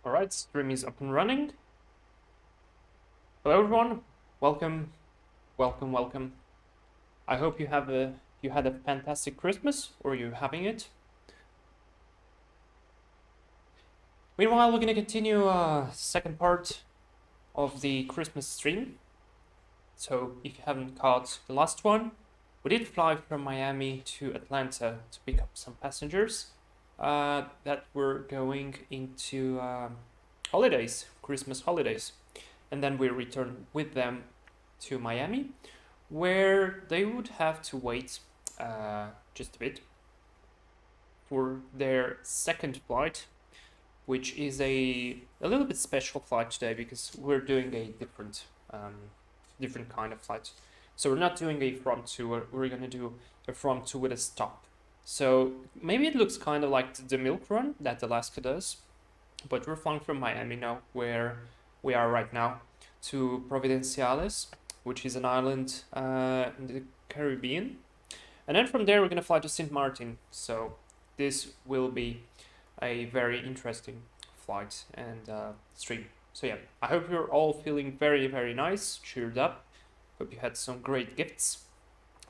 Alright, stream is up and running. Hello everyone, welcome. I hope you had a fantastic Christmas, or you're having it. Meanwhile, we're gonna continue second part of the Christmas stream. So if you haven't caught the last one, we did fly from Miami to Atlanta to pick up some passengers that were going into holidays, Christmas holidays. And then we returned with them to Miami, where they would have to wait just a bit for their second flight, which is a little bit special flight today because we're doing a different kind of flight. So we're not doing a from to, we're gonna do a from to with a stop. So maybe it looks kind of like the milk run that Alaska does, but we're flying from Miami now, where we are right now, to Providenciales, which is an island in the Caribbean. And then from there we're gonna fly to St. Maarten. So this will be a very interesting flight and stream. So yeah, I hope you're all feeling very, very nice, cheered up. Hope you had some great gifts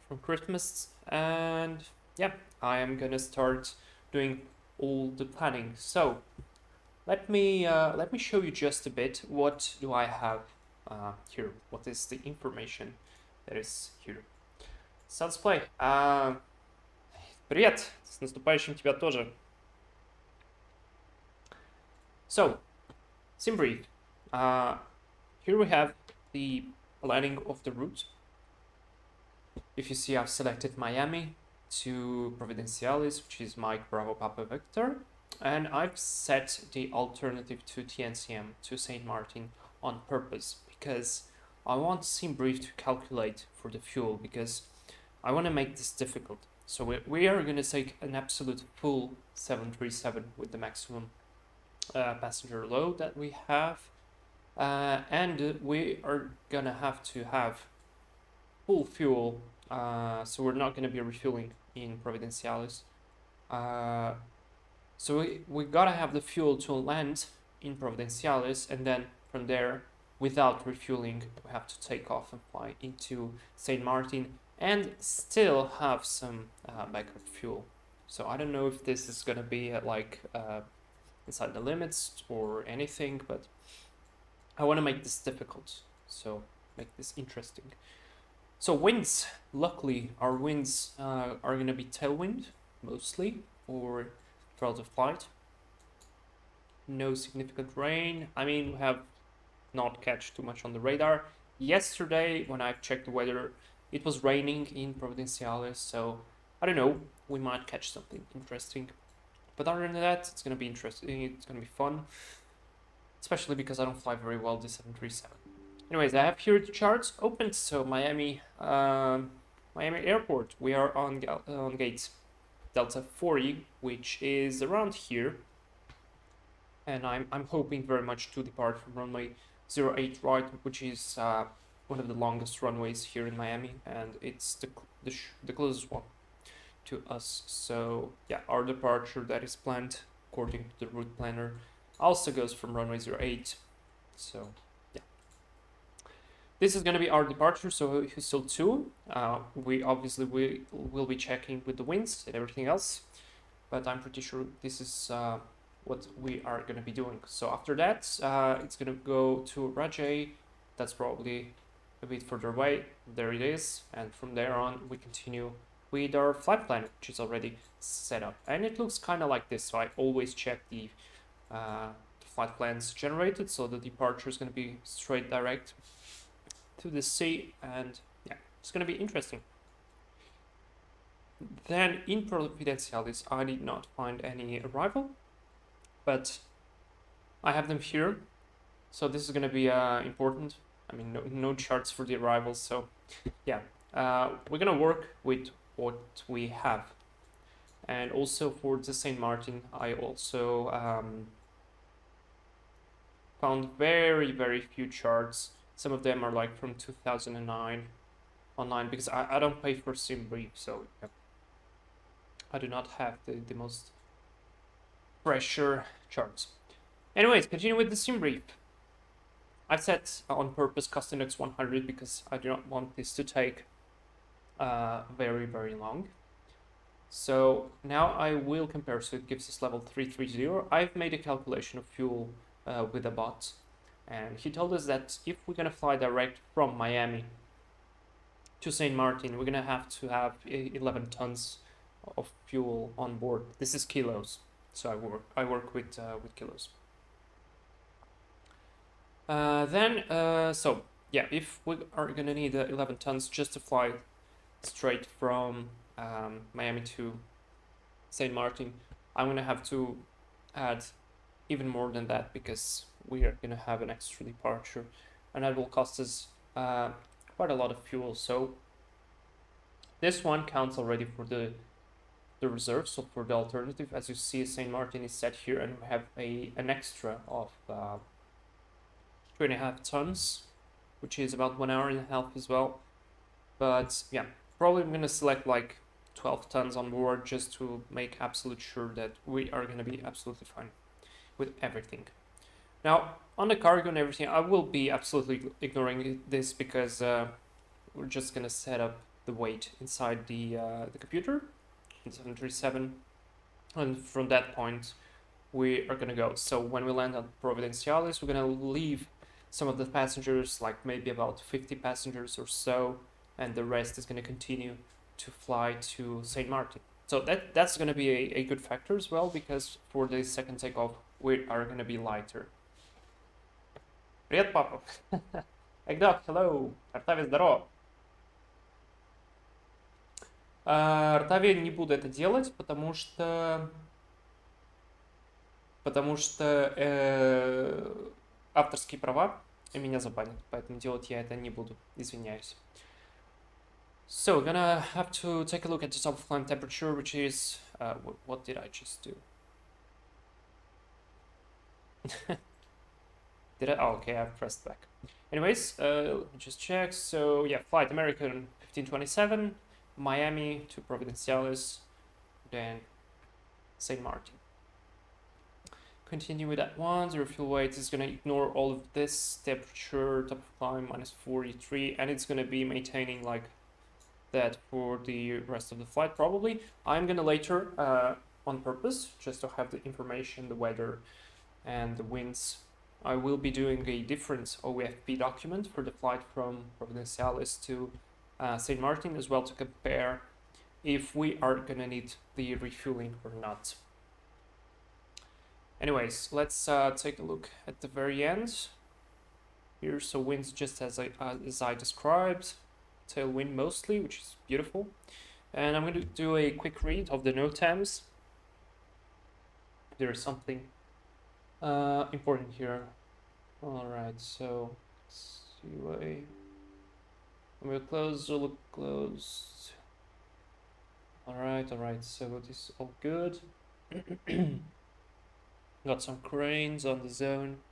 from Christmas. And yeah, I am gonna start doing all the planning. So let me show you just a bit. What do I have here? What is the information that is here? So let's play. Привет! С наступающим тебя тоже. So, sim brief. Here we have the planning of the route. If you see, I've selected Miami to Providenciales, which is Mike Bravo Papa Victor, and I've set the alternative to TNCM to St. Maarten on purpose because I want SimBrief to calculate for the fuel, because I want to make this difficult. So we are going to take an absolute full 737 with the maximum passenger load that we have, and we are gonna have to have full fuel, so we're not gonna be refueling in Providenciales. So we gotta have the fuel to land in Providenciales, and then from there, without refueling, we have to take off and fly into St. Maarten and still have some backup fuel. So I don't know if this is gonna be inside the limits or anything, but I want to make this difficult, so make this interesting. So winds, luckily our winds are going to be tailwind mostly for throughout the flight. No significant rain. I mean, we have not catch too much on the radar. Yesterday when I checked the weather, it was raining in Providenciales, so I don't know, we might catch something interesting. But other than that, it's going to be interesting, it's going to be fun, especially because I don't fly very well the 737. Anyways, I have here the charts opened. So Miami Airport, we are on gate Delta 40, which is around here. And I'm hoping very much to depart from runway 08 right, which is one of the longest runways here in Miami, and it's the closest one to us. So yeah, our departure that is planned according to the route planner also goes from runway 08. So yeah, this is going to be our departure. So Hustle 2, we will be checking with the winds and everything else, but I'm pretty sure this is what we are going to be doing. So after that, it's going to go to Rajay. That's probably a bit further away. There it is, and from there on we continue with our flight plan, which is already set up, and it looks kind of like this. So I always check the flight plans generated, so the departure is going to be straight direct to the sea, and yeah, it's going to be interesting. Then in Providenciales, I did not find any arrival, but I have them here, so this is going to be important. I mean, no charts for the arrivals, so yeah, we're going to work with what we have. And also for the St. Maarten, I also found very, very few charts. Some of them are like from 2009 online, because I don't pay for SimBrief, so yeah, I do not have the most fresher charts. Anyways, continue with the sim brief. I've set on purpose cost index 100 because I do not want this to take very, very long. So now I will compare, so it gives us level 330. I've made a calculation of fuel with a bot, and he told us that if we're gonna fly direct from Miami to St. Martin, we're gonna have to have 11 tons of fuel on board. This is kilos, so I work with kilos. So yeah, if we are gonna need 11 tons just to fly straight from Miami to St. Martin, I'm gonna have to add even more than that because we are gonna have an extra departure, and that will cost us quite a lot of fuel. So this one counts already for the reserve. So for the alternative, as you see, St. Martin is set here, and we have an extra of 2.5 tons, which is about 1 hour and a half as well. But yeah, probably I'm gonna select like 12 tons on board just to make absolute sure that we are gonna be absolutely fine with everything. Now, on the cargo and everything, I will be absolutely ignoring this because we're just gonna set up the weight inside the computer in 737, and from that point we are gonna go. So when we land on Providenciales, we're gonna leave some of the passengers, like maybe about 50 passengers or so, and the rest is gonna continue to fly to St. Martin. So that's gonna be a good factor as well, because for the second takeoff we are gonna be lighter. Привет, папа. Эгдак, hello. Артаве, здорово. Артаве не буду это делать, потому что авторские права и меня забанят, поэтому делать я это не буду, извиняюсь. So, we're gonna have to take a look at the top of climb temperature, which is, what did I just do? Did I? Oh, okay, I've pressed back. Anyways, let me just check. So, yeah, flight American 1527, Miami to Providenciales, then St. Martin. Continue with that one. The refuel weight is gonna ignore all of this. Temperature, top of climb, -43, and it's gonna be maintaining like that for the rest of the flight probably. I'm gonna later, on purpose, just to have the information, the weather, and the winds, I will be doing a different OFP document for the flight from Providenciales to St. Martin as well, to compare if we are gonna need the refueling or not. Anyways, let's take a look at the very end. Here, so winds just as I described, tailwind mostly, which is beautiful. And I'm going to do a quick read of the NOTAMs. There is something important here. All right, so CUA. We're closed, look closed. All right, so this is all good. Got some cranes on the zone.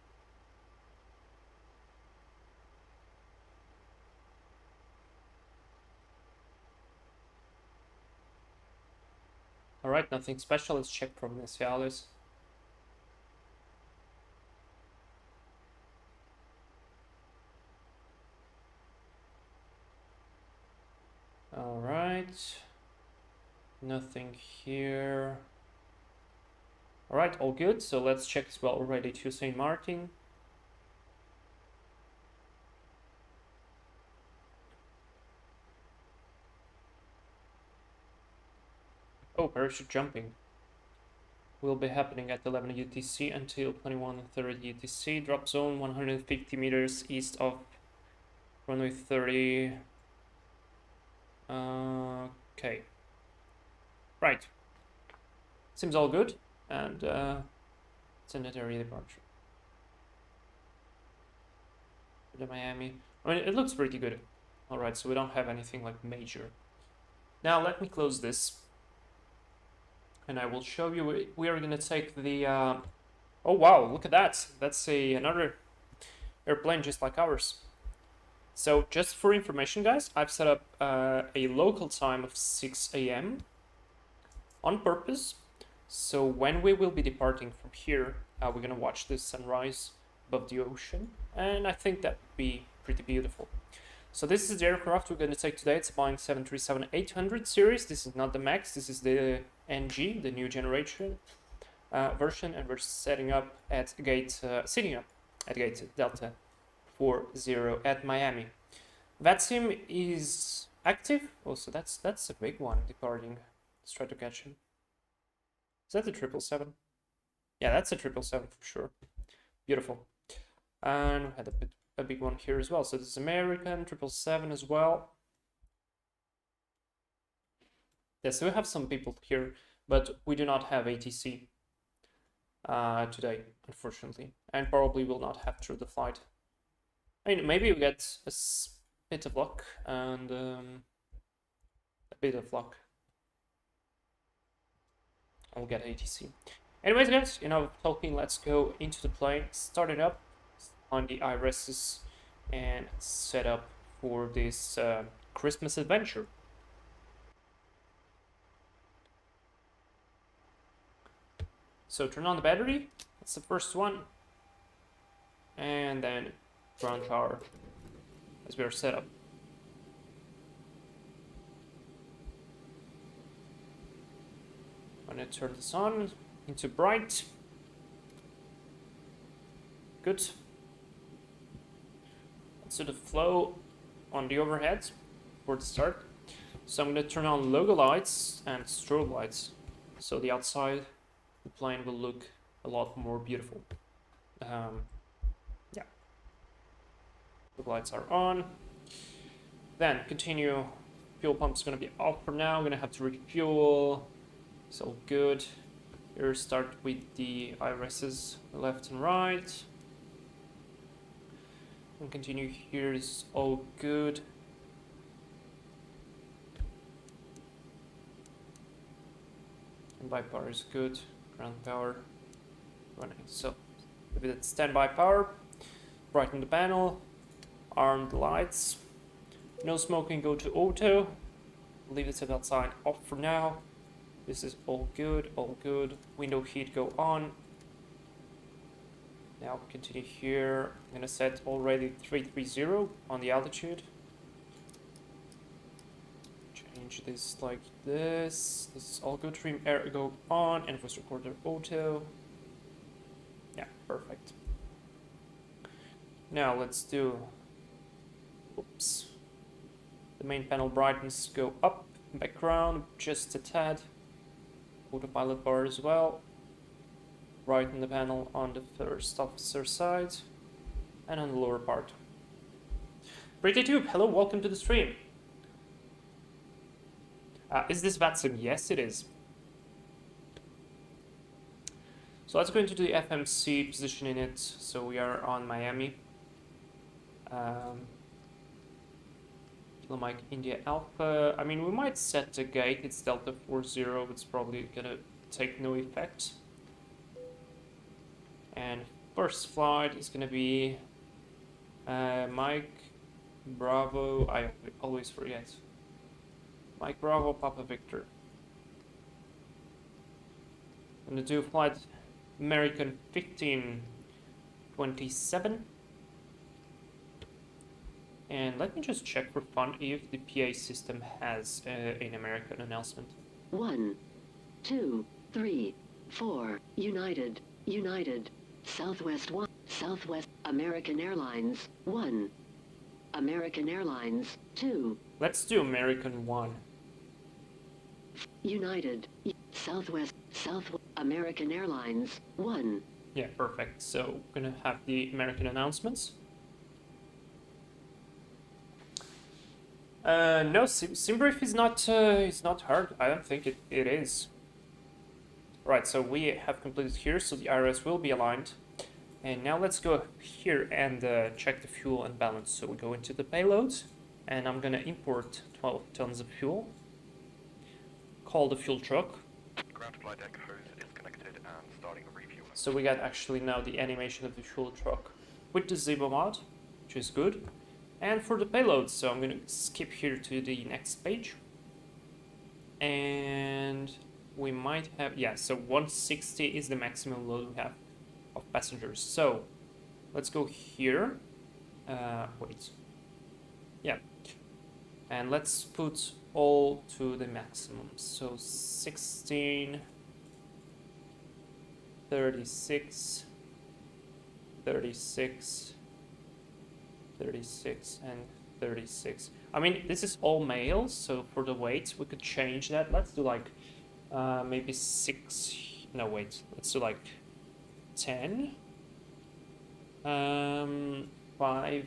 All right, nothing special. Let's check Providenciales. All right, nothing here. All right, all good. So let's check as well already to St. Martin. Oh, parachute jumping will be happening at 11 UTC until 21:30 UTC. Drop zone 150 meters east of runway 30. Okay. Right. Seems all good. And sanitary departure to Miami. I mean, it looks pretty good. All right, so we don't have anything like major. Now let me close this, and I will show you. We are gonna take the. Oh wow! Look at that. That's another airplane just like ours. So just for information, guys, I've set up a local time of 6 a.m. on purpose, So when we will be departing from here, we're gonna watch the sunrise above the ocean, and I think that would be pretty beautiful. So this is the aircraft we're gonna take today. It's a Boeing 737-800 series. This is not the MAX, this is the NG, the new generation version, and we're sitting up at gate Delta 40 at Miami. VATSIM is active. Also, that's a big one departing. Let's try to catch him. Is that the 777? Yeah, that's a 777 for sure. Beautiful. And we had a big one here as well. So this is American 777 as well. Yes, we have some people here, but we do not have ATC today, unfortunately, and probably will not have through the flight. I mean, maybe we get a bit of luck and a bit of luck. I'll get ATC. Anyways, guys, enough talking. Let's go into the plane, start it up on the IRSs, and set up for this Christmas adventure. So turn on the battery. That's the first one, and then ground power as we are set up. I'm gonna turn this on into bright. Good. Let's do the flow on the overhead for the start. So I'm gonna turn on logo lights and strobe lights, so the outside the plane will look a lot more beautiful. Yeah. The lights are on. Then continue. Fuel pump's gonna be off for now. I'm gonna have to refuel. It's all good. Here, start with the IRSs left and right. And continue here is all good. And by power is good. Ground power running. So with it standby power, brighten the panel, arm the lights, no smoking, go to auto, leave the set outside off for now. This is all good, all good. Window heat go on. Now continue here. I'm gonna set already 330 on the altitude. Change this like this. This is all good. Trim air go on and voice recorder auto. Yeah, perfect. Now let's do, oops. The main panel brightness go up, background just a tad. Autopilot bar as well. Brighten the panel on the first officer side and on the lower part. Pt.2, hello, welcome to the stream. Is this VATSIM? Yes, it is. So let's go into the FMC position in it. So we are on Miami. Kilo Mike India Alpha. I mean, we might set the gate. It's Delta 40. It's probably gonna take no effect. And first flight is gonna be Mike Bravo. I always forget. Mike Bravo, Papa Victor. I'm gonna do flight American 1527. And let me just check for fun if the PA system has an American announcement. 1, 2, 3, 4, United, Southwest 1, Southwest, American Airlines 1, American Airlines 2. Let's do American 1. United, Southwest, American Airlines 1. Yeah, perfect. So we're gonna have the American announcements. No, SimBrief is not hard. I don't think it is. Right, so we have completed here, so the IRS will be aligned. And now let's go here and check the fuel and balance. So we go into the payloads, and I'm gonna import 12 tons of fuel. Call the fuel truck. Ground flight deck hose is connected and starting refueling. So we got actually now the animation of the fuel truck with the Zibo mod, which is good. And for the payloads, so I'm gonna skip here to the next page. And we might have, yeah, so 160 is the maximum load we have of passengers. So let's go here. Wait. Yeah. And let's put all to the maximum. So 16, 36, 36, 36, and 36. I mean, this is all male, so for the weight, we could change that. Let's do like maybe 6. No, wait. Let's do like 10. 5.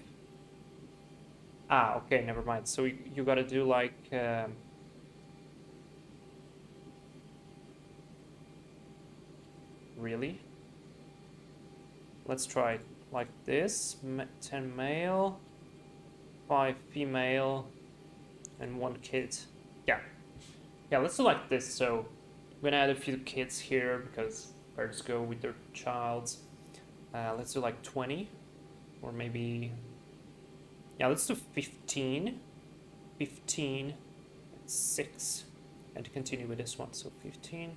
Ah, okay, never mind. So you gotta do like really? Let's try it like this. 10 male, 5 female, and 1 kid. Yeah. Yeah, let's do like this. So I'm gonna add a few kids here because birds go with their child. Let's do like 20, or maybe, yeah, let's do 15, 15, 6, and to continue with this one. So 15.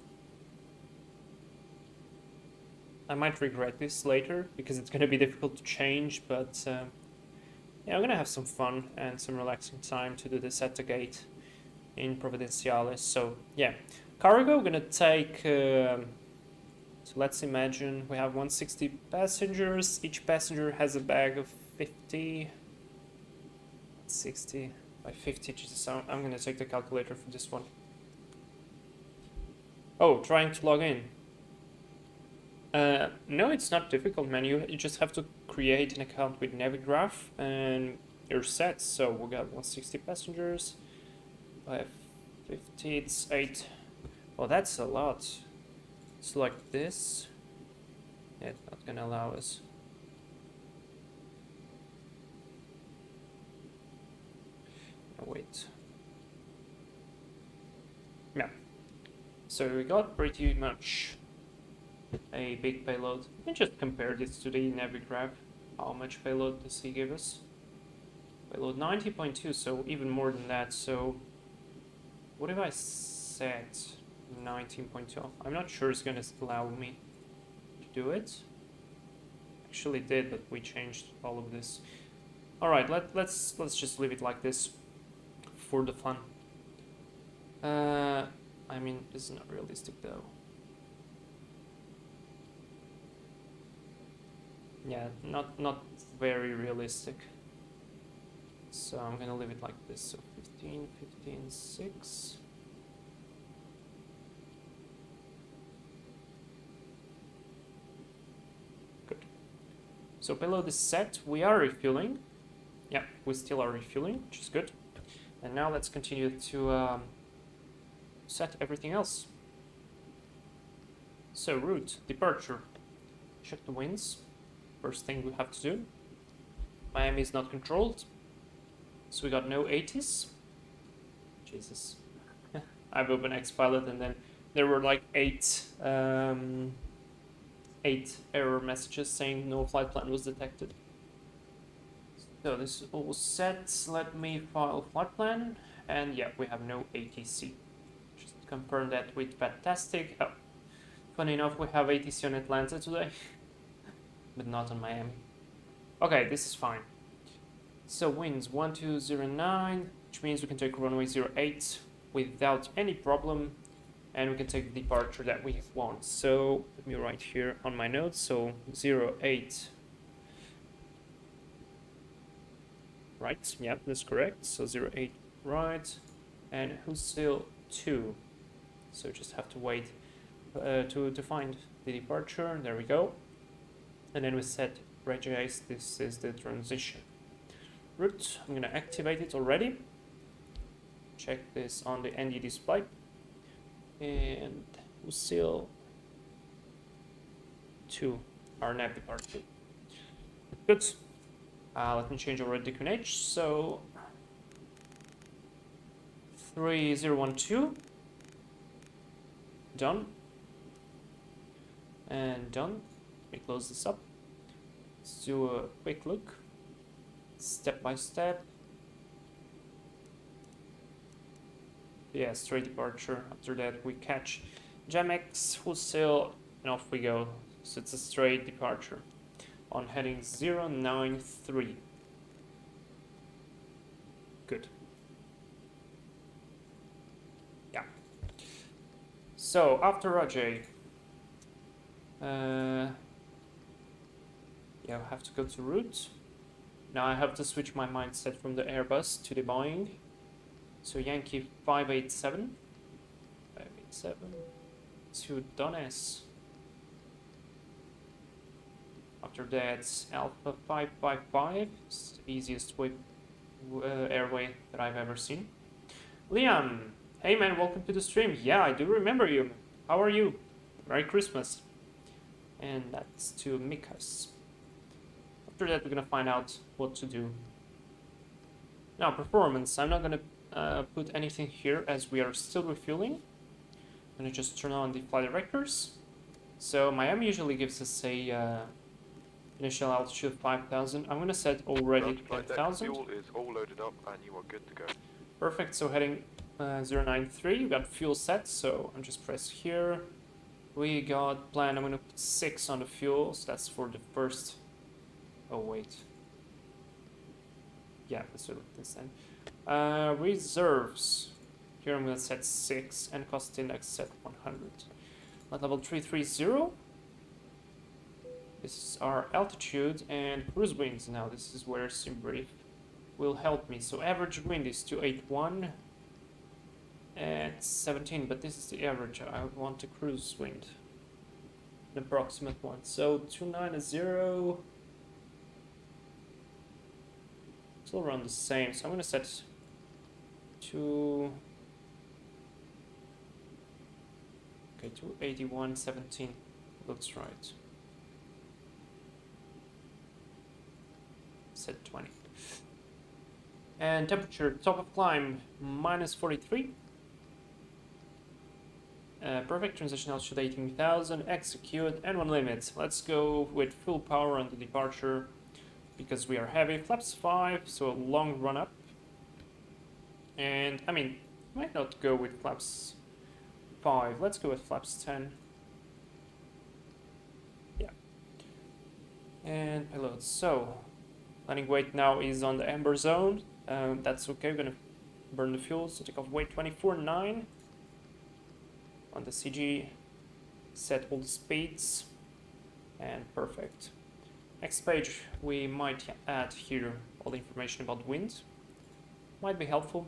I might regret this later because it's going to be difficult to change, but yeah, I'm going to have some fun and some relaxing time to do this at the gate in Providenciales. So yeah, cargo, we're going to take, so let's imagine we have 160 passengers. Each passenger has a bag of 50, 60 by 50. Jesus, I'm going to take the calculator for this one. Oh, trying to log in. No, it's not difficult, man. You just have to create an account with Navigraph and you're set. So we got 160 passengers. I have 50, it's 8. Oh, that's a lot. It's like this. Yeah, it's not gonna allow us. Oh, wait. Yeah. So we got pretty much a big payload. You can just compare this to the Navigraph. How much payload does he give us? Payload 90.2, so even more than that. So what if I set 19.2? I'm not sure it's gonna allow me to do it. Actually did, but we changed all of this. All right, let's just leave it like this for the fun. I mean, this is not realistic though. Yeah, not very realistic. So I'm gonna leave it like this. So 15, 15, 6. Good. So payload is set. We are refueling. Yeah, we still are refueling, which is good. And now let's continue to set everything else. So route, departure. Check the winds. First thing we have to do. Miami is not controlled, so we got no 80s. Jesus. I've opened Xpilot and then there were like 8 error messages saying no flight plan was detected. So this is all set. Let me file flight plan, and yeah, we have no ATC. Just confirm that with fantastic. Oh, funny enough, we have ATC on Atlanta today. But not on Miami. Okay, this is fine. So winds 1209, which means we can take runway 08 without any problem, and we can take the departure that we want. So let me write here on my notes. So 08. Right, yeah, that's correct. So 08 right, and who's still 2? So just have to wait to find the departure. There we go. And then we set regice. This is the transition route. I'm gonna activate it already. Check this on the ND display. And we still 2 our nav departure. Good. Let me change already the QNH. So 3012. Done. And done. Let me close this up. Let's do a quick look, step by step. Yeah, straight departure. After that we catch Jamex, Full Sail, and off we go. So it's a straight departure on heading 093. Good. Yeah. So after Rajay, yeah, I have to go to route. Now I have to switch my mindset from the Airbus to the Boeing. So Yankee 587 to Donetsk. After that, Alpha 555. It's the easiest airway that I've ever seen. Liam, hey man, welcome to the stream. Yeah, I do remember you. How are you? Merry Christmas. And that's to Mikas. After that, we're gonna find out what to do. Now, performance. I'm not gonna put anything here as we are still refueling. I'm gonna just turn on the flight directors. So Miami usually gives us a initial altitude of 5,000. I'm gonna set already 10,000. Fuel is all loaded up and you are good to go. Perfect. So heading 093. We got fuel set. So I'm just press here. We got plan. I'm gonna put 6 on the fuel. So that's for the first. Oh wait. Yeah, let's do this then. Reserves. Here I'm gonna set 6 and cost index set 100. At level 330. This is our altitude and cruise winds. Now this is where SimBrief will help me. So average wind is 281 at 17, but this is the average. I want a cruise wind, an approximate one. So 290. Still around the same. So I'm gonna set to 281.17 looks right. Set 20. And temperature, top of climb, -43. Perfect, transition altitude 18,000, execute, and 1 limit. Let's go with full power on the departure because we are heavy. Flaps 5, so a long run up. And, I mean, might not go with flaps 5. Let's go with flaps 10. Yeah. And payload. So, landing weight now is on the amber zone. That's okay. We're gonna burn the fuel. So take off weight 24.9 on the CG. Set all the speeds, and perfect. Next page, we might add here all the information about wind. Might be helpful.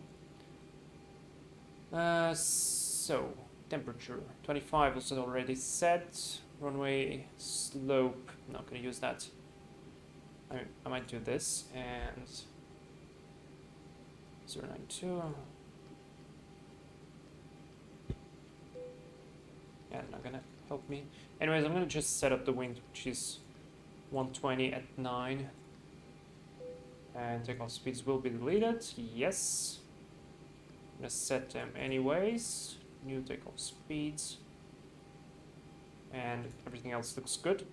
So temperature 25 was already set. Runway slope. Not gonna use that. I might do this and 092. Yeah, not gonna help me. Anyways, I'm gonna just set up the wind, which is 120 at 9. And takeoff speeds will be deleted. Yes. I'm gonna set them anyways. New takeoff speeds. And everything else looks good.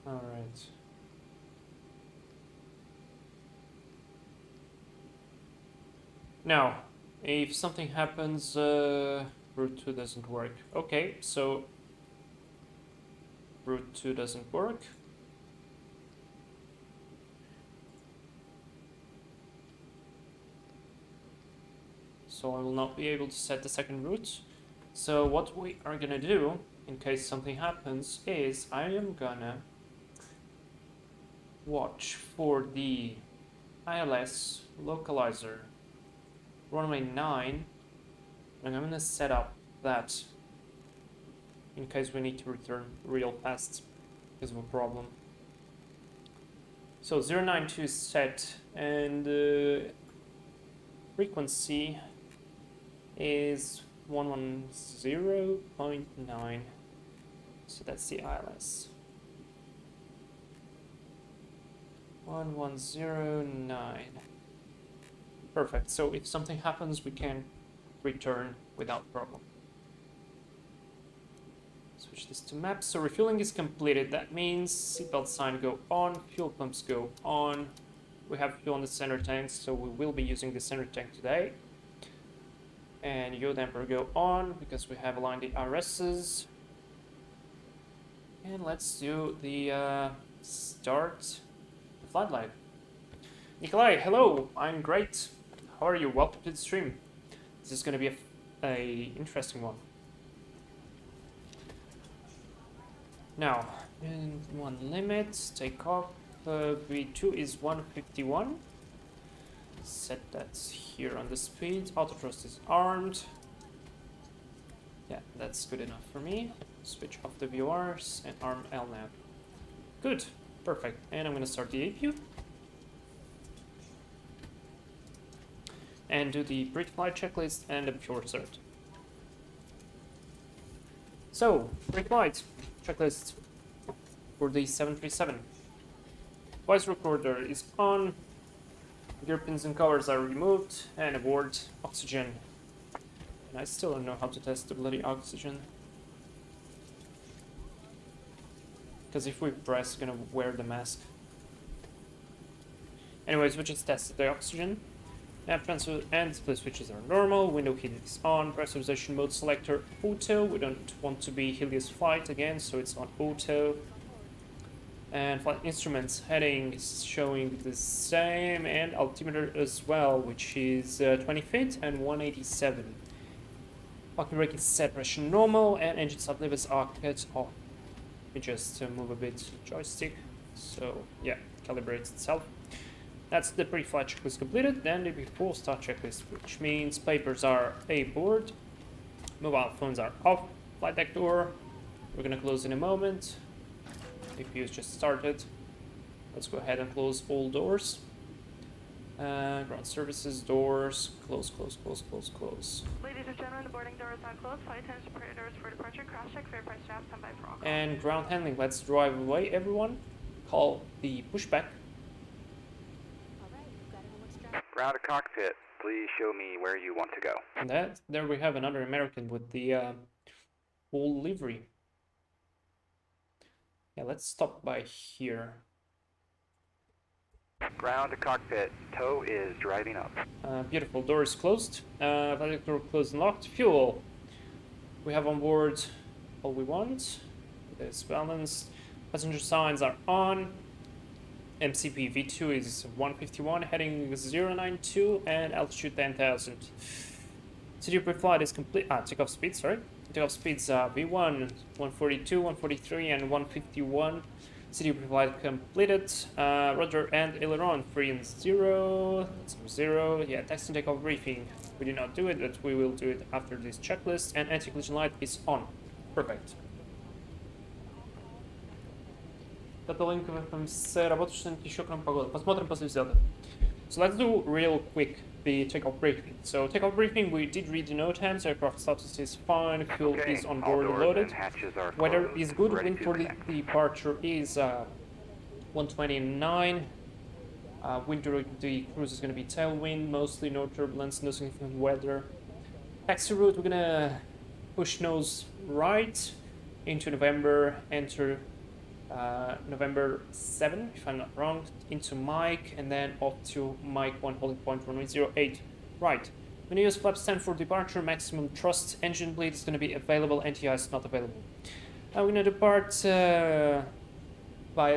Alright. Now, if something happens, route 2 doesn't work. Okay, so route 2 doesn't work. So I will not be able to set the second route. So what we are gonna do, in case something happens, is I am gonna watch for the ILS localizer runway 9, and I'm gonna set up that in case we need to return real fast because of a problem. So 092 is set, and frequency is 110.9, so that's the ILS. 1109. Perfect. So if something happens, we can return without problem. Switch Switch this to map. So refueling is completed. That means seatbelt sign go on, fuel pumps go on. We have fuel on the center tanks, so we will be using the center tank today. And yaw damper go on because we have aligned the RSs. And let's do the start the flight light. Nikolai, hello, I'm great. How are you? Welcome to the stream. This is going to be a interesting one. Now, in one limit, take off. V2 is 151. Set that here on the speed. Auto thrust is armed. Yeah, that's good enough for me. Switch off the VORs and arm LNAV. Good, perfect. And I'm gonna start the APU. And do the pre-flight checklist and the before cert. So, pre-flight checklist for the 737. Voice recorder is on. Gear pins and covers are removed. And aboard oxygen. And I still don't know how to test the bloody oxygen. Because if we press, we're gonna wear the mask. Anyways, we just tested the oxygen. Nav transfer and display switches are normal. Window heat is on. Pressurization mode selector auto. We don't want to be Helios flight again, so it's on auto. And flight instruments heading is showing the same, and altimeter as well, which is 20 feet and 187. Parking brake is set pressure normal, and engine stop levers are cut off. Let me just move a bit joystick, so yeah, calibrates itself. That's the pre-flight checklist completed. Then the before start checklist, which means papers are aboard, mobile phones are off, flight deck door. We're gonna close in a moment. APU is just started. Let's go ahead and close all doors. Ground services doors, close, close, close, close, close. Ladies and gentlemen, the boarding door is now closed. Flight attendants prepare doors for departure. Cross check, verify staff, stand by for all calls. And ground handling, let's drive away, everyone. Call the pushback. Ground to cockpit, please show me where you want to go. And there we have another American with the whole livery. Yeah, let's stop by here. Ground to cockpit, tow is driving up. Beautiful, door is closed. Flight door closed and locked. Fuel. We have on board all we want. It is balanced. Passenger signs are on. MCP V2 is 151, heading 092 and altitude 10,000. CDU pre-flight is complete. Takeoff speed, sorry. Takeoff speeds V1, 142, 143, and 151. CDU pre-flight completed. Rudder and aileron 3 and 0. That's 0. Yeah, text and takeoff briefing. We did not do it, but we will do it after this checklist. And anti-collision light is on. Perfect. Каталонка в ФМС, работаешь над еще кром погоды. Посмотрим после взлета. So let's do real quick the takeoff briefing. So takeoff briefing, we did read the NOTAMs, aircraft status is fine, fuel is on board loaded. Weather is good, wind for the departure is 129. Wind during the cruise is going to be tailwind, mostly no turbulence, no significant weather. Taxi route, we're going to push nose right into November, enter November 7, if I'm not wrong, into Mike, and then off to Mike 1 holding point runway 08. Right. When you use flap stand for departure, maximum thrust, engine bleed is going to be available, NTI is not available. We're going to depart via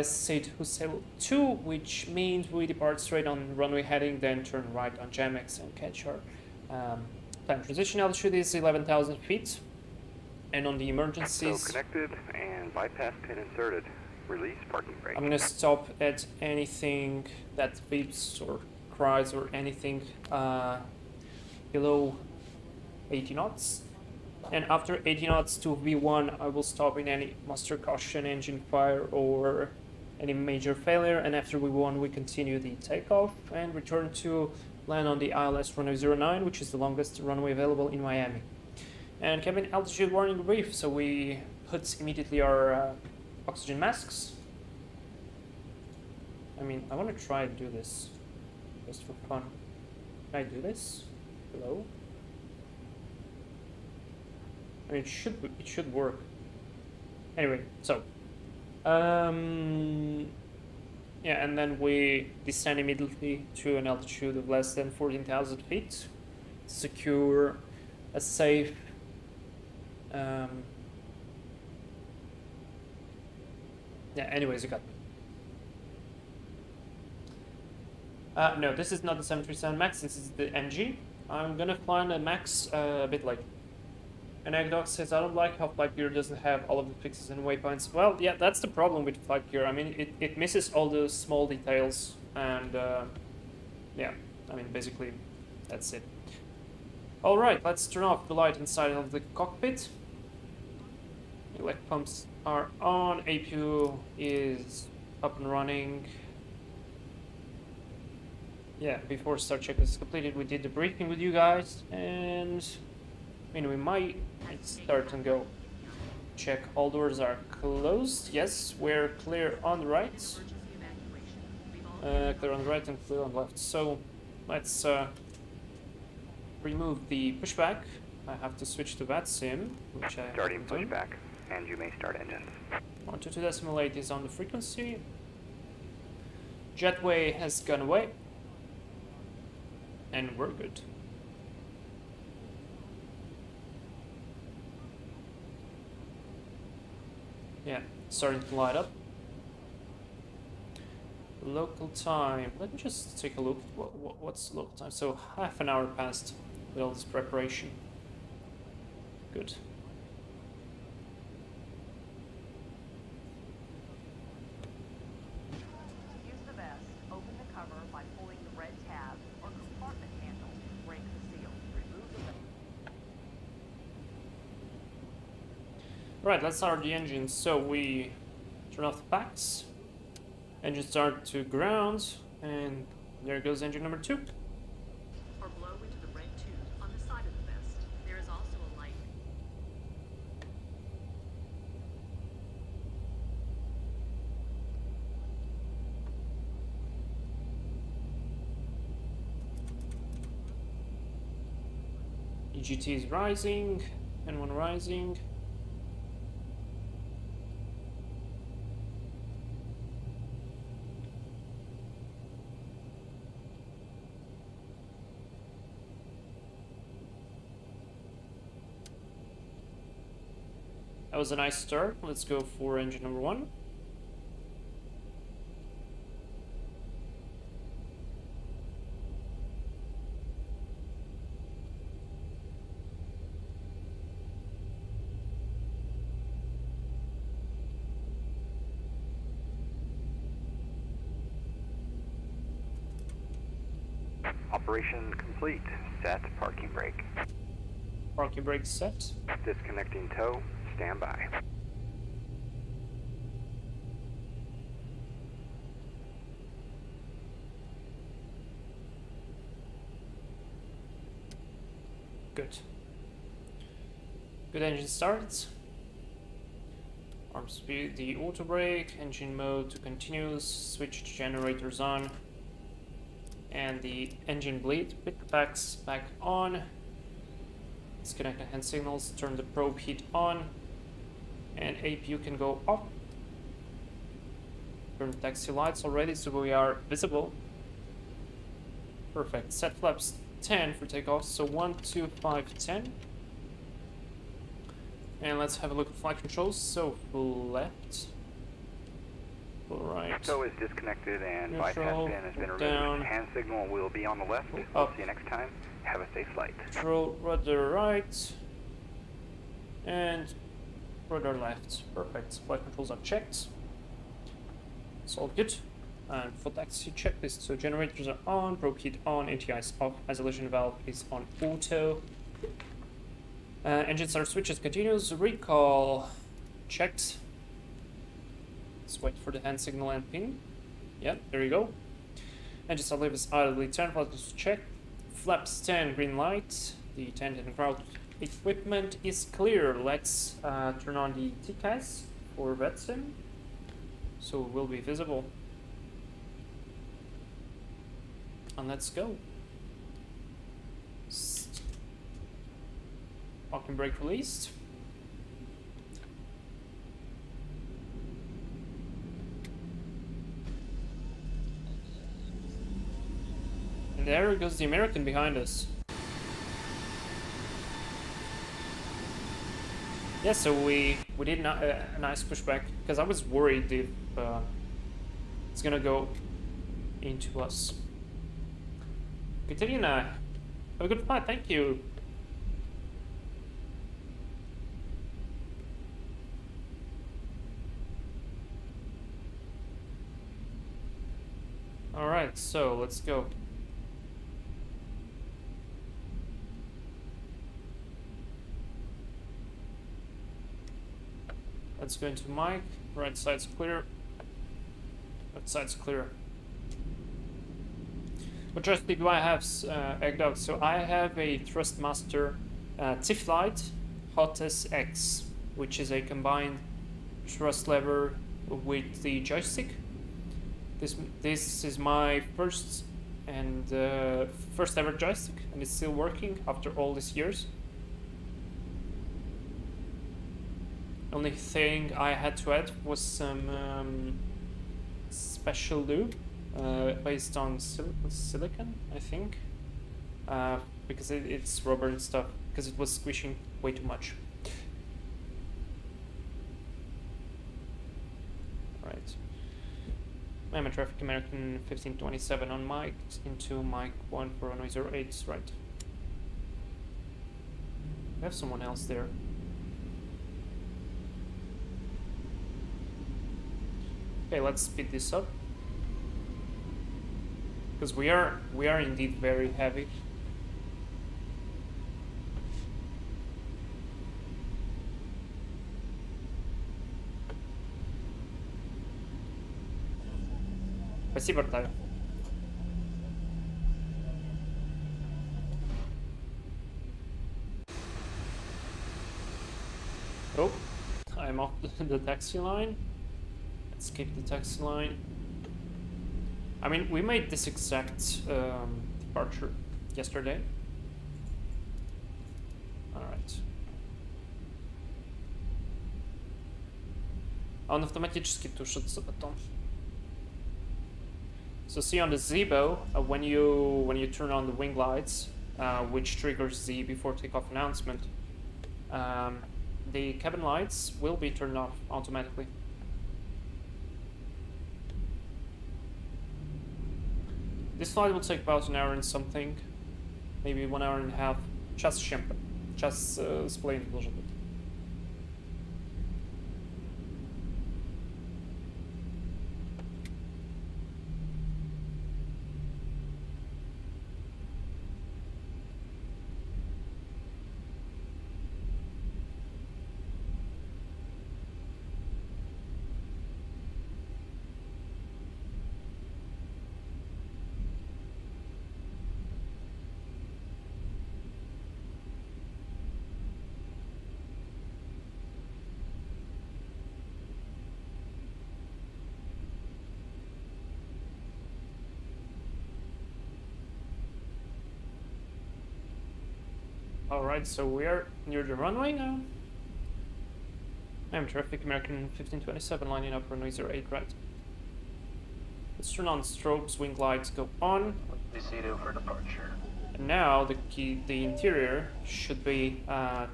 Said Hussein 2, which means we depart straight on runway heading, then turn right on Jamex and catch our time transition altitude is 11,000 feet. And on the emergencies... So connected and bypass pin inserted. Release parking brake. I'm gonna stop at anything that beeps or cries or anything below 80 knots. And after 80 knots to V1, I will stop in any muster caution, engine fire, or any major failure. And after V1, we continue the takeoff and return to land on the ILS runway 09, which is the longest runway available in Miami. And cabin altitude warning brief, so we put immediately our oxygen masks. I mean, I want to try to do this just for fun. Can I do this? Hello? I mean, it should work. Anyway, so yeah, and then we descend immediately to an altitude of less than 14,000 feet. Secure a safe yeah, anyways, you got me. No, this is not the 737 MAX, this is the NG. I'm gonna fly on the MAX a bit later. And Agdog says, I don't like how flight gear doesn't have all of the fixes and waypoints. Well, yeah, that's the problem with flight gear. I mean, it misses all the small details, and yeah, I mean, basically, that's it. Alright, let's turn off the light inside of the cockpit. Elect pumps are on, APU is up and running. Yeah, before start check is completed, we did the briefing with you guys, and I mean, we might start and go. Check all doors are closed. Yes, we're clear on the right. Clear on the right and clear on the left. So let's remove the pushback. I have to switch to VATSIM, which I Starting haven't done. pushback, and you may start engines. 122.8 is on the frequency. Jetway has gone away. And we're good. Yeah, starting to light up. Local time. Let me just take a look. What's local time? So half an hour passed with all this preparation. Good. Use the vest. Open the cover by pulling the red tab or compartment handle. Break the seal. Remove the vest. Right, let's start the engine. So we turn off the packs. Engine start to ground, and there goes engine number 2. Or blow into the red tube on the side of the vest. There is also a light. EGT is rising, N1 rising. That was a nice start. Let's go for engine number 1. Operation complete. Set parking brake. Parking brake set. Disconnecting tow. Stand by. Good. Good engine starts. Arm speed, the auto brake, engine mode to continuous, switch to generators on. And the engine bleed, put the packs back on. Disconnect the hand signals, turn the probe heat on. And APU can go off. Turn the taxi lights already so we are visible. Perfect. Set flaps 10 for takeoff. So 1, 2, 5, 10. And let's have a look at flight controls. So full left. Full right. Tow is disconnected and Neutral, bypass pin has been removed. down. Hand signal will be on the left. We'll Up. see you next time. Have a safe flight. Control rudder right. And rudder left. Perfect. Flight controls are checked. It's all good. And for taxi checklist, so generators are on, probe heat on, ATI is off, isolation valve is on auto. Engine start switches continuous, recall checked. Let's wait for the hand signal and ping. Yep, there you go. Engine start leave is idly 10, flaps check. Flaps 10, green light. The tent and crowd equipment is clear. Let's turn on the TCAS for VETSIM, so it will be visible. And let's go. Parking brake released. And there goes the American behind us. Yeah, so we did a nice pushback, because I was worried if it's gonna go into us. Katerina, have a good flight, thank you. Alright, so let's go. Let's go into mic. Right side's clear. Left side's clear. What joystick do I have egged out? So I have a Thrustmaster T-Flight Hottest X, which is a combined thrust lever with the joystick. This is my first ever joystick, and it's still working after all these years. Only thing I had to add was some special glue based on silicon, I think, because it's rubber and stuff, because it was squishing way too much. Right. I'm a Traffic American 1527 on mic into mic 14008, right. We have someone else there. Okay, let's speed this up, because we are indeed very heavy. Спасибо, Артавий. Oh, I'm off the taxi line. Let's skip the taxi line. I mean, we made this exact departure yesterday. Alright. Он автоматически тушится потом. So see on the Zebo, when you turn on the wing lights, which triggers the before takeoff announcement, the cabin lights will be turned off automatically. This flight will take about an hour and something, maybe 1 hour and a half. Час с чем-то. Час с половиной должен быть. Alright, so we are near the runway now. I'm Traffic American 1527 lining up runway 08 right. Let's turn on strobes, wing lights go on. Decido for departure. And now the interior should be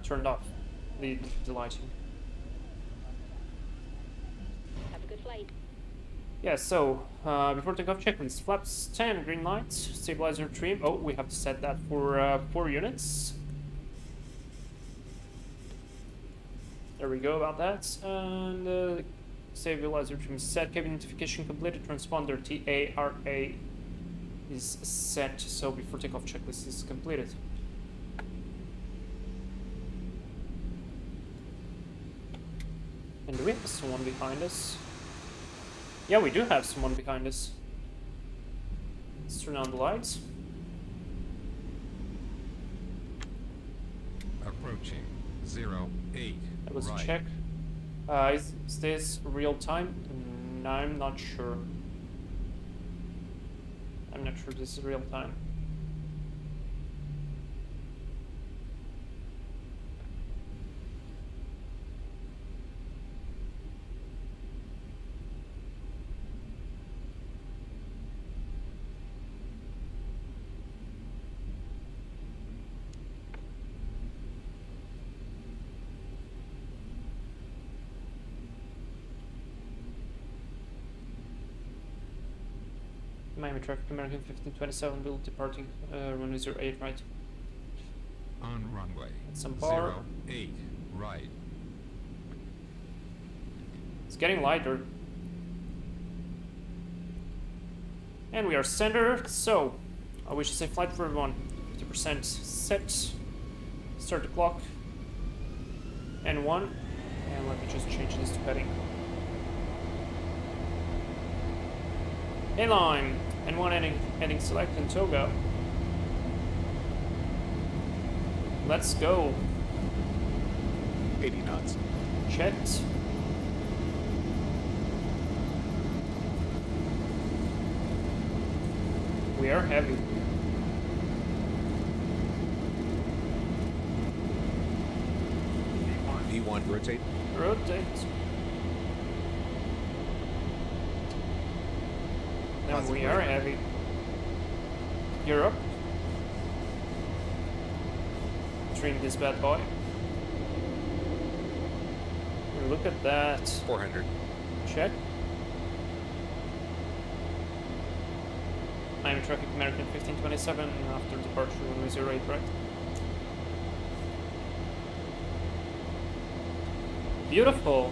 turned off, the lighting. Have a good flight. Yeah, so before takeoff checklist, flaps 10, green lights, stabilizer trim. Oh, we have to set that for 4 units. There we go about that. And stabilizer trim is set, cabin identification completed, transponder TARA is set, so before takeoff checklist is completed. And do we have someone behind us? Yeah, we do have someone behind us. Let's turn on the lights. Approaching 08. That was right. a check. Is this real time? No, I'm not sure. I'm not sure this is real time. Miami traffic, American 1527, will departing runway 08, right? On runway Some power. 08, right. It's getting lighter. And we are center, so I wish to say flight for everyone. 50% set. Start the clock. N1. And let me just change this to heading. Airline. N1 ending select and Toga. Let's go. 80 knots. Checked. We are heavy. V1, rotate. Rotate. Now we are heavy. You're up. Trim this bad boy. Look at that. 400. Check. I'm traffic American 1527 after departure runway 08, right? Beautiful.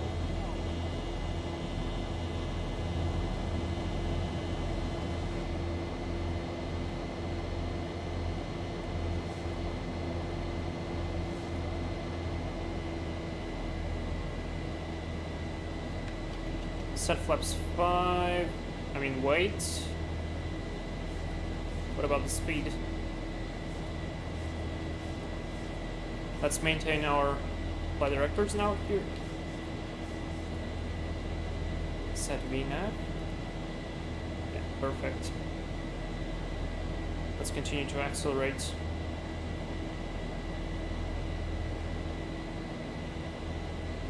Set flaps 5. I mean, wait. What about the speed? Let's maintain our flight directors now here. Set VNAV. Yeah, perfect. Let's continue to accelerate.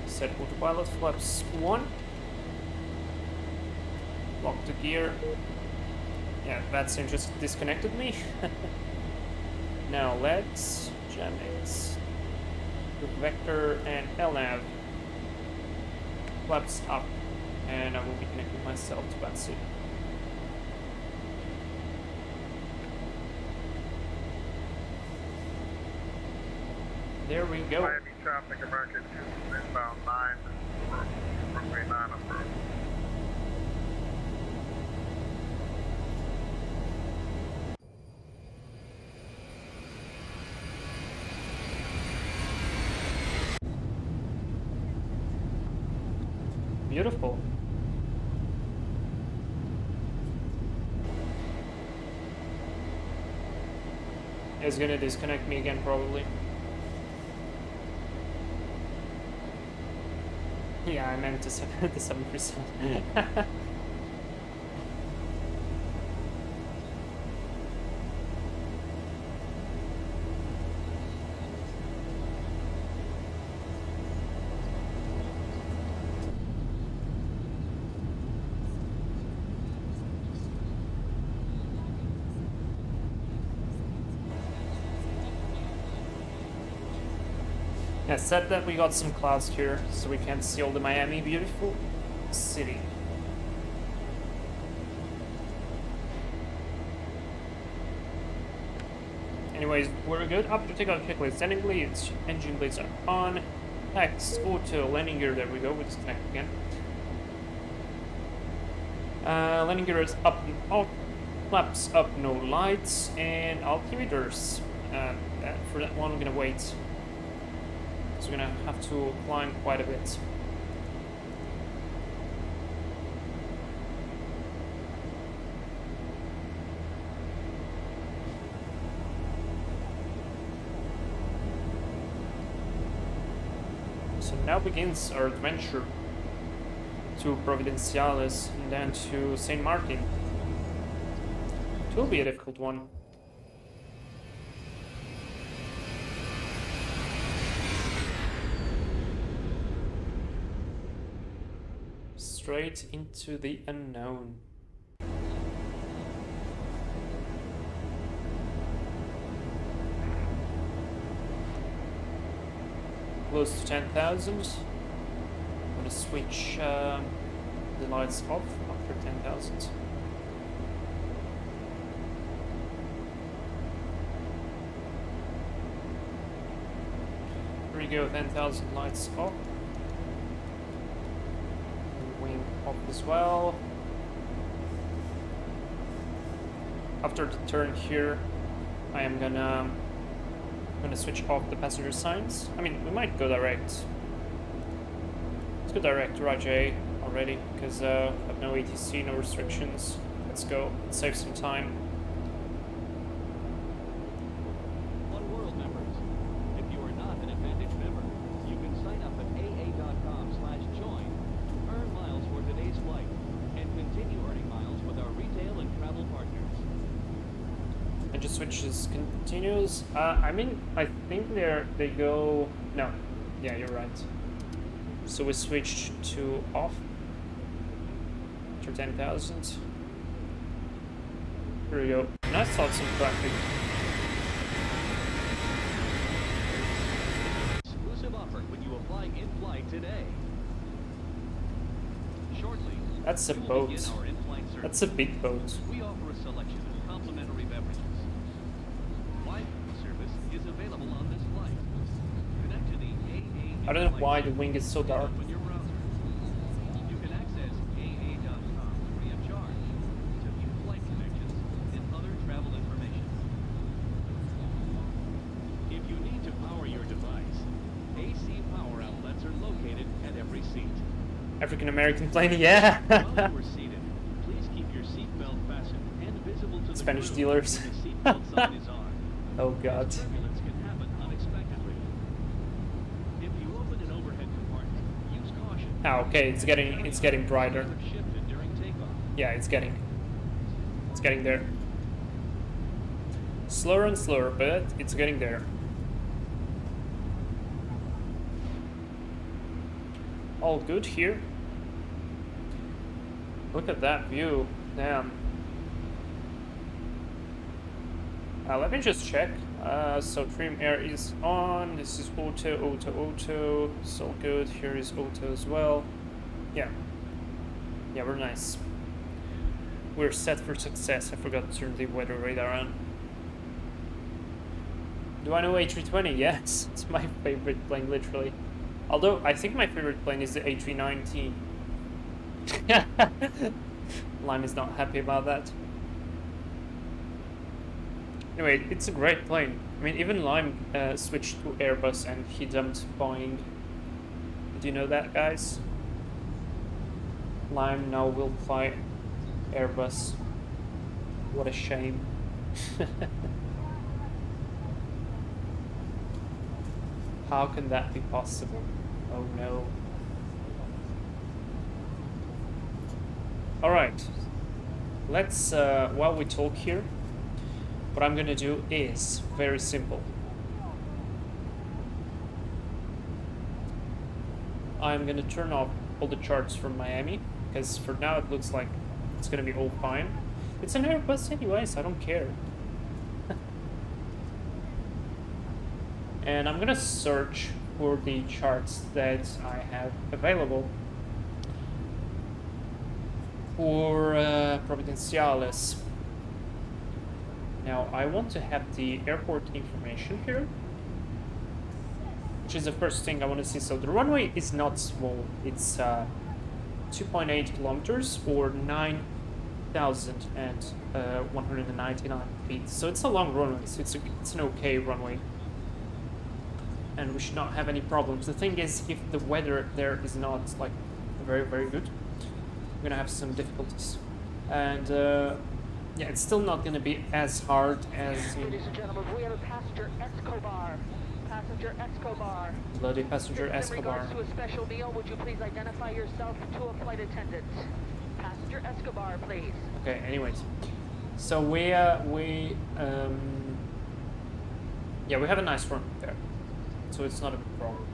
Set autopilot flaps 1. Lock the gear. Yeah, that seems just disconnected me. Now let's jam X. Group vector and LNAV. Flaps up. And I will be connecting myself to Batsu. There we go. Miami traffic, American 2, inbound 9, runway 9 approach. Beautiful. It's gonna disconnect me again, probably. Yeah, I meant to 7%. Yeah, said that we got some clouds here, so we can't see all the Miami beautiful city. Anyways, we're good. After takeoff checklist, standing blades, engine blades are on. X, auto, landing gear, there we go, we disconnect again. Landing gear is up and out, flaps up, no lights, and altimeters. For that one, I'm gonna wait. So we're gonna have to climb quite a bit. So now begins our adventure to Providenciales and then to St. Martin. It will be a difficult one. Straight into the unknown. Close to 10,000. I'm gonna switch the lights off after 10,000. go, 10,000 lights off. Wing off as well. After the turn here, I am gonna switch off the passenger signs. I mean, we might go direct. Let's go direct to Raj already, because I have no ATC, no restrictions. Let's go, let's save some time. On World members, if you are not an Advantage member, you can sign up at aa.com/join to earn miles for today's flight and continue earning miles with our retail and travel partners. And just switches continues. I mean, I think they go. No, yeah, you're right. So we switched to off to 10,000. Here we go. And I saw some traffic. Exclusive offer when you apply in flight today. Shortly. That's a we will boat. begin our in-flight service. That's a big boat. We offer a selection of complimentary beverages. Wi-Fi service is available on this flight. Connect to the AA. I don't know why the wing is so dark. Open your browser. You can access aa.com free of charge to view flight connections and other travel information. If you need to power your device, AC power outlets are located at every seat. African American plane, yeah. While you are seated, please keep your seatbelt fastened and visible to the Spanish crew dealers. when the seatbelt sign is on. Oh god. As turbulence can happen unexpectedly. If you open an overhead compartment, use caution. Ah, okay, it's getting brighter. Have shifted during takeoff. Yeah, it's getting there. Slower and slower, but it's getting there. All good here. Look at that view. Damn. Let me just check. So Trim Air is on. This is auto. It's all good. Here is auto as well. Yeah. Yeah, we're nice. We're set for success. I forgot to turn the weather radar on. Do I know A320? Yes. It's my favorite plane, literally. Although, I think my favorite plane is the A319. Lime is not happy about that. Anyway, it's a great plane. I mean, even Lime switched to Airbus and he dumped Boeing. Did you know that, guys? Lime now will fly Airbus. What a shame. How can that be possible? Oh no. Alright. Let's, while we talk here, what I'm gonna do is very simple. I'm gonna turn off all the charts from Miami, because for now it looks like it's gonna be all fine. It's an Airbus anyways, I don't care. And I'm gonna search for the charts that I have available for Providenciales. Now I want to have the airport information here, which is the first thing I want to see. So the runway is not small, it's 2.8 kilometers or 9,199 feet. So it's a long runway, so it's an okay runway. And we should not have any problems. The thing is, if the weather there is not like very, very good, we're gonna have some difficulties. And yeah, it's still not gonna be as hard as in... Ladies and gentlemen, we have a passenger Escobar. Passenger Escobar. Bloody passenger Escobar. In regards to a special meal, would you please identify yourself to a flight attendant? Passenger Escobar, please. Okay, anyways. So we have a nice run there. So it's not a big problem.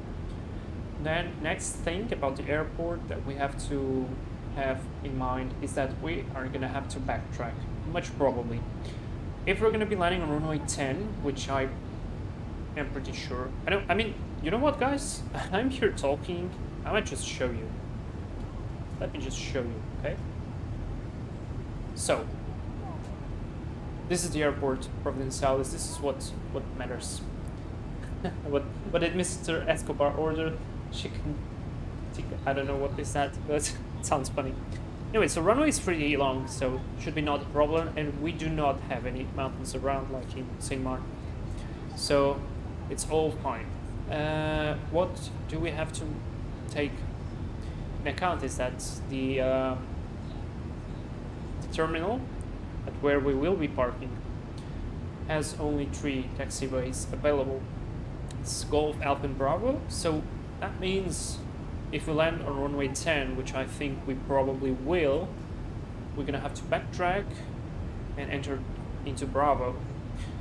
Then next thing about the airport that we have to have in mind is that we are gonna have to backtrack, much probably. If we're gonna be landing on runway 10, which I am pretty sure. I mean, you know what, guys? I'm here talking. I might just show you. Let me just show you, okay? So this is the airport, Providenciales. This is what matters. what did Mr. Escobar order? Chicken tikka. I don't know what is that, but it sounds funny. Anyway, so runway is pretty long, so should be not a problem, and we do not have any mountains around like in St. Martin, so it's all fine. What do we have to take in account is that the terminal at where we will be parking has only 3 taxiways available. It's Golf, Alpha, and Bravo, so that means if we land on runway 10, which I think we probably will, we're gonna have to backtrack and enter into Bravo.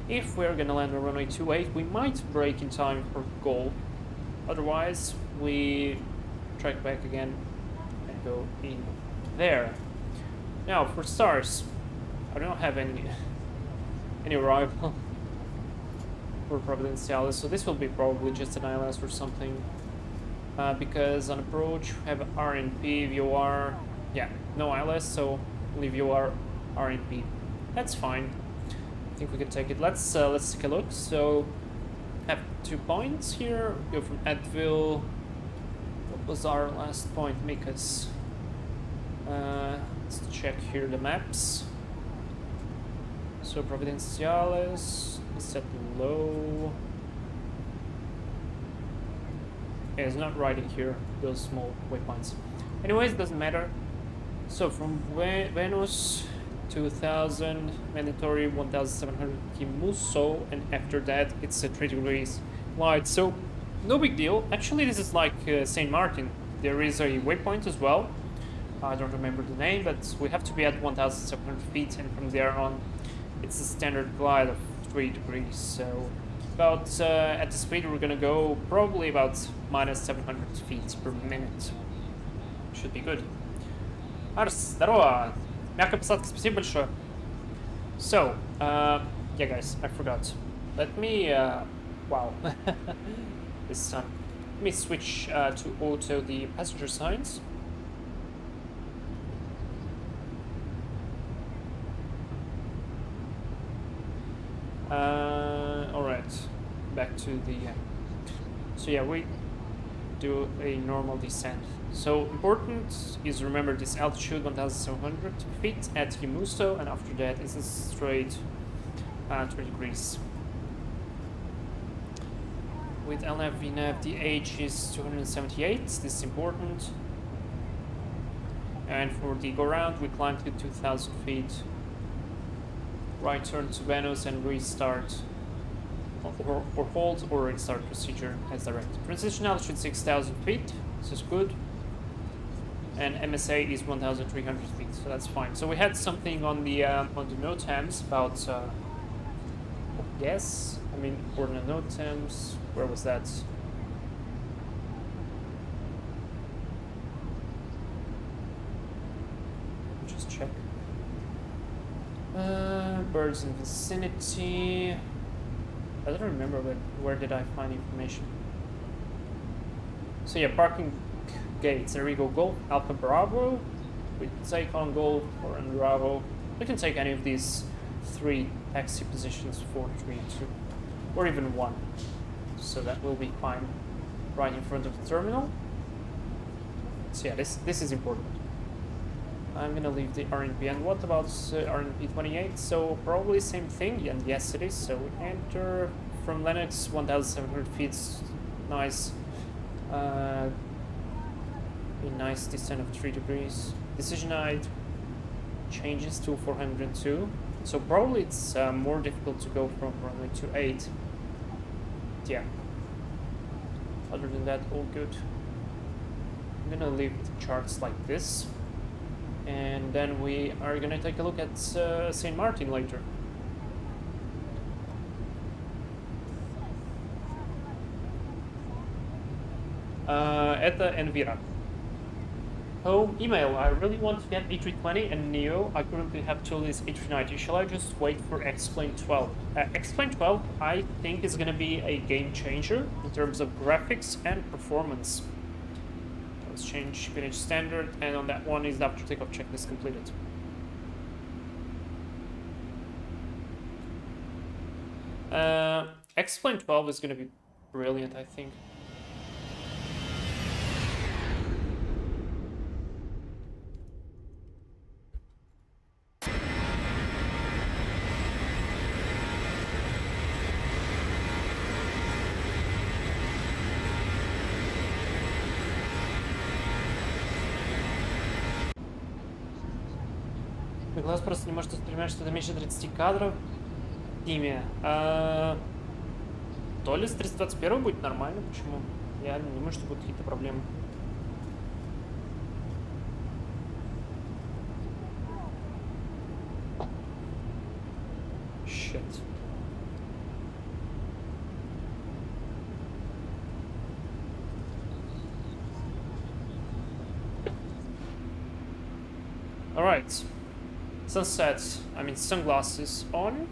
If we're gonna land on runway 28, we might brake in time for Golf. Otherwise, we track back again and go in there. Now, for stars, I don't have any arrival for Providenciales, so this will be probably just an ILS or something. Because on approach we have RNP, VOR, yeah, no ILS, so only VOR, RNP. That's fine. I think we can take it. Let's take a look. So have 2 points here. Go from Advil. What was our last point? Mikas. Let's check here the maps. So Providenciales is set low. Yeah, it's not riding here, those small waypoints. Anyways, it doesn't matter. So from Venus 2000, mandatory 1700 Kimuso, and after that it's a 3 degrees glide. So no big deal. Actually, this is like St. Martin. There is a waypoint as well. I don't remember the name, but we have to be at 1700 feet, and from there on it's a standard glide of 3 degrees. So about at the speed we're gonna go probably about minus 700 feet per minute. Should be good. Арс, здорово! Мягкая посадка, спасибо большое. So, yeah guys, I forgot. Let me, wow, this sun. Let me switch to auto the passenger signs. Alright, back to the, so yeah, we do a normal descent. So important is remember this altitude 1700 feet at Kimuso, and after that is a straight 3 degrees. With LNAV VNAV the H is 278, this is important. And for the go round we climb to 2000 feet. Right turn to Venus and restart, or hold or restart procedure as directed. Transition altitude 6000 feet, this is good. And MSA is 1300 feet, so that's fine. So we had something on the NOTAMs about yes, I mean for the NOTAMs, where was that? Just check. Birds in vicinity. I don't remember, but where did I find information? So yeah, parking gates. There we go. Golf, Alpha, Bravo. We take on Golf or on Bravo. We can take any of these 3 taxi positions, 4, 3, 2, or even 1. So that will be fine. Right in front of the terminal. So yeah, this is important. I'm gonna leave the RNP. And what about RNP 28? So probably same thing, and yes it is. So we enter from Lennox 1700 feet. Nice. A nice descent of 3 degrees. Decision height changes to 402. So probably it's more difficult to go from runway 28. Yeah. Other than that, all good. I'm gonna leave the charts like this. And then we are gonna take a look at St. Martin later. Eta Envira. Home email. I really want to get A320 and Neo. I currently have Tulis A390. Shall I just wait for X-Plane 12? X-Plane 12 I think is gonna be a game changer in terms of graphics and performance. Let's change finish standard, and on that one is the after takeoff checklist completed. X-Plane 12 is going to be brilliant, I think. Мой глаз просто не может воспринимать что-то меньше 30 кадров в Steam. То ли с 321 будет нормально, почему? Я не думаю, что будут какие-то проблемы. Shit. Alright. Sunset, I mean sunglasses on.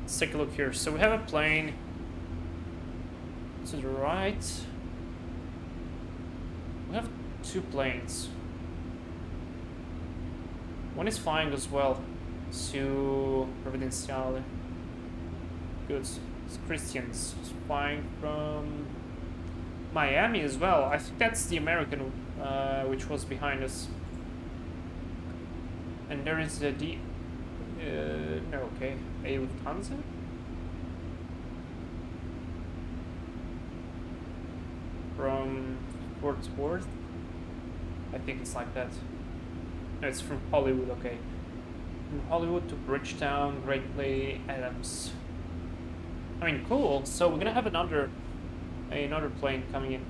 Let's take a look here. So we have a plane to the right. We have two planes. One is flying as well to Providenciales. Good. It's Christians flying from Miami as well. I think that's the American which was behind us. And there is a no, okay, a Lufthansa? From Fort Worth? I think it's like that. No, it's from Hollywood, okay. From Hollywood to Bridgetown, Great Bay, Adams. I mean, cool. So we're gonna have another plane coming in.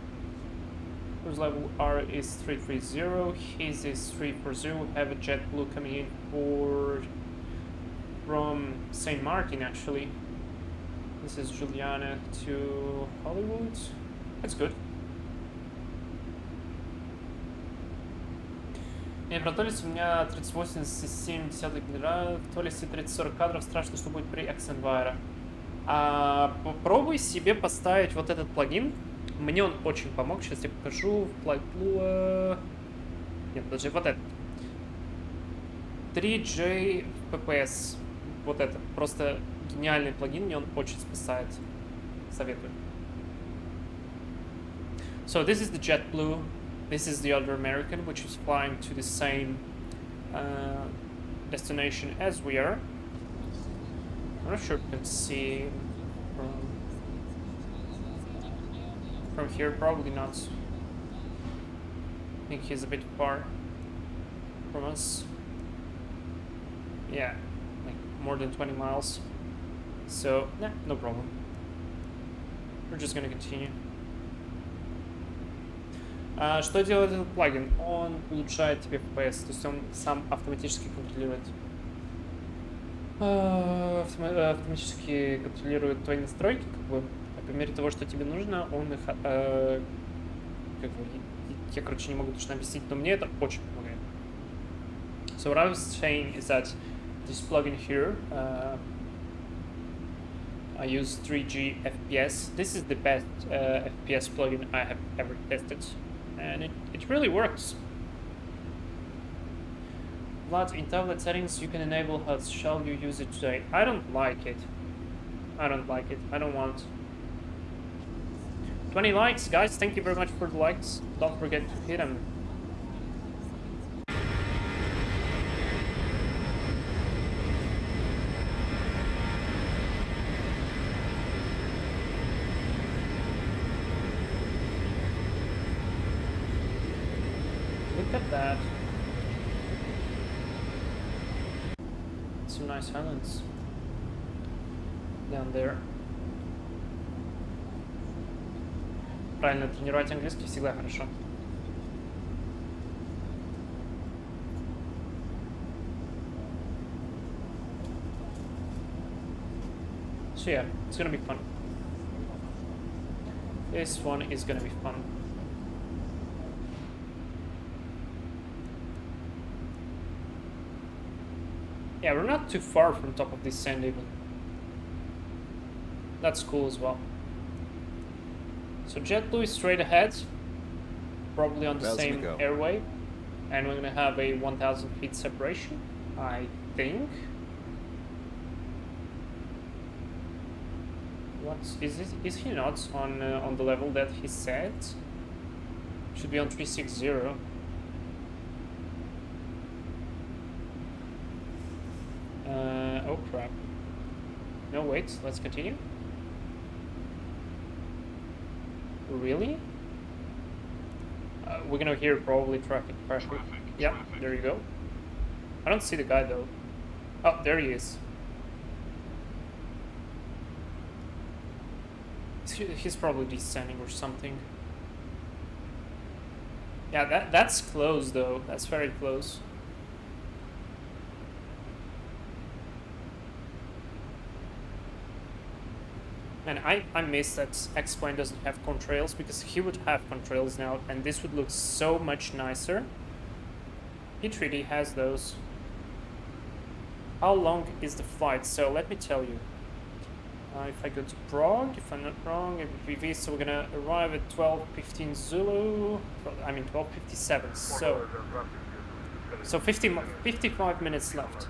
Whose level R is 330, his is 340. We have a JetBlue coming in from St. Martin actually. This is Juliana to Hollywood. That's good. Не, про Толис у меня 3080 генерал, в Толисе 30-40 кадров, страшно, что будет при Xmas. Попробуй себе поставить вот этот плагин. Мне он очень помог. Сейчас я покажу. Нет, подожди, вот это. 3J PPS. Вот это. Просто гениальный плагин. Мне он очень спасает. Советую. So this is the JetBlue. This is the other American, which is flying to the same destination as we are. I'm not sure if you can see from here, probably not. I think he's a bit far from us. Yeah, like more than 20 miles. So, nah, no problem. We're just gonna continue. Что делает этот плагин? Он улучшает тебе FPS, то есть он сам автоматически контролирует. Автоматически контролирует твои настройки, как бы. По мере того, что тебе нужно, он их, как бы, я, короче, не могу точно объяснить, но мне это очень помогает. So what I was saying is that this plugin here, I use 3G FPS. This is the best FPS plugin I have ever tested, and it really works. Vlad, in tablet settings, you can enable HUDs. Shall you use it today? I don't like it. I don't like it. I don't want. 20 likes, guys. Thank you very much for the likes. Don't forget to hit them. Look at that. Some nice islands down there. Правильно, тренировать английский всегда хорошо. So yeah, it's gonna be fun. This one is gonna be fun. Yeah, we're not too far from top of this sand even. That's cool as well. So JetBlue is straight ahead, probably on the same airway, and we're gonna have a 1,000 feet separation, I think. What is he not on the level that he said? Should be on 360. Oh crap. No, wait, let's continue. Really? We're gonna hear probably traffic. Yeah, there you go. I don't see the guy though. Oh, there he is. He's probably descending or something. Yeah, that's close though. That's very close. And I miss that X-Plane doesn't have contrails, because he would have contrails now and this would look so much nicer. P3D has those. How long is the flight? So let me tell you. If I go to Prague, if I'm not wrong, MBPV, so we're gonna arrive at 12:15 Zulu. I mean 12:57. So 55 minutes left.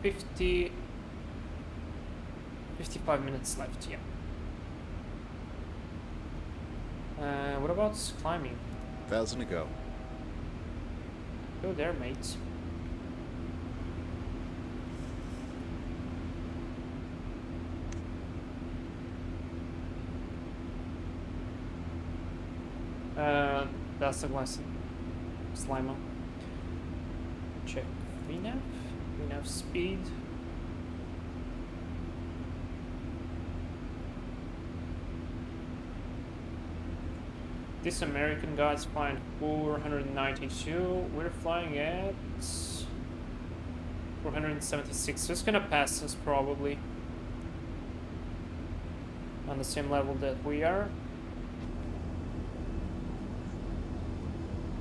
55 minutes left, yeah. What about climbing? 1,000 to go. Go there, mate. That's the glass Slimer. Check VNAV speed. This American guy's flying 492. We're flying at 476. So it's gonna pass us probably on the same level that we are.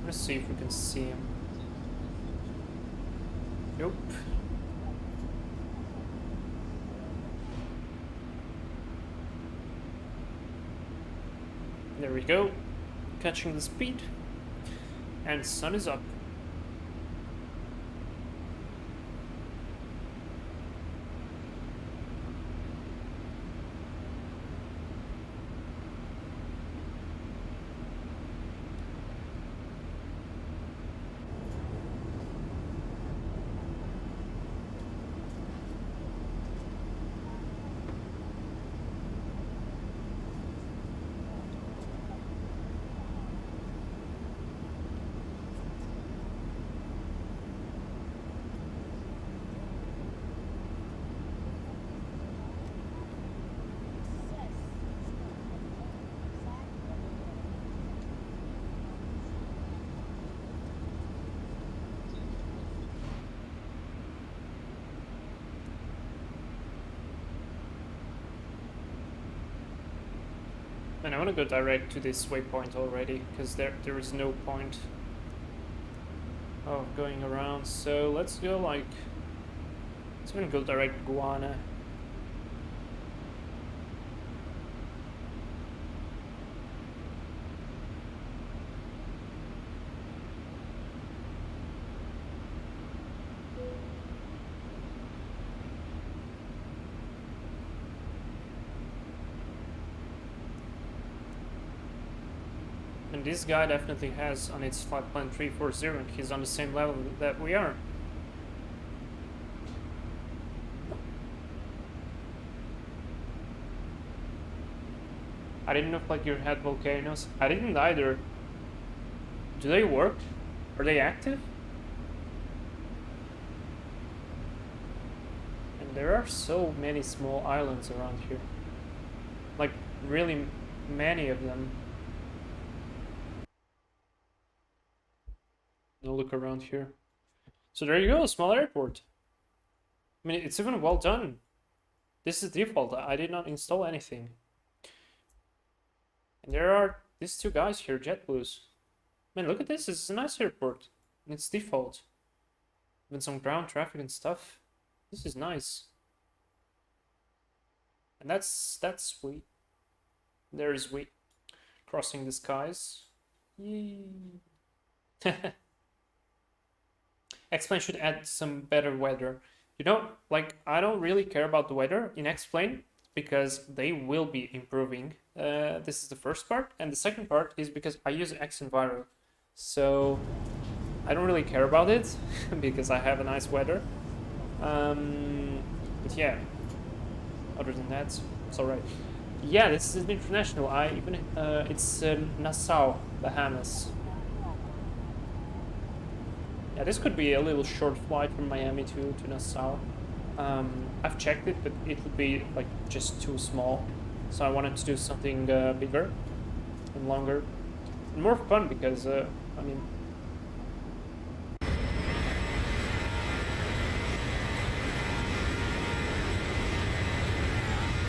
Let's see if we can see him. Nope. There we go. Catching the speed. And sun is up. And I want to go direct to this waypoint already, because there is no point of going around. So let's go like, let's even go direct to Guana. And this guy definitely has on its flight plan 340, and he's on the same level that we are. I didn't know like you had volcanoes. I didn't either. Do they work? Are they active? And there are so many small islands around here. Like really many of them. No look around here. So there you go, small airport. I mean, it's even well done. This is default. I did not install anything. And there are these two guys here, JetBlues. Man, look at this. It's a nice airport. And it's default. Even some ground traffic and stuff. This is nice. And that's sweet. There's we crossing the skies. Yay. X-Plane should add some better weather. You know, like, I don't really care about the weather in X-Plane because they will be improving. This is the first part, and the second part is because I use X-Enviro. So I don't really care about it because I have a nice weather. But yeah, other than that, it's alright. Yeah, this is international. It's Nassau, Bahamas. Yeah, this could be a little short flight from Miami to Nassau. I've checked it, but it would be like just too small. So I wanted to do something bigger and longer and more fun because, I mean,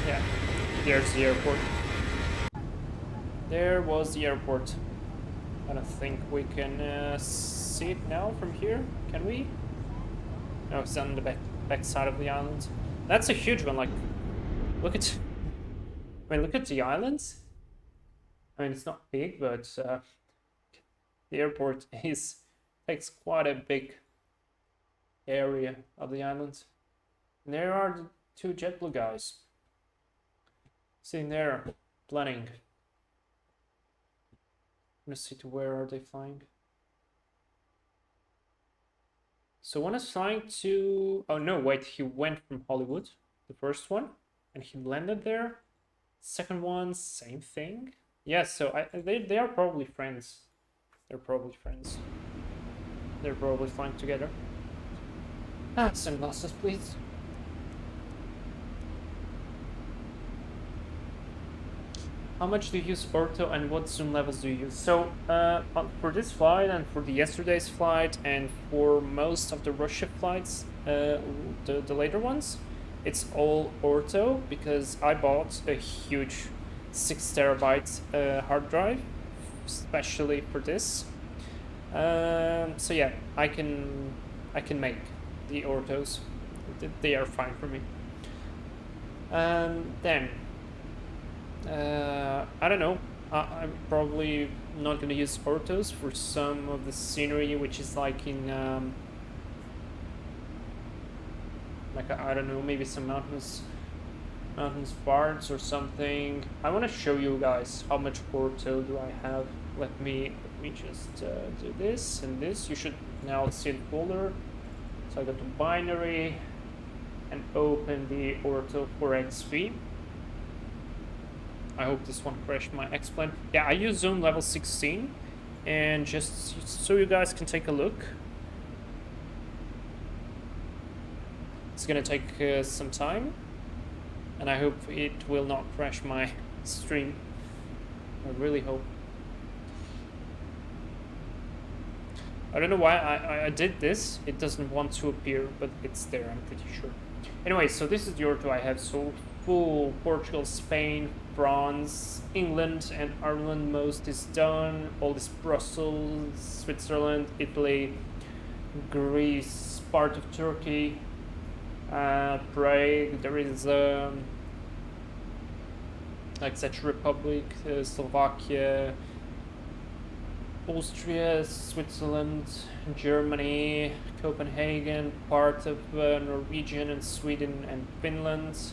yeah, there's the airport. There was the airport. I don't think we can see it now from here, can we? No, it's on the back side of the island. That's a huge one. Like, look at, I mean, look at the islands. I mean, it's not big, but the airport takes quite a big area of the island. And there are the two JetBlue guys sitting there planning. Let's see, to where are they flying? So one is flying to, oh no, wait, he went from Hollywood, the first one, and he landed there. Second one, same thing. Yeah, so they are probably friends. They're probably friends. They're probably flying together. Sunglasses, please. How much do you use ortho and what zoom levels do you use? So for this flight and for the yesterday's flight and for most of the Russia flights, the later ones, it's all ortho because I bought a huge 6 terabyte hard drive, especially for this. So yeah, I can make the orthos. They are fine for me. Then. I don't know. I'm probably not going to use orthos for some of the scenery, which is like in, like I don't know, maybe some mountains parts or something. I want to show you guys how much ortho do I have. Let me just do this and this. You should now see the folder. So I go to binary and open the ortho for XP. I hope this won't crash my X-Plane. Yeah, I use zone level 16, and just so you guys can take a look. It's gonna take some time, and I hope it will not crash my stream. I really hope. I don't know why I did this. It doesn't want to appear, but it's there, I'm pretty sure. Anyway, so this is the ortho I have. So full Portugal, Spain, France, England and Ireland most is done. All this Brussels, Switzerland, Italy, Greece, part of Turkey, Prague, there is like Czech Republic, Slovakia, Austria, Switzerland, Germany, Copenhagen, part of Norwegian and Sweden and Finland.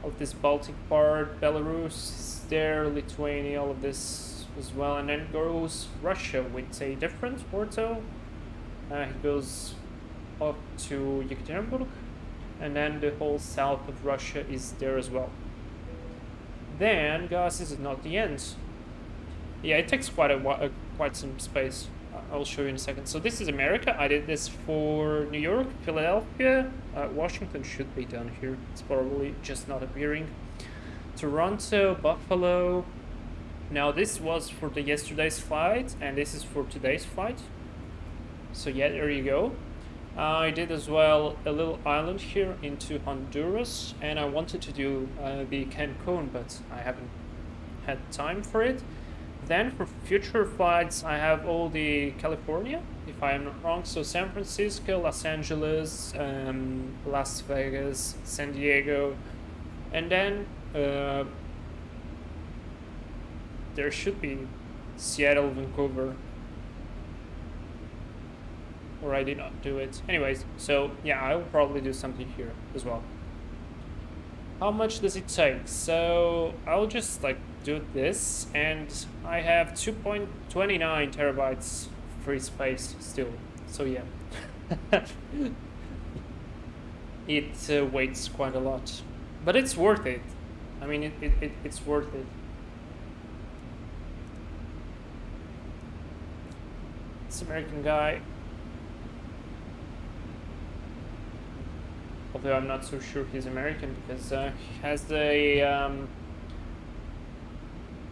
Of this Baltic part, Belarus is there, Lithuania, all of this as well, and then goes Russia with a different ortho. It goes up to Yekaterinburg, and then the whole south of Russia is there as well. Then, guys, this is not the end. Yeah, it takes quite some space. I'll show you in a second. So this is America. I did this for New York, Philadelphia, Washington should be down here. It's probably just not appearing. Toronto, Buffalo. Now this was for the yesterday's flight, and this is for today's flight. So yeah, there you go. I did as well a little island here into Honduras, and I wanted to do the Cancun, but I haven't had time for it. Then for future flights, I have all the California, if I am not wrong. So San Francisco, Los Angeles, Las Vegas, San Diego, and then there should be Seattle, Vancouver. or I did not do it. Anyways, so yeah, I will probably do something here as well. How much does it take? So I'll just like do this, and I have 2.29 terabytes free space still. So yeah, it weighs quite a lot, but it's worth it. I mean, it's worth it. This American guy. Although I'm not so sure he's American because he has a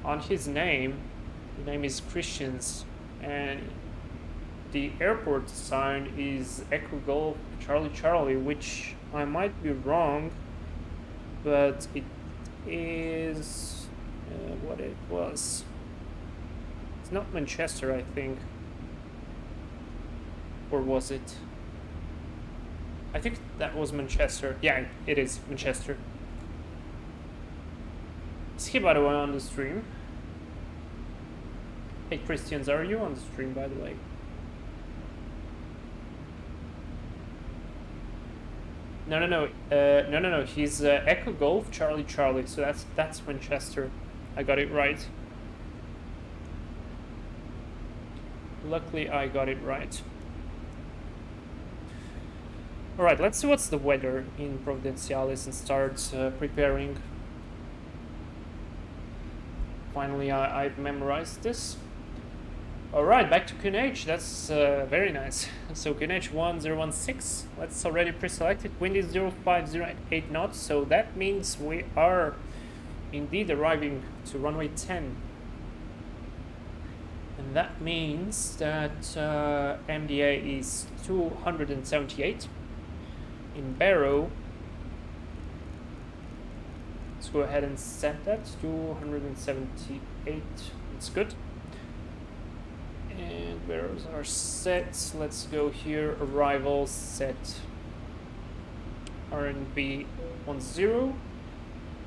on his name, the name is Christians, and the airport sign is Echo Golf Charlie Charlie, which I might be wrong, but it is what it was. It's not Manchester, I think, or was it? I think that was Manchester. Yeah, it is Manchester. Is he, by the way, on the stream? Hey, Christians, are you on the stream, by the way? No. He's Echo Golf Charlie Charlie. So that's Manchester. I got it right. Luckily, I got it right. Alright, let's see what's the weather in Providenciales and start preparing. Finally, I've memorized this. Alright, back to QNH. That's very nice. So QNH 1016. Let's already pre-select it. Wind is 0508 knots. So that means we are indeed arriving to runway 10. And that means that MDA is 278. In Barrow, let's go ahead and set that 278. It's good. And barrows are set. Let's go here. Arrival set RNB 10,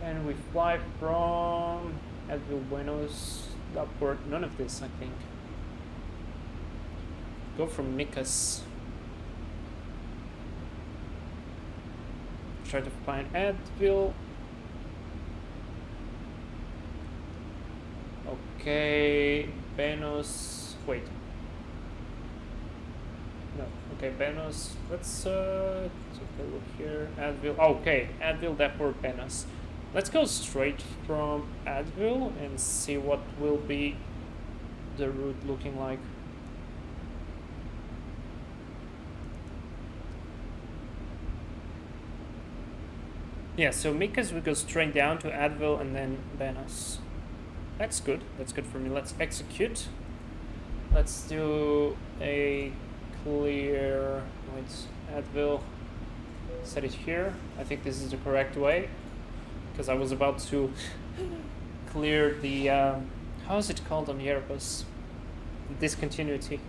and we fly from Advil Buenos upward. None of this, I think. Go from Micas. Try to find Advil. Okay, Benos. Wait. No. Okay, Benos. Let's take a look here. Advil. Okay, Advil, Depot, Benos. Let's go straight from Advil and see what will be the route looking like. Yeah, so Micas we go straight down to Advil and then Benos. That's good. That's good for me. Let's execute. Let's do a clear. Wait, Advil. Set it here. I think this is the correct way because I was about to clear the. How is it called on the Airbus? Discontinuity.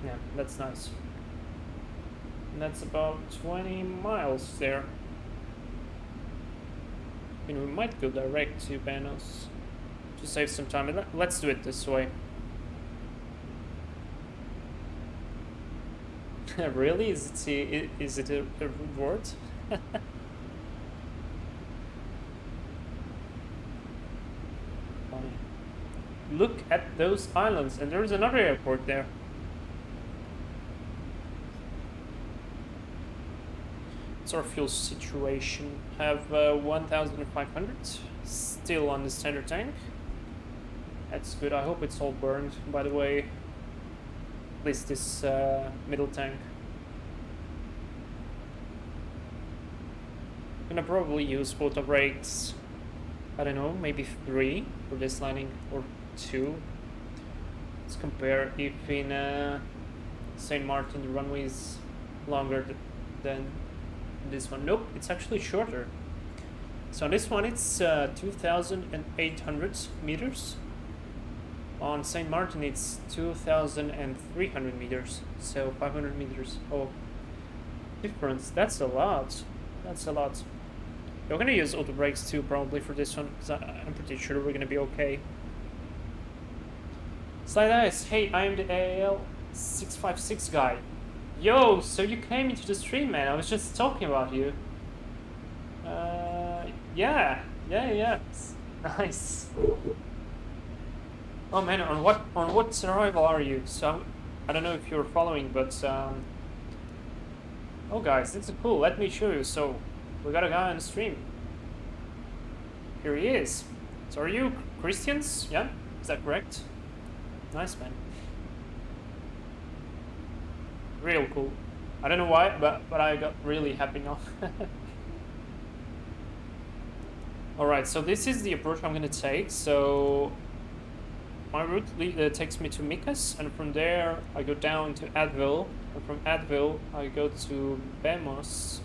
Yeah, that's nice. And that's about 20 miles there. I mean, we might go direct to Benos to save some time. And let's do it this way. Really? Is it a reward? Look at those islands, and there's another airport there. What's our fuel situation? Have 1,500 still on the standard tank. That's good. I hope it's all burned, by the way. At least this middle tank. I'm gonna probably use photo brakes. I don't know, maybe 3 for this landing or 2. Let's compare if in St. Maarten the runway is longer than this one. Nope, it's actually shorter. So on this one it's 2,800 meters. On St. Maarten it's 2,300 meters. So 500 meters. Oh, difference. That's a lot. That's a lot. We're gonna use auto brakes too, probably for this one, because I'm pretty sure we're gonna be okay. Slide Ice, hey, I am the AAL 656 guy. Yo, so you came into the stream, man. I was just talking about you. Yeah. Nice. Oh man, on what survival are you? So I don't know if you're following, but oh guys, this is cool. Let me show you. So we got a guy on the stream. Here he is. So are you Christians? Yeah, is that correct? Nice, man. Real cool. I don't know why, but I got really happy now. Alright, so this is the approach I'm gonna take. So my route takes me to Mikas, and from there I go down to Advil, and from Advil I go to Benos.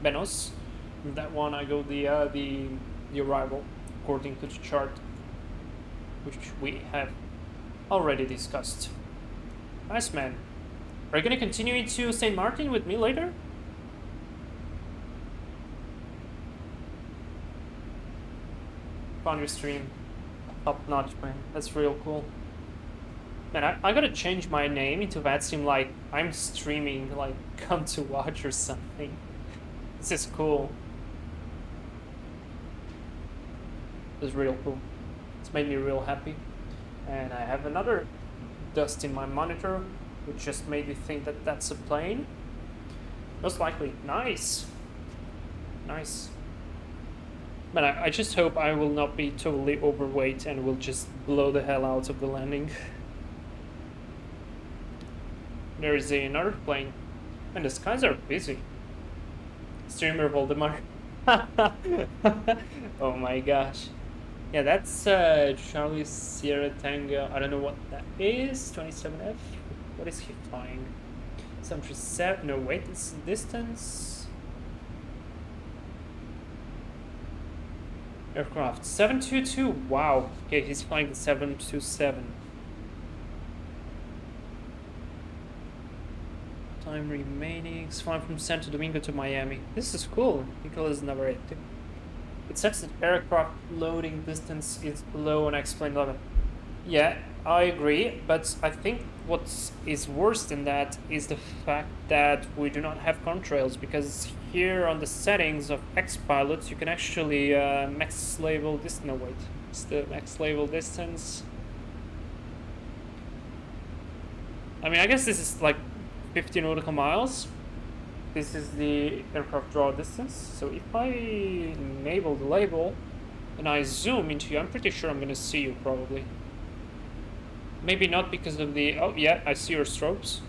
From that one I go the arrival, according to the chart, which we have already discussed. Nice, man. Are you gonna continue into St. Martin with me later? Found your stream. Top notch, man. That's real cool. Man, I gotta change my name into that seem like I'm streaming, like come to watch or something. This is cool. It's real cool. It's made me real happy. And I have another dust in my monitor, which just made me think that that's a plane. Most likely. Nice. Nice. But I just hope I will not be totally overweight and will just blow the hell out of the landing. There is another plane. And the skies are busy. Streamer Voldemar. Oh my gosh. Yeah, that's Charlie Sierra Tango. I don't know what that is. 27F. What is he flying? 737. No, wait, it's distance. Aircraft 722. Wow. Okay, he's flying the 727. Time remaining. It's flying from Santo Domingo to Miami. This is cool. Nicholas Navarrete. It says that aircraft loading distance is low on X-Plane 11. Yeah, I agree, but I think what is worse than that is the fact that we do not have contrails, because here on the settings of X-Pilot you can actually max label distance. No, wait, it's the max label distance. I mean, I guess this is like 50 nautical miles. This is the aircraft draw distance. So if I enable the label and I zoom into you, I'm pretty sure I'm gonna see you probably. Maybe not because of the... Oh yeah, I see your strobes.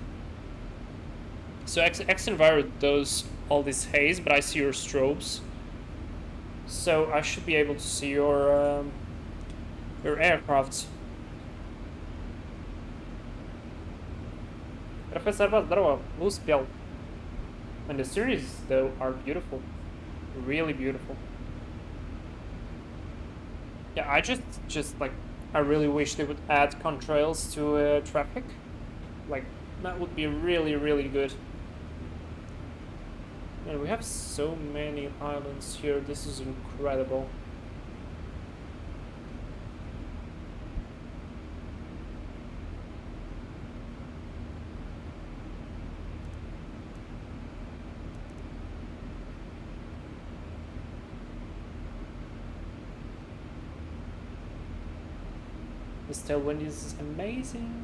So X-Enviro does all this haze, but I see your strobes. So I should be able to see your aircraft. Professor, здорово, успел. And the series though are beautiful, really beautiful. Yeah, I just like, I really wish they would add contrails to traffic. Like, that would be really, really good. And we have so many islands here. This is incredible. This tailwind is amazing.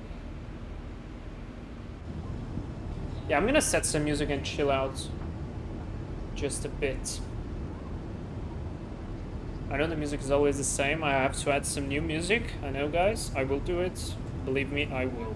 Yeah, I'm gonna set some music and chill out just a bit. I know the music is always the same. I have to add some new music. I know, guys. I will do it. Believe me, I will.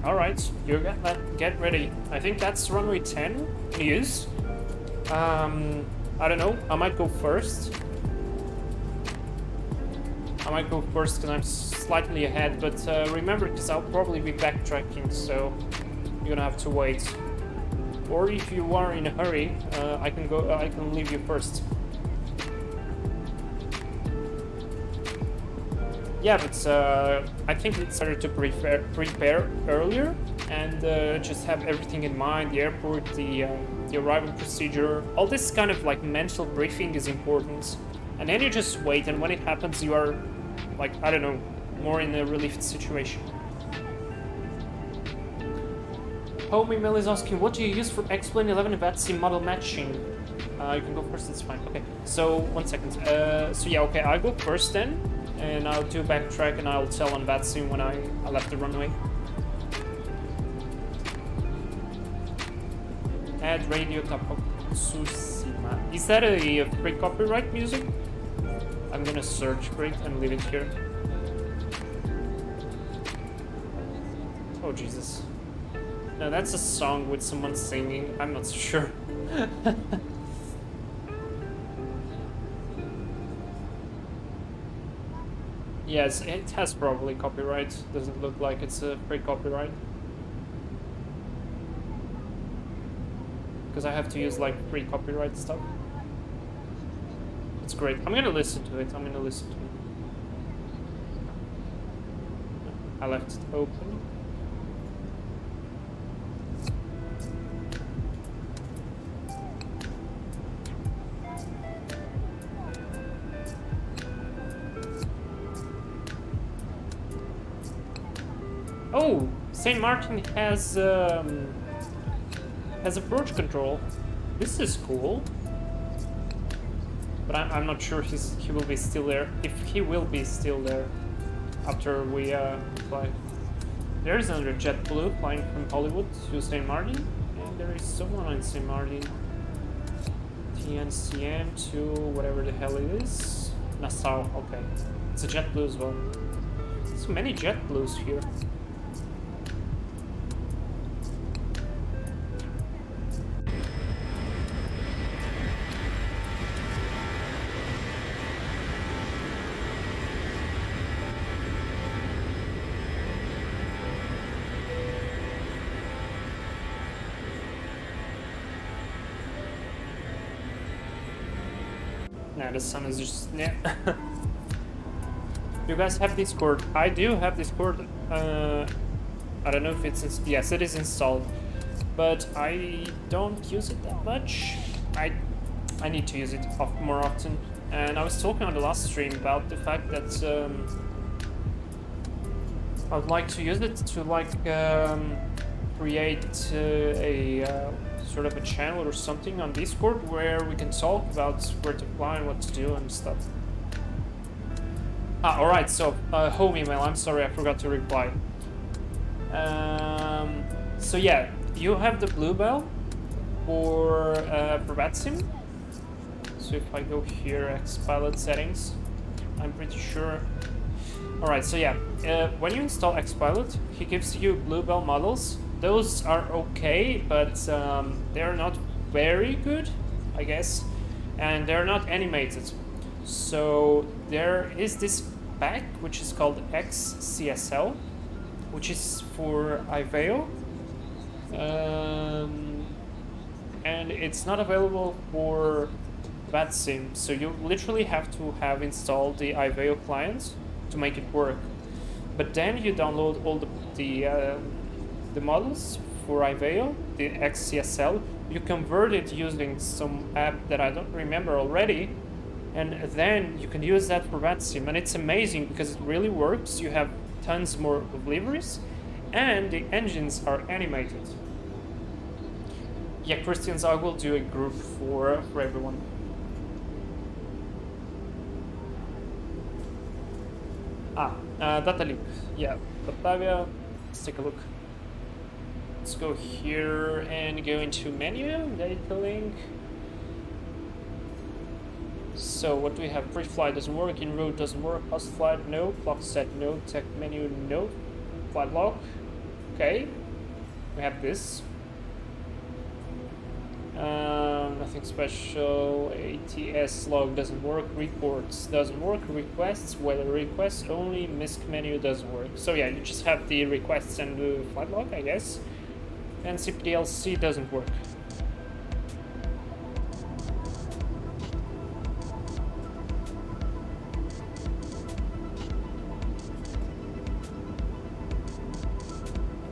Alright, you get ready. I think that's runway 10 use. I don't know, I might go first. Because I'm slightly ahead, but remember, because I'll probably be backtracking, so you're gonna have to wait. Or if you are in a hurry, I can leave you first. Yeah, but I think it's better to prepare earlier and just have everything in mind, the airport, the arrival procedure, all this kind of like mental briefing is important. And then you just wait, and when it happens, you are like, I don't know, more in a relieved situation. Home email is asking, what do you use for X-Plane 11 VATSIM model matching? You can go first, it's fine. Okay, so 1 second. So yeah, okay, I'll go first then, and I'll do backtrack and I'll tell on VATSIM when I left the runway. Add radio Tsushima. Is that a free copyright music? I'm gonna search for it and leave it here. Oh Jesus. No, that's a song with someone singing. I'm not so sure. Yes, it has probably copyright. Doesn't look like it's a free copyright. Because I have to use like free copyright stuff. It's great. I'm gonna listen to it. I left it open. Oh, St. Maarten has approach control. This is cool. But I'm not sure he will be still there. If he will be still there after we fly. There's another JetBlue flying from Hollywood to St. Maarten. And there is someone on St. Maarten. TNCM to whatever the hell it is. Nassau, okay. It's a JetBlue as well. So many JetBlues here. Nah, the sun is just... yeah. You guys have Discord? I do have Discord. I don't know if it's... yes, it is installed. But I don't use it that much. I need to use it more often. And I was talking on the last stream about the fact that I would like to use it to like create a sort of a channel or something on Discord where we can talk about where to fly and what to do and stuff. Ah, alright, so home email, I'm sorry I forgot to reply. So yeah, you have the blue bell for VATSIM. So if I go here, X-Pilot settings, I'm pretty sure. Alright, so yeah, when you install X-Pilot, he gives you blue bell models. Those are okay, but they're not very good, I guess, and they're not animated. So there is this pack which is called XCSL, which is for IVEO, and it's not available for VATSIM. So you literally have to have installed the IVEO client to make it work. But then you download all the models for IVEO, the XCSL, you convert it using some app that I don't remember already, and then you can use that for VATSIM, and it's amazing because it really works. You have tons more of liveries, and the engines are animated. Yeah, Christians, I will do a group for everyone. Data link. Yeah, Batavia. Let's take a look. Let's go here and go into menu, data link. So what do we have? Pre-flight doesn't work, en route doesn't work, host flight, no, clock set, no, tech menu, no, flight log. Okay, we have this. Nothing special. ATS log doesn't work, reports doesn't work, requests, weather requests only, MISC menu doesn't work. So yeah, you just have the requests and the flight log, I guess. And CPDLC doesn't work.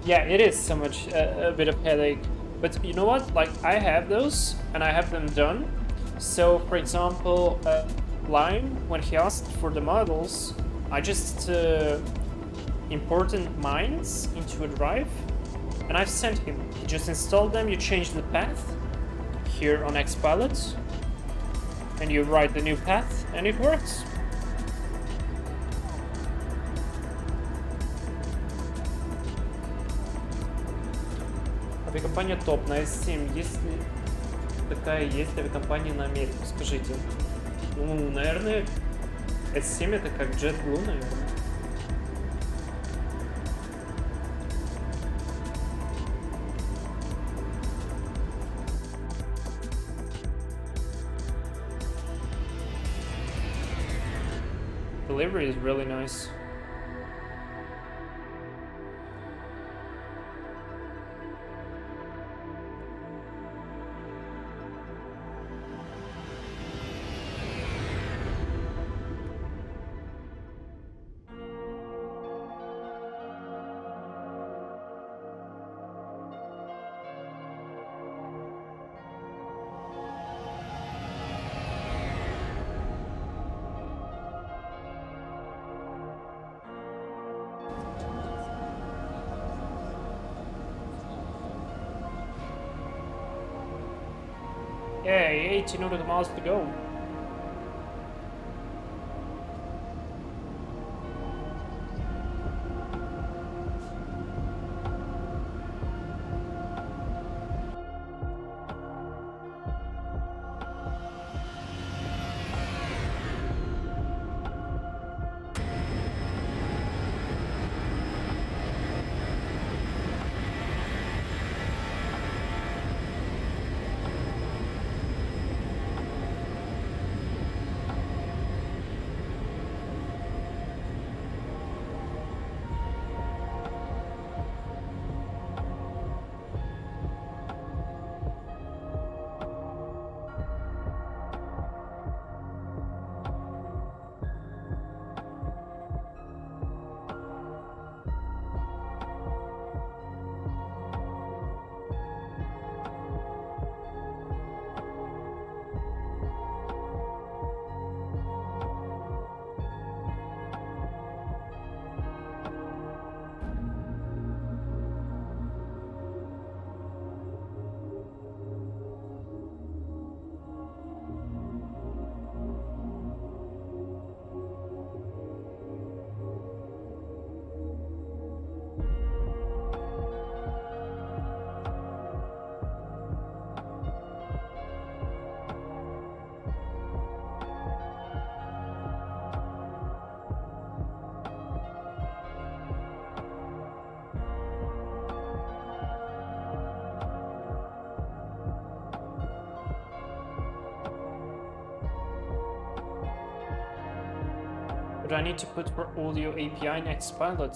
Yeah, it is so much a bit of headache. But you know what? Like, I have those and I have them done. So, for example, Lime, when he asked for the models, I just imported mines into a drive and I've sent him. He just installed them, you change the path here on Xpilot and you write the new path and it works. Авиакомпания топ на S7, если такая есть авиакомпания на Америку, скажите. Ну, наверное, S7 это как JetBlue, наверное. Delivery is really nice. Yeah, 1800 miles to go. But I need to put for audio API in Xpilot.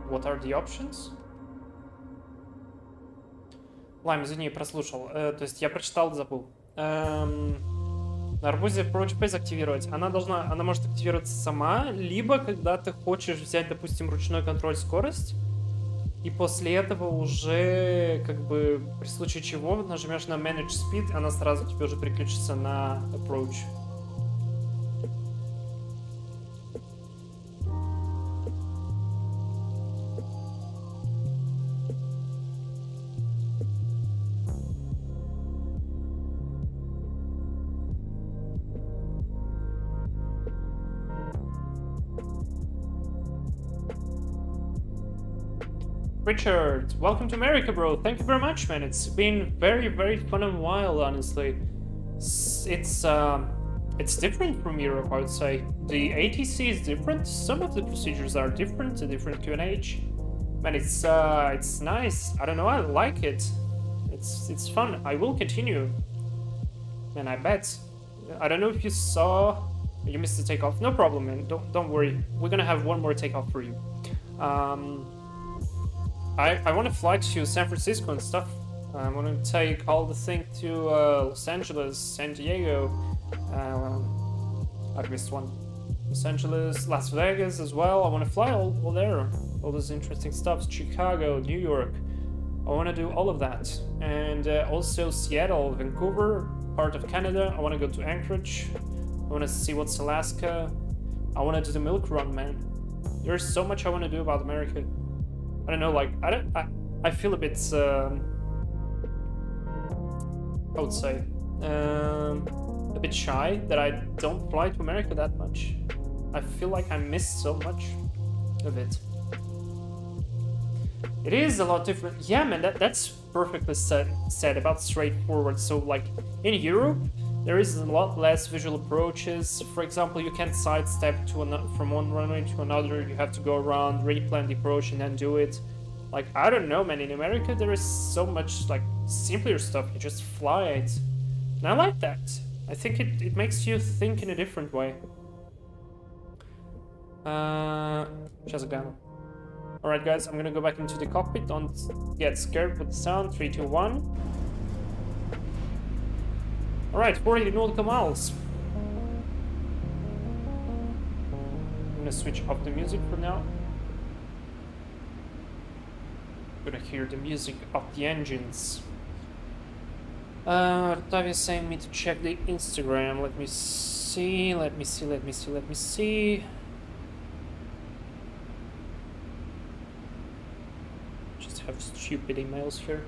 What are the options? Лайм, извини, прослушал. То есть я прочитал, забыл. На арбузе Approach Base активировать. Она может активироваться сама, либо когда ты хочешь взять, допустим, ручной контроль скорость, и после этого уже, как бы, при случае чего, нажмешь на Manage Speed, она сразу тебе уже переключится на Approach. Richard, welcome to America, bro. Thank you very much, man. It's been very, very fun and wild, honestly. It's different from Europe, I would say. The ATC is different. Some of the procedures are different, a different QNH. Man, it's nice. I don't know. I like it. It's fun. I will continue. Man, I bet. I don't know if you saw. You missed the takeoff. No problem, man. Don't worry. We're gonna have one more takeoff for you. I want to fly to San Francisco and stuff. I want to take all the thing to Los Angeles, San Diego. I missed one. Los Angeles, Las Vegas as well. I want to fly all there. All those interesting stuff. Chicago, New York. I want to do all of that. And also Seattle, Vancouver, part of Canada. I want to go to Anchorage. I want to see what's Alaska. I want to do the milk run, man. There's so much I want to do about America. I don't know, like, I feel a bit, I would say, a bit shy that I don't fly to America that much. I feel like I missed so much of it. It is a lot different. Yeah, man, that's perfectly said about straightforward. So, like, in Europe, there is a lot less visual approaches. For example, you can't sidestep from one runway to another. You have to go around, replan the approach, and then do it. Like, I don't know, man. In America, there is so much, like, simpler stuff. You just fly it. And I like that. I think it makes you think in a different way. Shazagano. Alright, guys, I'm gonna go back into the cockpit. Don't get scared with the sound. 3, 2, 1. Alright, 40 nautical miles. I'm gonna switch off the music for now. I'm gonna hear the music of the engines. Octavia's saying me to check the Instagram. Let me see. Just have stupid emails here.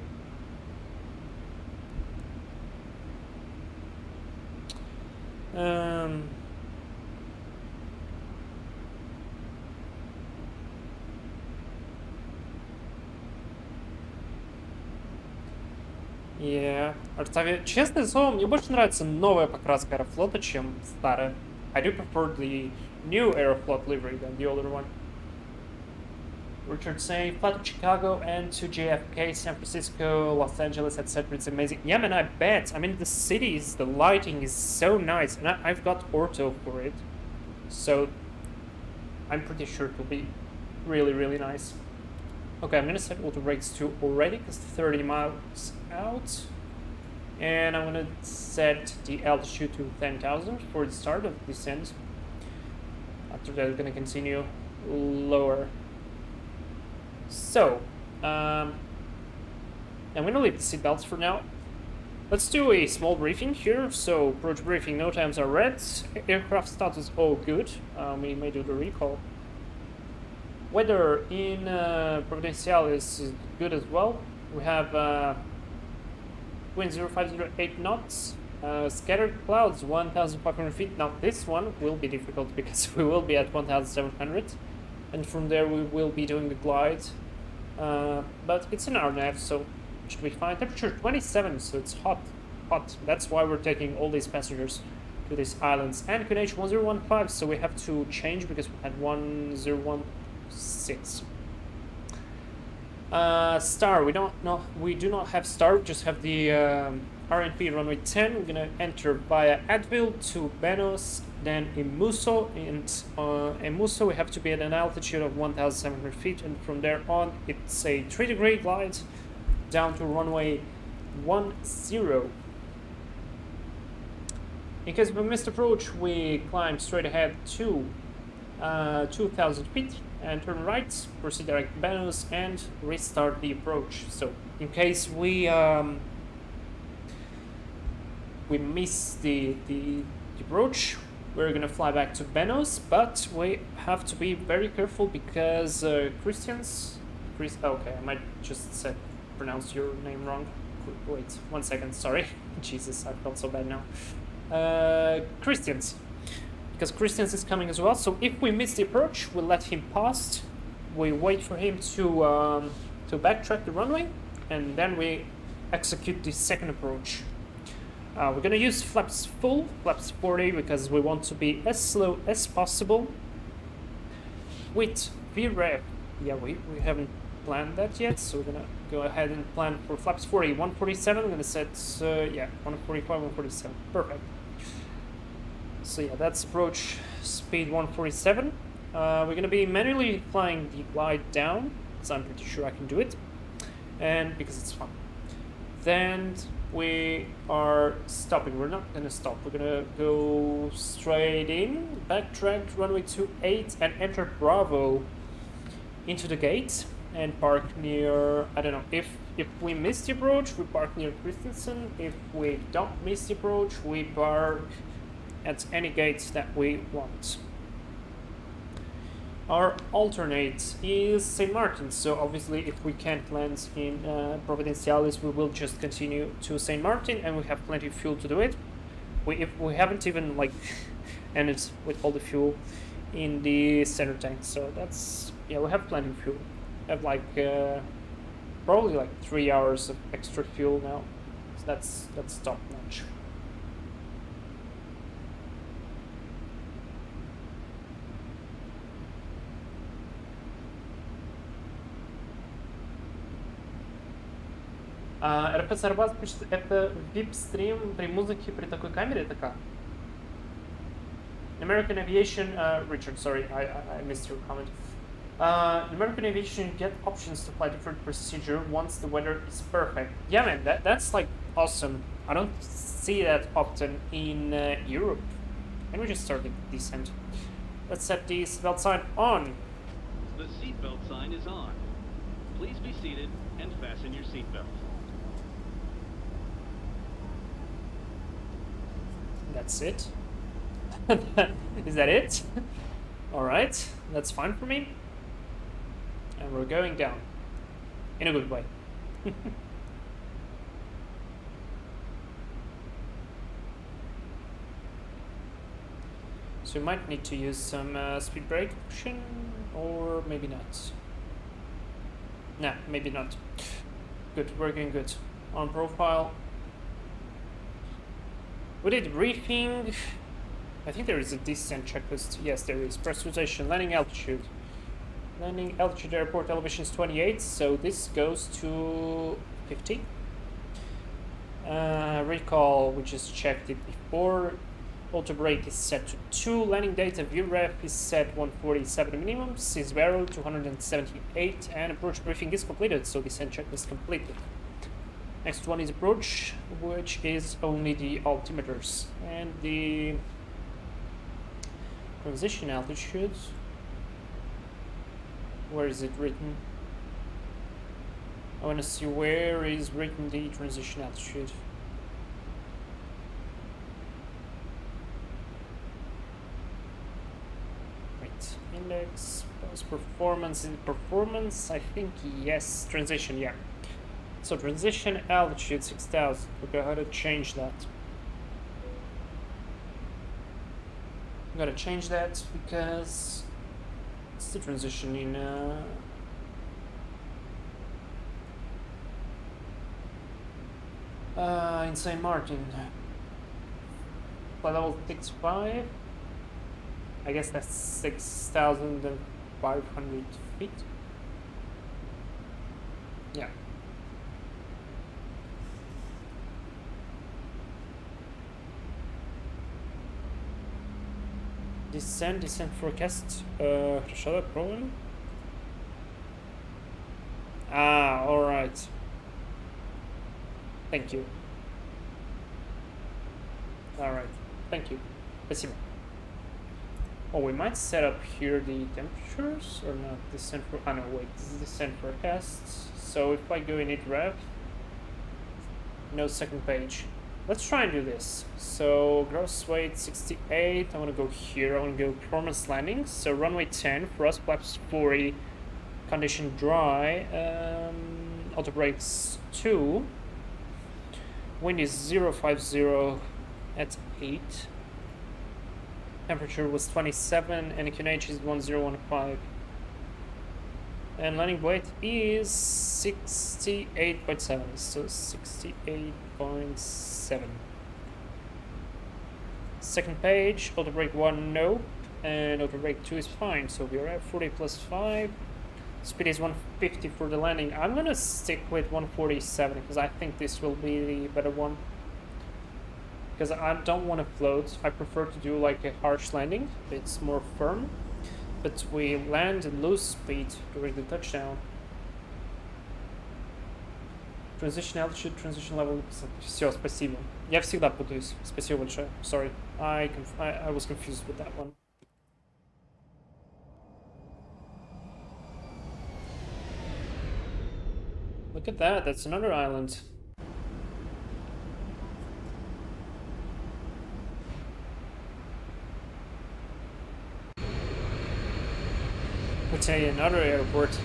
Yeah. Octavia, честное слово, мне больше нравится новая покраска Аэрофлота, чем старая. I do prefer the new Aeroflot livery than the older one. Richard saying, fly to Chicago and to JFK, San Francisco, Los Angeles, etc. It's amazing. Yeah, man, I bet. I mean, the cities, the lighting is so nice, and I've got ortho for it, so I'm pretty sure it will be really, really nice. Okay, I'm gonna set auto brakes to already, because 30 miles out, and I'm gonna set the altitude to 10,000 for the start of the descent. After that, I'm gonna continue lower. So, I'm gonna leave the seatbelts for now. Let's do a small briefing here. So, approach briefing, no times are red. Aircraft status all good. We may do the recall. Weather in Providenciales is good as well. We have wind 0508 knots. Scattered clouds 1,500 feet. Now, this one will be difficult because we will be at 1,700. And from there we will be doing the glide, but it's an RNAV, so it should be fine. Temperature 27, so it's hot. That's why we're taking all these passengers to these islands. And QNH 1015, so we have to change because we had 1016. Star, we do not have star. We just have the RNP runway 10. We're gonna enter via Advil to Benos, then in Muso, and in Muso we have to be at an altitude of 1,700 feet, and from there on it's a 3-degree glide down to runway 10. In case of a missed approach, we climb straight ahead to 2,000 feet and turn right, proceed direct to Benos, and restart the approach. So in case we miss the approach, we're gonna fly back to Benos, but we have to be very careful because okay, I might just pronounce your name wrong. Wait, 1 second, sorry. Jesus, I felt so bad now. Christians, because Christians is coming as well. So if we miss the approach, we'll let him pass. We wait for him to backtrack the runway, and then we execute the second approach. We're gonna use flaps full, flaps 40, because we want to be as slow as possible. With VREF, yeah, we haven't planned that yet, so we're gonna go ahead and plan for flaps 40. 147, I'm gonna set, 145, 147, perfect. So yeah, that's approach speed 147. We're gonna be manually flying the glide down, because I'm pretty sure I can do it, and because it's fun. Then we are stopping. We're not gonna stop. We're gonna go straight in, backtrack to runway 28 and enter Bravo into the gate and park near, I don't know, if we miss the approach, we park near Christensen. If we don't miss the approach, we park at any gates that we want. Our alternate is St. Martin, so obviously if we can't land in Providenciales, we will just continue to St. Martin, and we have plenty of fuel to do it. If we haven't even like ended with all the fuel in the center tank, so that's, yeah, we have plenty of fuel. We have like probably like 3 hours of extra fuel now, so that's top notch. РП Сарбас пишет, это VIP-стрим при музыке при такой камере, это как? American Aviation, Richard, sorry, I missed your comment. American Aviation, you get options to fly different procedure once the weather is perfect. Yeah, man, that's like awesome. I don't see that often in Europe. And we just start the descent. Let's set the seatbelt sign on. The seatbelt sign is on. Please be seated and fasten your seatbelt. That's it. Is that it? Alright, that's fine for me. And we're going down. In a good way. So we might need to use some speed brake option, or maybe not. Nah, maybe not. Good, we're going good. On profile. We did briefing. I think there is a descent checklist. Yes, there is. Pressurization, landing altitude. Landing altitude, airport elevation is 28, so this goes to 50. Recall, we just checked it before. Auto brake is set to 2. Landing data VREF is set 147 minimum. Since barrel 278, and approach briefing is completed, so descent checklist completed. Next one is approach, which is only the altimeters and the transition altitude. Where is it written? I want to see where is written the transition altitude. Wait, index, post performance, in performance, I think yes, transition, yeah. So transition altitude 6000. We're gonna have to change that. I'm gonna change that because it's the transition in St. Martin. Flight level 65. I guess that's 6,500 feet. Yeah. Descent forecast. Shall I problem? Ah, alright. Thank you. Alright, thank you. Спасибо. Oh, we might set up here the temperatures or not. Descent for. Oh no, wait, this is descent forecast. So if I go in it ref, no second page. Let's try and do this. So gross weight 68. I want to go here. I want to go performance landing. So runway 10 for us, flaps 40. Condition dry. Auto brakes 2. Wind is 050 at 8. Temperature was 27 and QNH is 1015. And landing weight is 68.7, so 68.7. Second page, auto brake 1, nope, and auto brake 2 is fine, so we are at 40 plus 5. Speed is 150 for the landing. I'm gonna stick with 147 because I think this will be the better one. Because I don't want to float, I prefer to do like a harsh landing, it's more firm. But we land and lose speed during the touchdown. Transition altitude, transition level. Все, спасибо. Я всегда путаюсь. Спасибо большое. Sorry. I was confused with that one. Look at that, that's another island. It's another airport.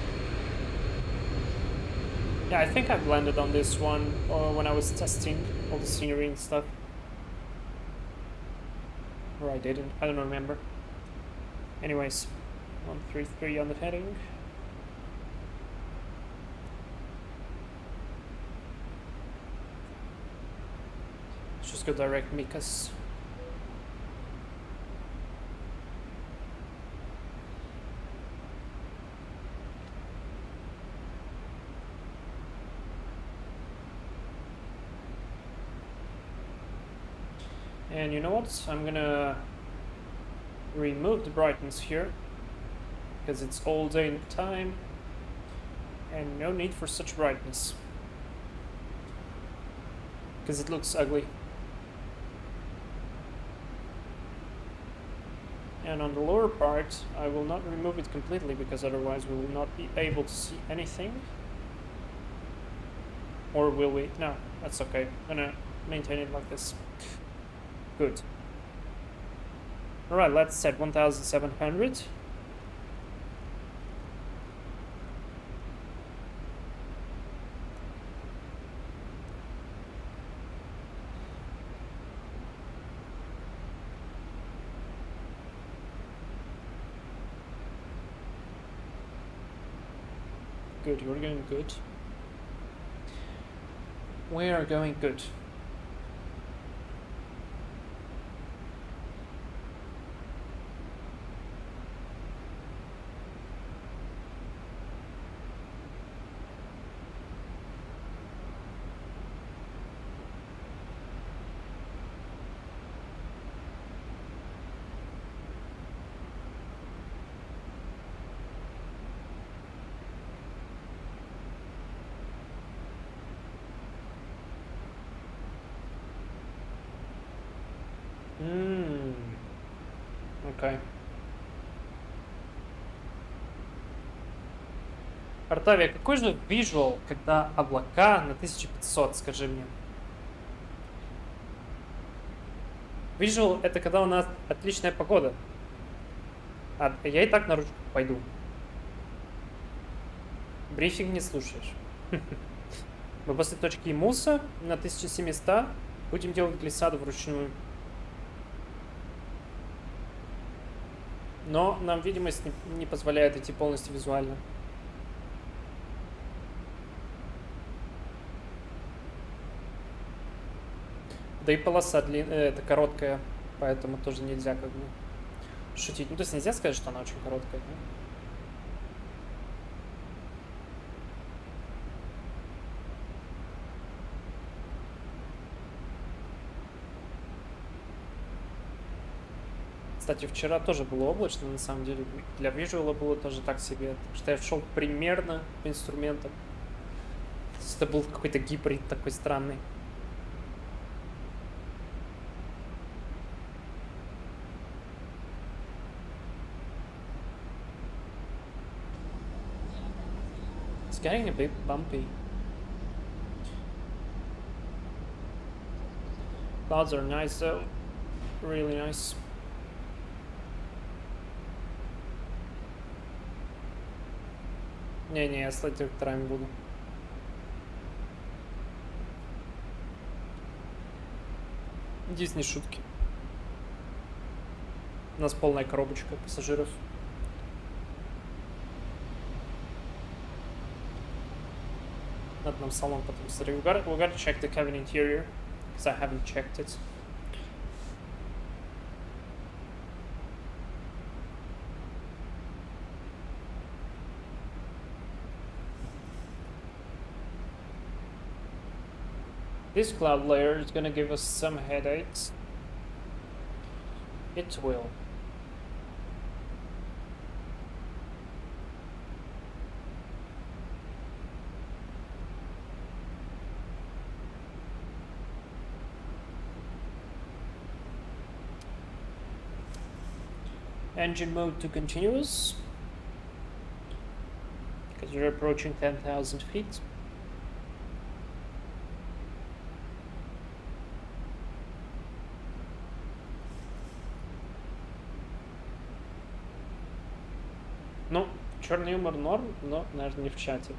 Yeah, I think I've landed on this one when I was testing all the scenery and stuff. Or I didn't, I don't remember. Anyways, 133 on the heading. Let's just go direct Mikas. And you know what? I'm gonna remove the brightness here because it's all day time and no need for such brightness because it looks ugly. And on the lower part I will not remove it completely because otherwise we will not be able to see anything. Or will we? No, that's okay. I'm gonna maintain it like this. Good. Alright, let's set 1700. Good, you're going good. We are going good. Окей. Артавия, какой же визуал, когда облака на 1500, скажи мне? Визуал — это когда у нас отличная погода. А я и так на ручку пойду. Брифинг не слушаешь. Мы после точки Имуса на 1700 будем делать глиссаду вручную. Но нам видимость не позволяет идти полностью визуально. Да и полоса это короткая, поэтому тоже нельзя как бы шутить. Ну, то есть нельзя сказать, что она очень короткая, да? Кстати, вчера тоже было облачно, на самом деле. Для визуала было тоже так себе. Так что я шел примерно по инструментам. Это был какой-то гибрид такой странный. It's getting a bit bumpy. Clouds are nice though. Really nice. Не, я слать векторами буду. Здесь не шутки. У нас полная коробочка пассажиров. Надо нам салон потом смотреть. We gotta check the cabin interior, because I haven't checked it. This cloud layer is gonna give us some headaches. It will. Engine mode to continuous. Because you're approaching 10,000 feet. Ну, черный юмор норм, но, наверное, не в чате.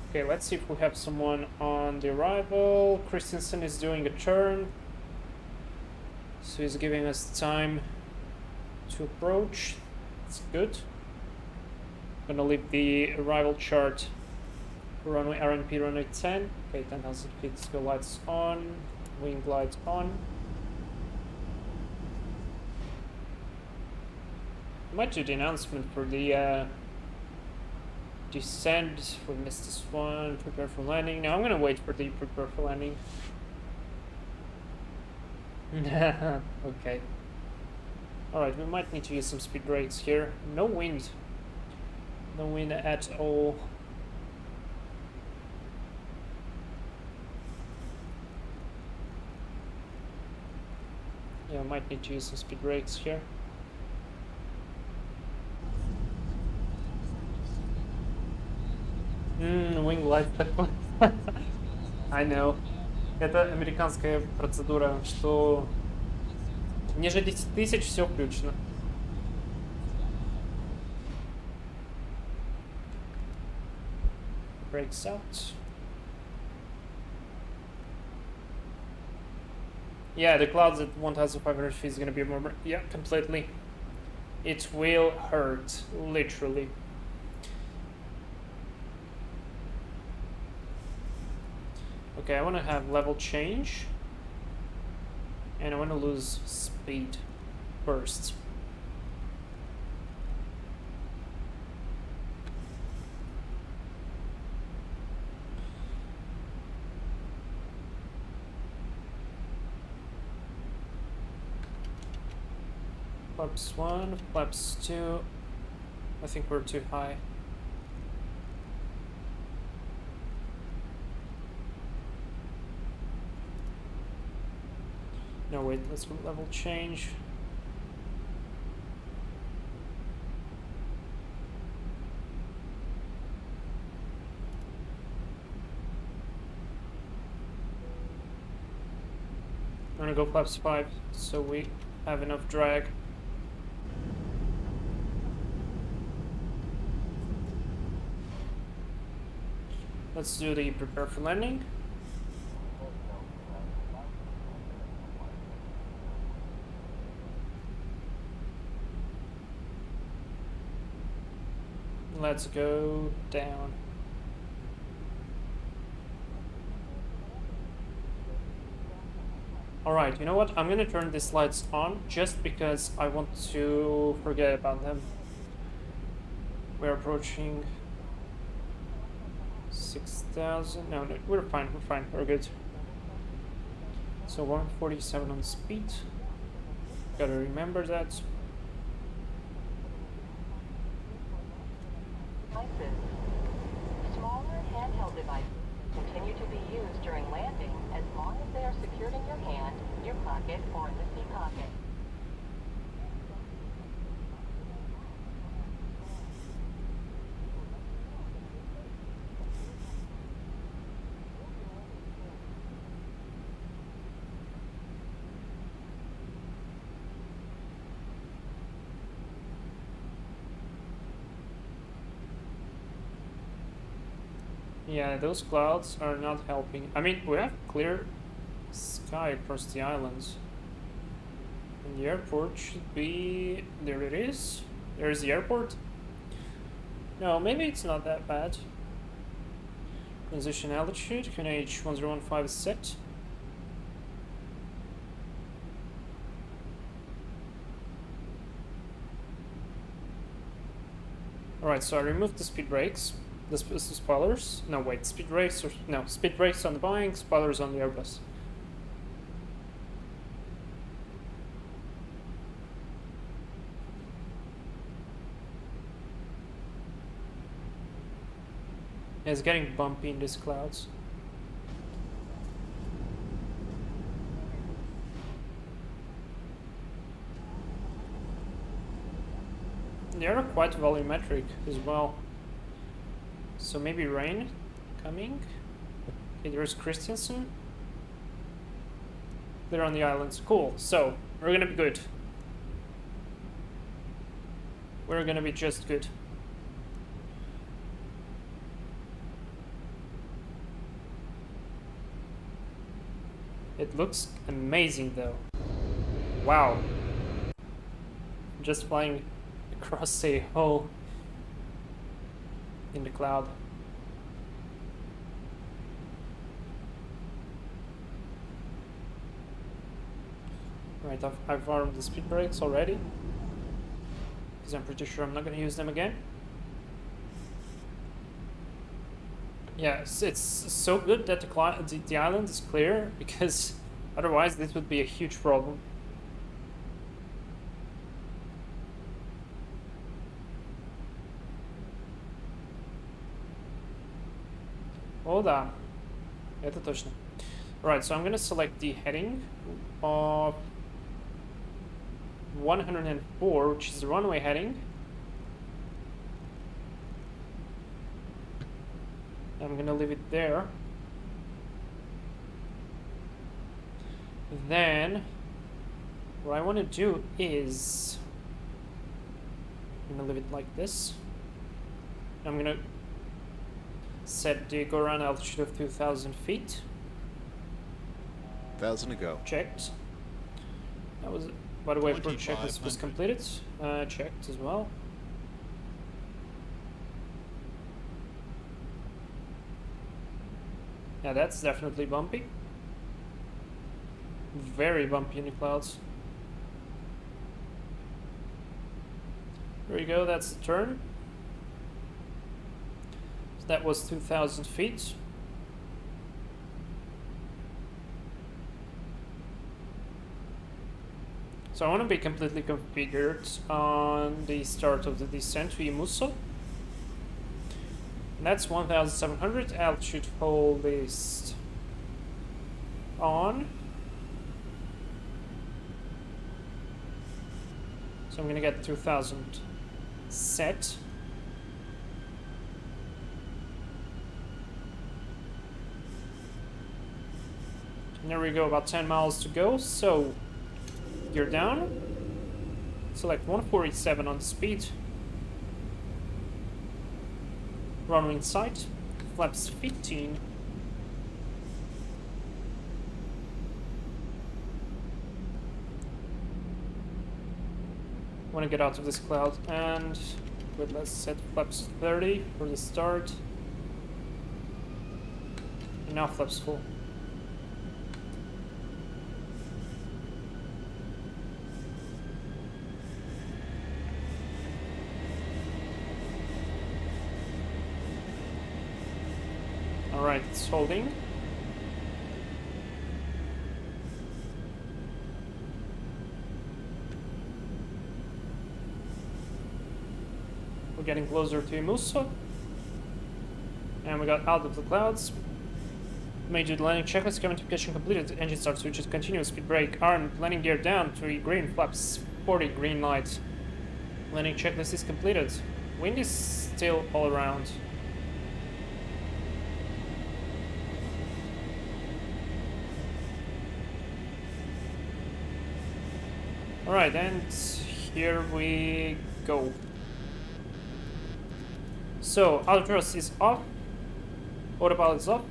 Okay, let's see if we have someone on the arrival. Christensen is doing a turn. So he's giving us time to approach. It's good. Gonna leave the arrival chart for runway RNP runway 10. Okay, 10,000 feet, go lights on, wing lights on. I might do the announcement for the descent. We missed this one. Prepare for landing. Now I'm gonna wait for the prepare for landing. Okay. Alright, we might need to use some speed brakes here. No wind. No wind at all. Yeah, I might need to use some speed brakes here. Wing light. I know. Это американская процедура, что ниже 10 тысяч все включено. Brakes out. Yeah, the clouds at 1,500 feet is gonna be more. Yeah, completely. It will hurt, literally. Okay, I want to have level change, and I want to lose speed first. Flaps 1, flaps 2. I think we're too high. No, wait, let's go level change. I'm gonna go flaps 5 so we have enough drag. Let's do the prepare for landing. Let's go down. Alright, you know what? I'm gonna turn these lights on just because I want to forget about them. We're approaching 6,000. No, we're fine, we're good. So 147 on speed. Gotta remember that. Smaller handheld devices continue to be used during landing as long as they are secured in your hand, your pocket, or in the seat pocket. Yeah, those clouds are not helping. I mean, we have clear sky across the islands. And the airport should be... There it is. There's the airport. No, maybe it's not that bad. Transition altitude, QNH 1015 is set. Alright, so I removed the speed brakes. The spoilers. No, wait, speed brakes or no, speed brakes on the Boeing, spoilers on the Airbus. It's getting bumpy in these clouds. They are quite volumetric as well. So maybe rain coming. Okay, there's Christensen. They're on the islands. Cool. So we're gonna be good. We're gonna be just good. It looks amazing though. Wow. Just flying across a hole in the cloud. Right, I've armed the speed brakes already, because I'm pretty sure I'm not going to use them again. Yes, it's so good that the island is clear, because otherwise this would be a huge problem. Hold on. Это точно. Right, so I'm going to select the heading of 104, which is the runway heading. I'm gonna leave it there. Then what I want to do is I'm gonna leave it like this. I'm gonna set the go around altitude of 2,000 feet. 1,000 to go. Checked. That was, by the way, pro checklist was completed. Checked as well. Yeah, that's definitely bumpy. Very bumpy in the clouds. There you go, that's the turn. So that was 2,000 feet. So I want to be completely configured on the start of the descent to Imuso. And that's 1,700. Altitude hold is on. So I'm gonna get 2,000 set. And there we go, about 10 miles to go. So gear down. Select 147 on speed. Runway in sight. Flaps 15. Want to get out of this cloud, and wait, let's set flaps 30 for the start. And now flaps full. Alright, it's holding. We're getting closer to Imuso. And we got out of the clouds. Major landing checklist, cabin application completed. Engine start switches, continuous speed brake, armed, landing gear down, 3 green, flaps 40, green light. Landing checklist is completed. Wind is still all around. Alright, and here we go. So, auto thrust is off, autopilot is off.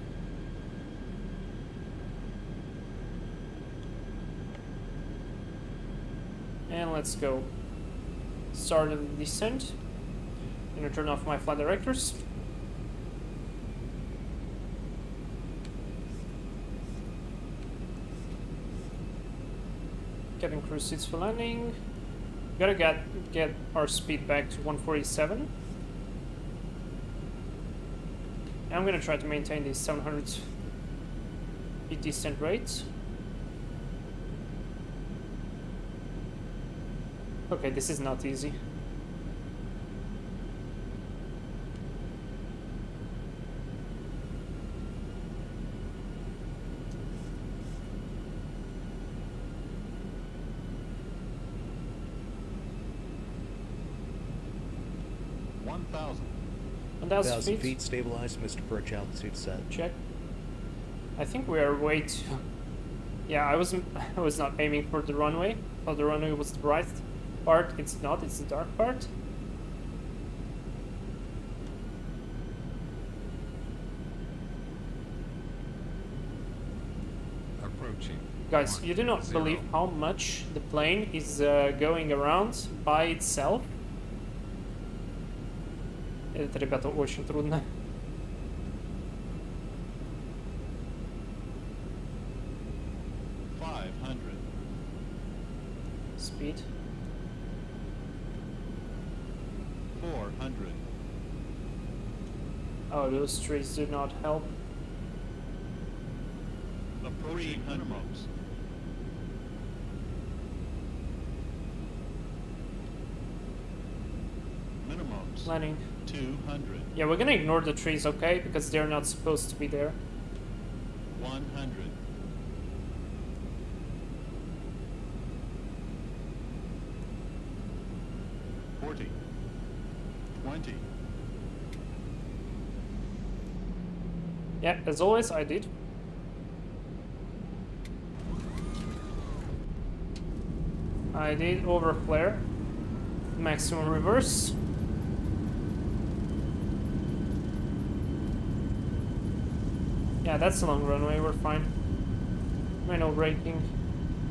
And let's go. Start of the descent. I'm gonna turn off my flight directors. Cabin crew seats for landing. Gotta get our speed back to 147. I'm gonna try to maintain the 700 feet descent rate. Okay, this is not easy. 1,000. 1,000 1,000 feet. feet stabilized, Mr. Perch, altitude set. Check. I think we are way too... Yeah, I was not aiming for the runway. Thought the runway was the bright part. It's not, it's the dark part. Approaching. Guys, you do not 10. believe how much the plane is going around by itself. Это, ребята, очень трудно. Speed. 400. Oh, those trees do not help. Approaching minimums. Minimums. Landing. 200. Yeah, we're gonna ignore the trees, okay? Because they're not supposed to be there. 100. $40. $20. Yeah, as always, I did. I did over flare. Maximum reverse. Yeah, that's a long runway, we're fine. Manual braking.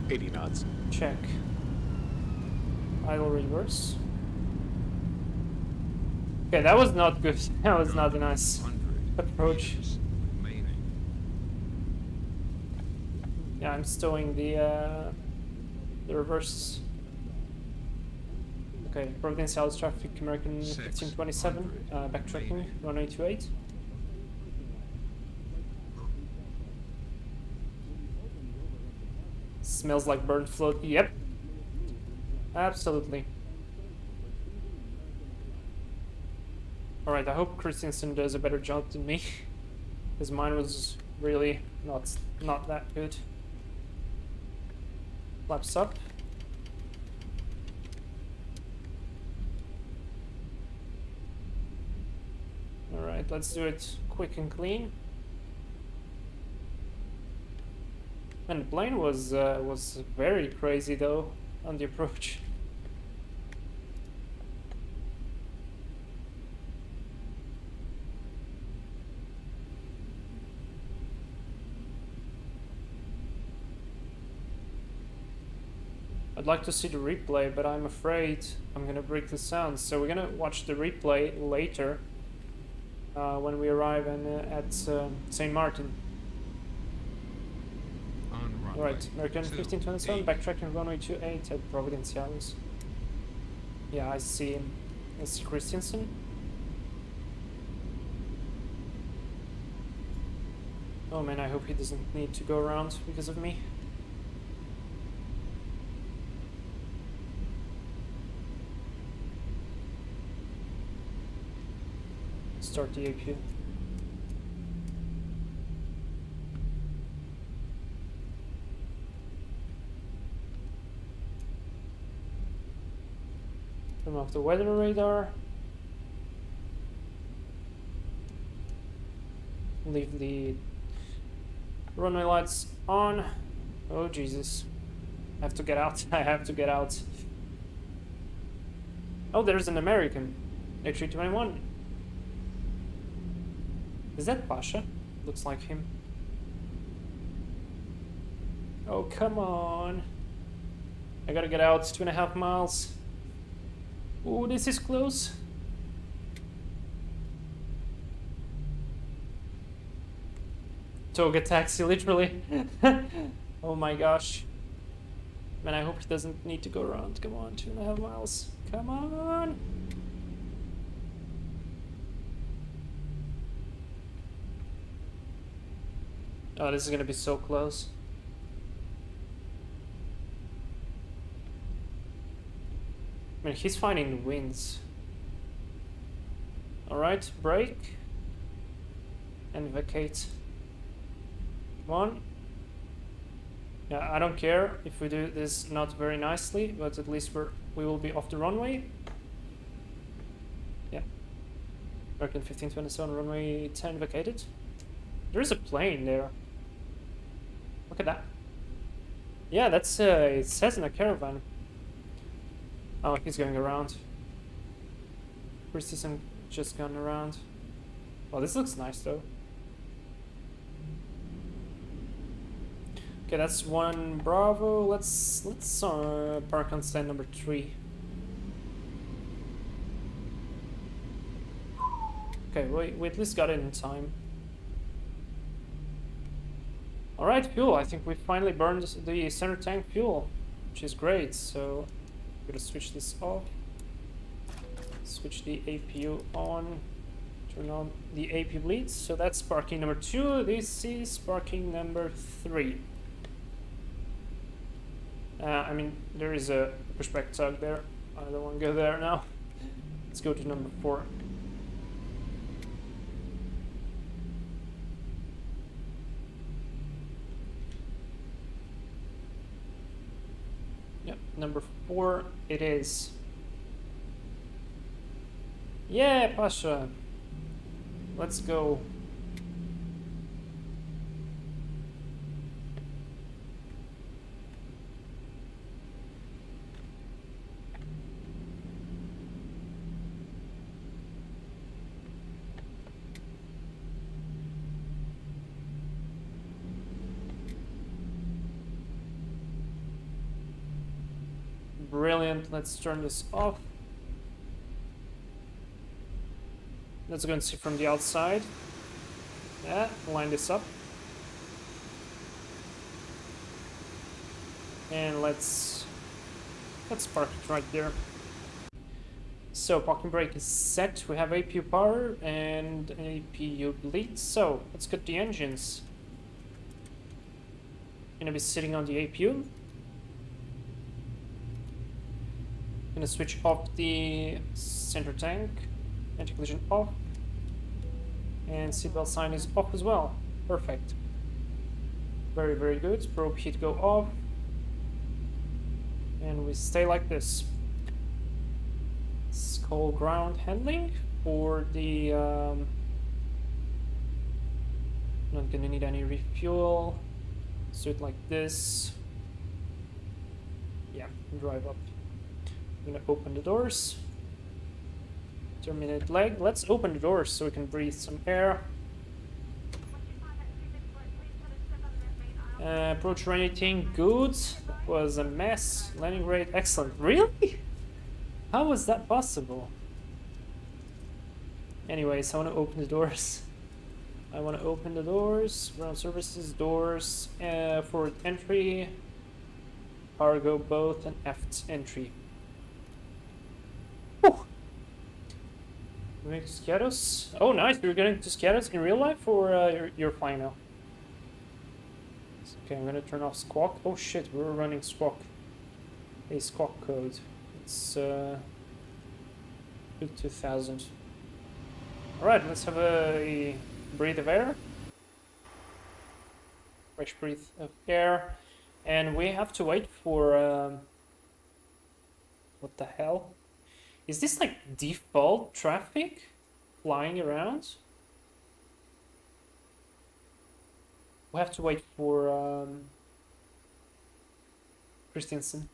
80 knots. Check. Idle reverse. Okay, that was not good. That was not a nice 100 approach. meters remaining. Yeah, I'm stowing the reverses. Okay, Providenciales traffic, American 1527, backtracking, runway 28. Smells like burnt float. Yep. Absolutely. Alright, I hope Christensen does a better job than me. Because mine was really not that good. Flaps up. Alright, let's do it quick and clean. And the plane was very crazy though on the approach. I'd like to see the replay, but I'm afraid I'm gonna break the sound. So we're gonna watch the replay later when we arrive at St. Martin. Alright, American 1527, backtracking runway 28 at Providenciales. Yeah, I see Christensen. Oh man, I hope he doesn't need to go around because of me. Start the APU. Turn off the weather radar. Leave the runway lights on. Oh Jesus. I have to get out. I have to get out. Oh, there's an American. A321. Is that Pasha? Looks like him. Oh, come on. I gotta get out. 2.5 miles. Oh, this is close. Toga taxi, literally. Oh my gosh. Man, I hope he doesn't need to go around. Come on, 2.5 miles. Come on. Oh, this is gonna be so close. I mean, he's finding wins. Alright, brake. And vacate. Come on. Yeah, I don't care if we do this not very nicely, but at least we will be off the runway. Yeah. American 1527, runway 10 vacated. There is a plane there. Look at that. Yeah, that's it says in a caravan. Oh, he's going around. Christensen just gone around. Well, this looks nice though. Okay, that's one Bravo. Let's park on stand number 3. Okay, we at least got it in time. Alright, fuel. I think we finally burned the center tank fuel, which is great. So I'm gonna switch this off. Switch the APU on. Turn on the AP bleeds. So that's parking number 2. This is parking number 3. I mean, there is a pushback tug there. I don't want to go there now. Let's go to number 4. Yep, number 4 it is. Yeah, Pasha. Let's go. Brilliant. Let's turn this off. Let's go and see from the outside. Yeah, line this up. And let's park it right there. So parking brake is set. We have APU power and APU bleed. So let's cut the engines. Gonna be sitting on the APU. Gonna switch off the center tank. Anti-collision off. And seatbelt sign is off as well. Perfect. Very, very good. Probe heat go off. And we stay like this. It's called ground handling for the... not gonna need any refuel. Let's do it like this. Yeah, drive up. I'm gonna open the doors. Terminate leg. Let's open the doors so we can breathe some air. Approach anything good. That was a mess. Landing rate excellent. Really? How was that possible? Anyways, I want to open the doors. I want to open the doors. Ground services doors. Forward entry. Cargo boat and aft entry. Whew. Moving to Skiatos. Oh, nice. We're getting to Skiatos in real life, or you're flying now? Okay, I'm gonna turn off squawk. Oh shit, we're running squawk. A squawk code. It's 2000. Alright, let's have a breath of air. Fresh breath of air. And we have to wait for what the hell? Is this like default traffic flying around? We have to wait for Christensen,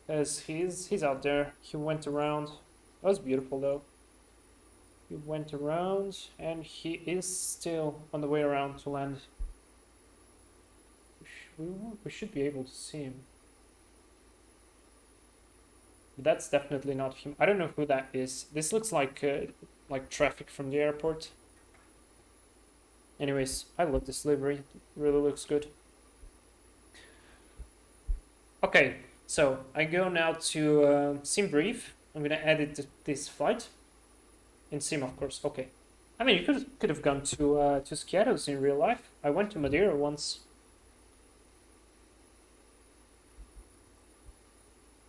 because he's out there. He went around. That was beautiful though. He went around and he is still on the way around to land. We should be able to see him. But that's definitely not him. I don't know who that is. This looks like traffic from the airport. Anyways, I love this livery. It really looks good. Okay, so I go now to sim brief. I'm gonna edit this flight in sim, of course. Okay. I mean, you could have gone to Skiatos in real life. I went to Madeira once.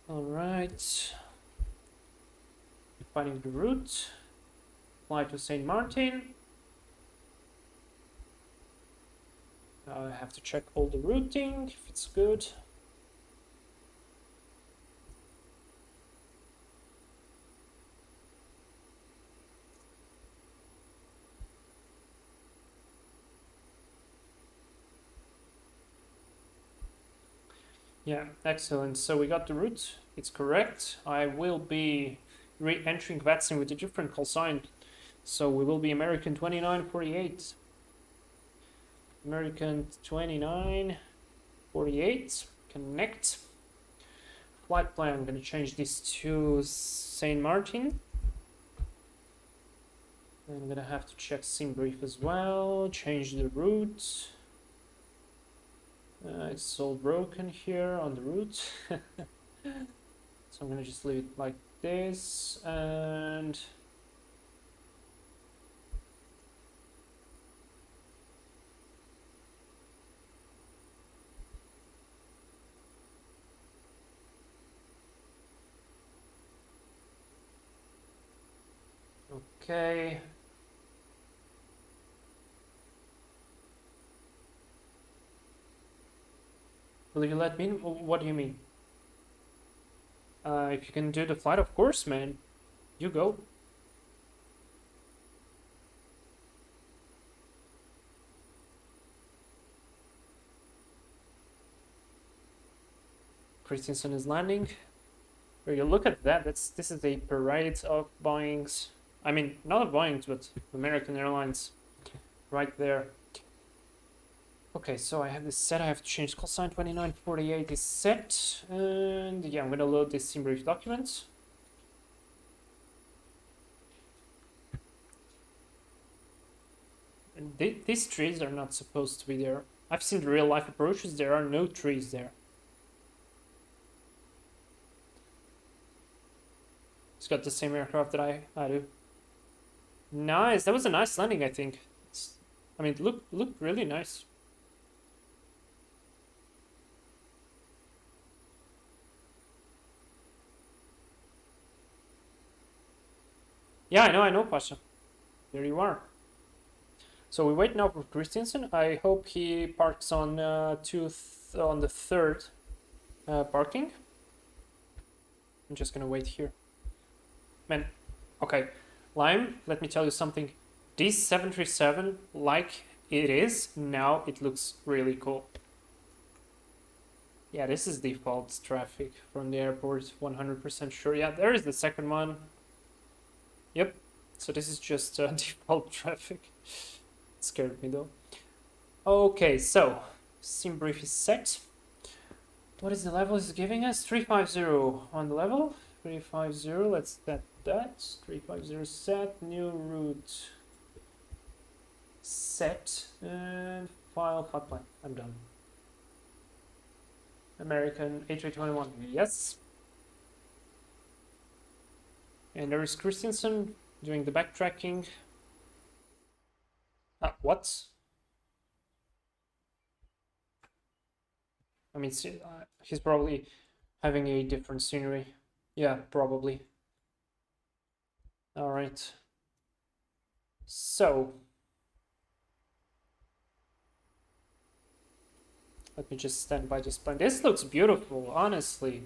All right. Finding the route. Fly to Saint Martin. I have to check all the routing if it's good. Yeah, excellent. So we got the route. It's correct. I will be re-entering Vatsin with a different call sign. So we will be American 2948. American 2948. Connect. Flight plan. I'm going to change this to St. Martin. I'm going to have to check sim brief as well. Change the route. It's all broken here on the route. So I'm gonna just leave it like this, and okay. Will you let me in? What do you mean? If you can do the flight, of course, man. You go. Christensen is landing. Where you look at that, this is a parade of Boeings. I mean, not of Boeings, but American Airlines. Right there. Okay, so I have this set. I have to change call sign. 2948 is set, and yeah, I'm gonna load this sim brief document. And these trees are not supposed to be there. I've seen the real life approaches. There are no trees there. It's got the same aircraft that I do. Nice. That was a nice landing, I think. I mean, looked really nice. Yeah, I know, Pasha. There you are. So we wait now for Christensen. I hope he parks on on the third parking. I'm just gonna wait here. Man, okay. Lime, let me tell you something. This 737, like it is, now it looks really cool. Yeah, this is default traffic from the airport, 100% sure. Yeah, there is the second one. Yep, so this is just default traffic. It scared me though. Okay, so sim brief is set. What is the level it's giving us? 350 on the level. 350, let's set that. 350 set, new route set, and file hotline. I'm done. American A321, yes. And there is Christensen doing the backtracking. What? I mean, he's probably having a different scenery. Yeah, probably. All right. So, let me just stand by this plane. This looks beautiful, honestly.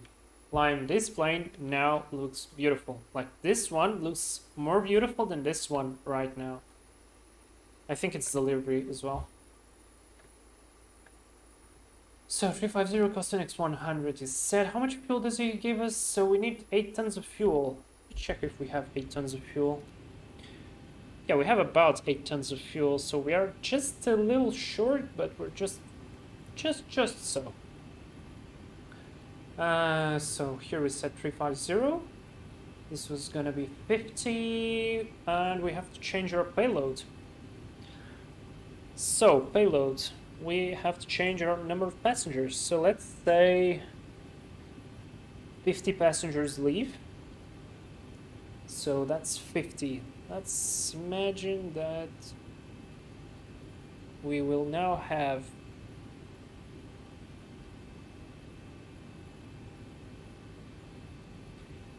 Lime, this plane now looks beautiful. Like, this one looks more beautiful than this one right now. I think it's delivery as well. So 350 Costin X100 is set. How much fuel does he give us? So we need 8 tons of fuel. Let's check if we have 8 tons of fuel. Yeah, we have about 8 tons of fuel, so we are just a little short, but we're just so. So here we set 350. This was gonna be 50, and we have to change our payload. So payload, we have to change our number of passengers. So let's say 50 passengers leave. So that's 50. Let's imagine that we will now have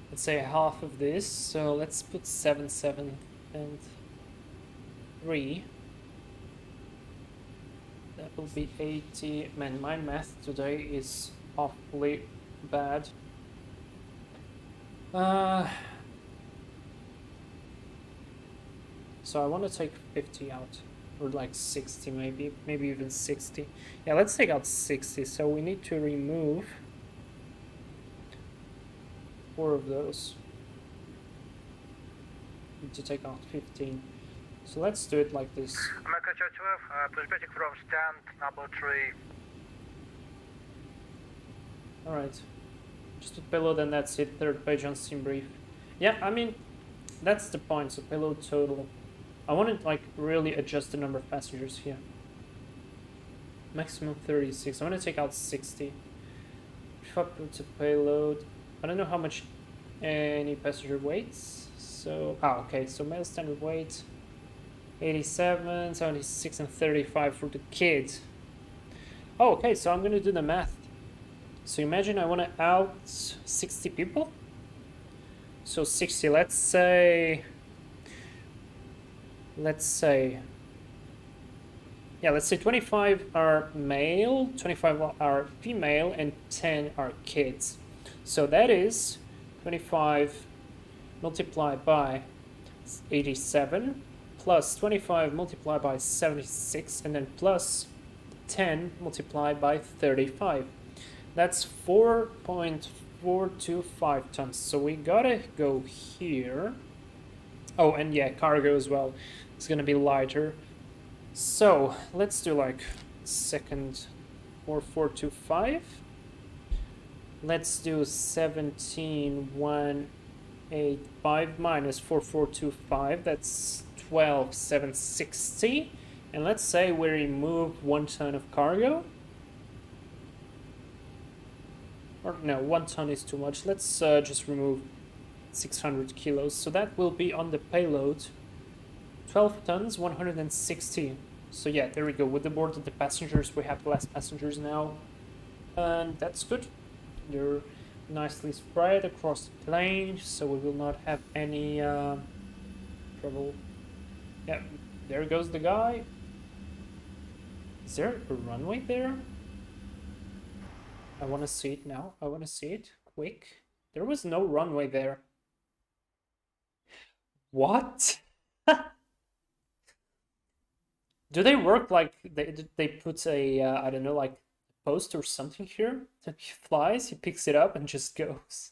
let's say half of this, so let's put 7, 7, and 3. That will be 80. Man, my math today is awfully bad. So I want to take 50 out, or like 60 maybe even 60. Yeah, let's take out 60. So we need to remove 4 of those. Need to take out 15. So let's do it like this. America Church 12, pushback from stand number 3. Alright. Just put payload and that's it. Third page on sim brief. Yeah, I mean, that's the point. So payload total. I want to like really adjust the number of passengers here. Maximum 36. I want to take out 60. If I put the payload, I don't know how much any passenger weights. So, okay. So male standard weight 87, 76, and 35 for the kids. Oh, okay. So I'm gonna do the math. So imagine I want to out 60 people. So 60. Let's say. Yeah, let's say 25 are male, 25 are female, and 10 are kids. So that is 25 multiplied by 87 plus 25 multiplied by 76 and then plus 10 multiplied by 35. That's 4.425 tons. So we gotta go here. Oh, and yeah, cargo as well. It's gonna be lighter. So let's do like second 4425. Let's do 17,185 minus 4425. That's 12,760. And let's say we remove 1 ton of cargo. Or no, 1 ton is too much. Let's just remove 600 kilos. So that will be on the payload 12 tons, 160. So yeah, there we go. With the board of the passengers, we have less passengers now. And that's good. They're nicely spread across the plane, so we will not have any trouble. Yeah, there goes the guy. Is there a runway there? I want to see it now. I want to see it. Quick. There was no runway there. What? Do they work like they put a I don't know, like post or something here? He flies, he picks it up and just goes.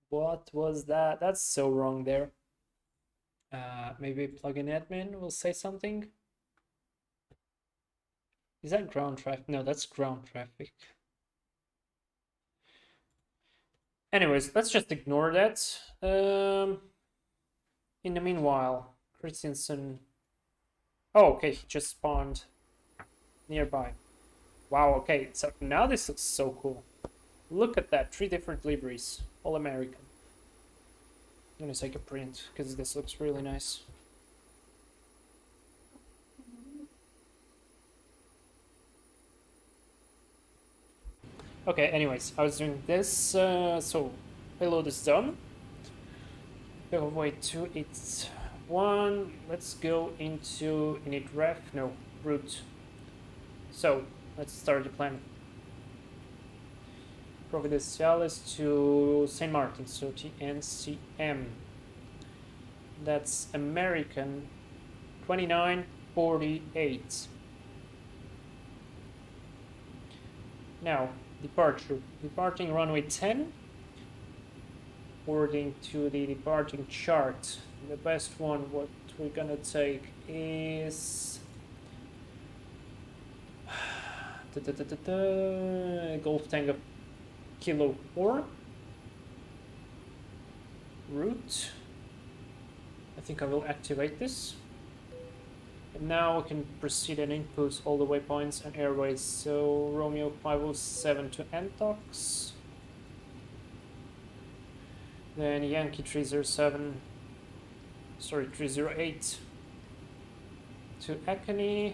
What was that? That's so wrong there. Maybe plugin admin will say something. Is that ground traffic? No, that's ground traffic. Anyways, let's just ignore that. In the meanwhile, Christensen. Oh, okay, he just spawned nearby. Wow, okay, so now this looks so cool. Look at that, 3 different liveries, all American. I'm gonna take a print, because this looks really nice. Okay, anyways, I was doing this, so payload is done. Wait, 281. Let's go into init ref. No, route. So let's start the plan. Providenciales to St. Maarten, so TNCM. That's American 2948. Now, departure. Departing runway 10. According to the departing chart, the best one what we're gonna take is Golf Tango Kilo 4 route. I think I will activate this. And now we can proceed and input all the waypoints and airways. So Romeo 507 to Antox. Then Yankee 308 to Akane.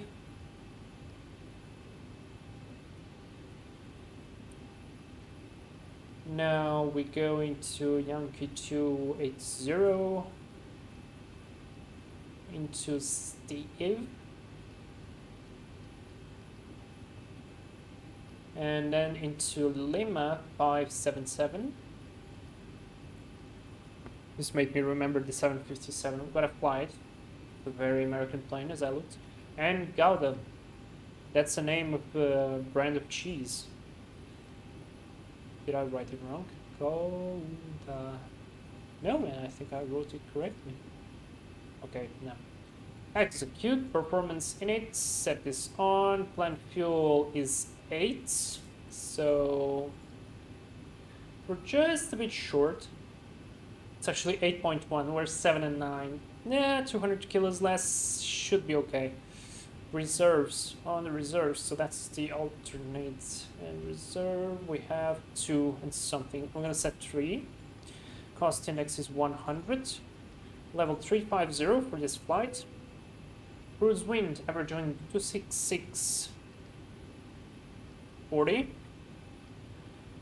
Now we go into Yankee 280 into Steve. And then into Lima 577. This made me remember the 757. I'm gonna fly it. A very American plane as I looked. And Gouda. That's the name of a brand of cheese. Did I write it wrong? Dakota. No, man, I think I wrote it correctly. Okay, no. Execute, performance init, set this on, plant fuel is 8, so we're just a bit short. It's actually 8.1, we're 7 and 9. Yeah, 200 kilos less, should be okay. Reserves, on the reserves, so that's the alternate. And reserve, we have 2 and something. I'm gonna set 3. Cost index is 100. Level 350 for this flight. Cruise wind, average wind 266. 40.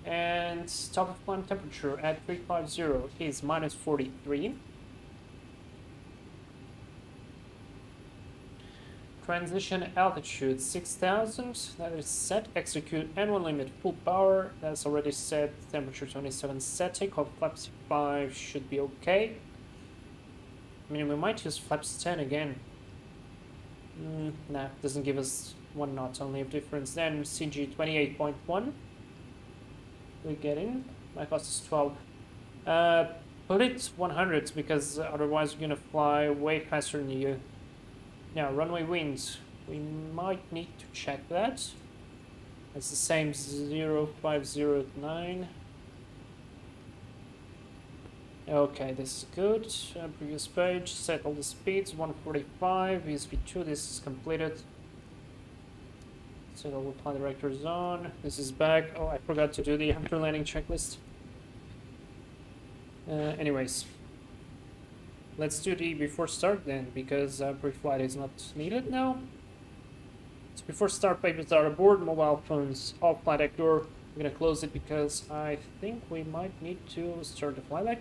And top of climb temperature at 350 is minus 43. Transition altitude 6000, that is set. Execute N1 limit full power, that's already set. Temperature 27 set. Take off flaps 5 should be okay. I mean, we might use flaps 10 again. Nah, doesn't give us 1 knot only of difference. Then CG 28.1. We get in. My cost is 12. Put it 100 because otherwise we're gonna fly way faster than you. Now, runway winds. We might need to check that. It's the same 0509. Okay, this is good. Previous page, set all the speeds, 145, ESP2, this is completed. Set all the flight directors on. This is back. Oh, I forgot to do the after landing checklist. Anyways. Let's do the before start then, because pre-flight is not needed now. So before start, papers are aboard, mobile phones off, flight deck door. I'm gonna close it because I think we might need to start the flyback.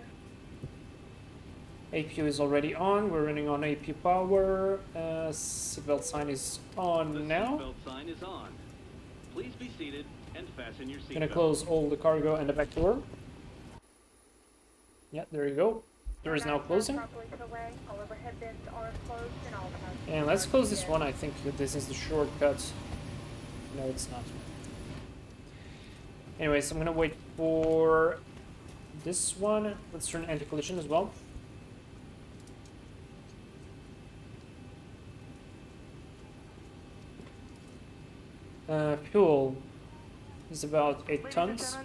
APU is already on, we're running on APU power. Seatbelt sign is on now. The seatbelt sign is on. Please be seated and fasten your seatbelt. Gonna close all the cargo and the back door. Yeah, there you go. Door is now closing. And let's close this one. I think this is the shortcut. No, it's not. Anyways, I'm gonna wait for this one. Let's turn anti-collision as well. Fuel is about 8 tons.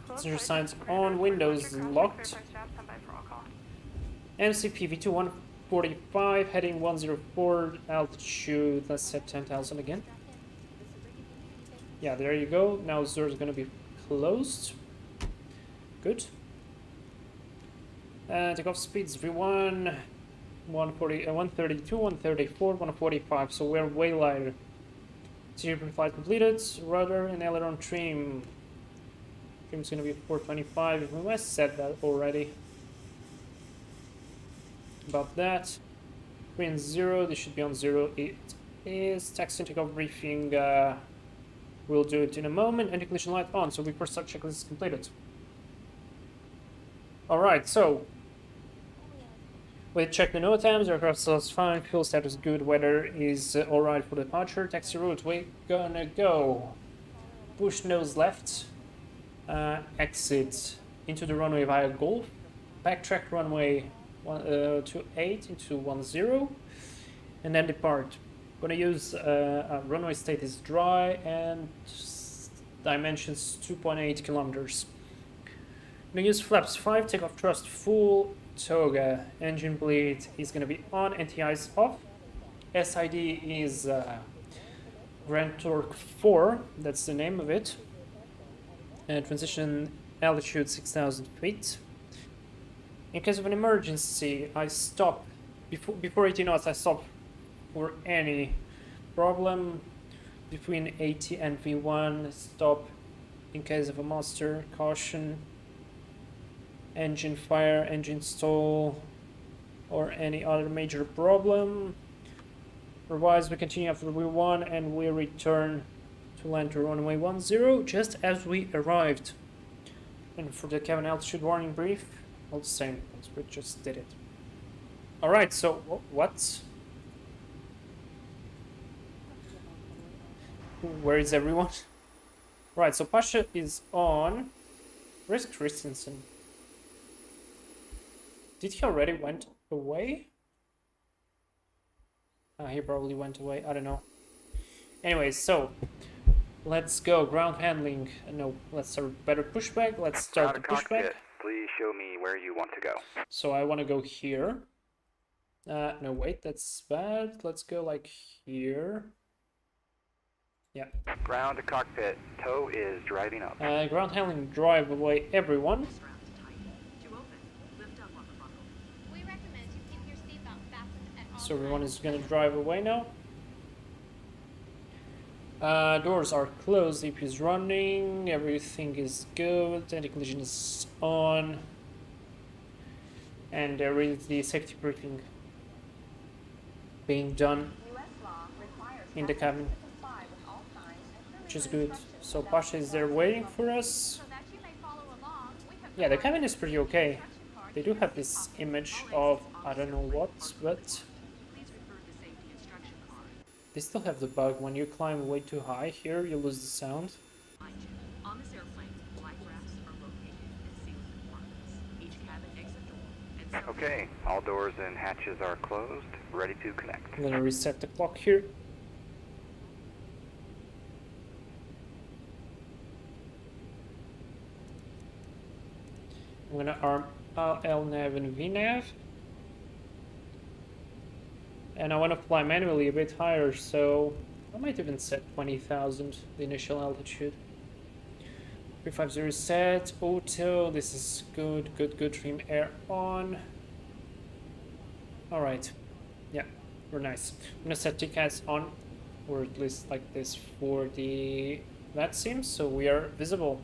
Passenger signs on, windows locked. MCPV2 145, heading 104, altitude, let's set 10,000 again. Yeah, there you go. Now the door is going to be closed. Good. Takeoff speeds V1, 132, 134, 145, so we're way lighter. Zero flight completed, rudder and aileron trim. Trim's going to be 425, we must set that already. About that. Wind 0, this should be on 0. It is. Taxi and takeoff briefing. We'll do it in a moment. Anti-collision light on, so before start checklist is completed. Alright, so we check the NOTAMs, aircraft status fine, fuel status good, weather is alright for departure. Taxi route, we're gonna go push nose left, exit into the runway via Golf, backtrack runway 28 into 10, and then depart. Gonna use runway state is dry and dimensions 2.8 kilometers. Gonna use flaps 5, takeoff thrust full, toga, engine bleed is gonna be on, NTI is off, SID is Grand Torque 4, that's the name of it, and transition altitude 6,000 feet. In case of an emergency, I stop, before 80 knots I stop for any problem. Between 80 and V1, stop in case of a monster, caution, engine fire, engine stall, or any other major problem. Otherwise, we continue after V1 and we return to land to runway 10, just as we arrived. And for the cabin altitude warning brief, all the same, as we just did it. Alright, so what? Where is everyone? Right, so Pasha is on. Where's Christensen? Did he already went away? He probably went away. I don't know. Anyways, so let's go. Ground handling. No, let's start better pushback. Let's start the pushback. Please show me where you want to go. So I want to go here. No, wait, that's bad. Let's go like here. Yeah. Ground to cockpit. Tow is driving up. Ground handling, drive away everyone. We recommend you keep your seatbelt fastened at all So everyone times. is gonna drive away now. Doors are closed, EP is running, everything is good, anti-collision is on. And there is the safety briefing being done in the cabin, which is good. So Pasha is there waiting for us. So that you may follow along, we have Yeah, the cabin is pretty okay. They do have this image of I don't know what, but Please refer to safety instruction card. they still have the bug. When you climb way too high here, you lose the sound. On this airplane, life rafts are located in sealed compartments. Each cabin exit door and Okay, all doors and hatches are closed. Ready to connect. I'm gonna reset the clock here. I'm gonna arm LNAV and VNAV. And I want to fly manually a bit higher, so I might even set 20,000, the initial altitude. 350 set, auto, this is good, good, Dream Air on. Alright, yeah, we're nice. I'm gonna set TCAS on, or at least like this for the that seems, so we are visible.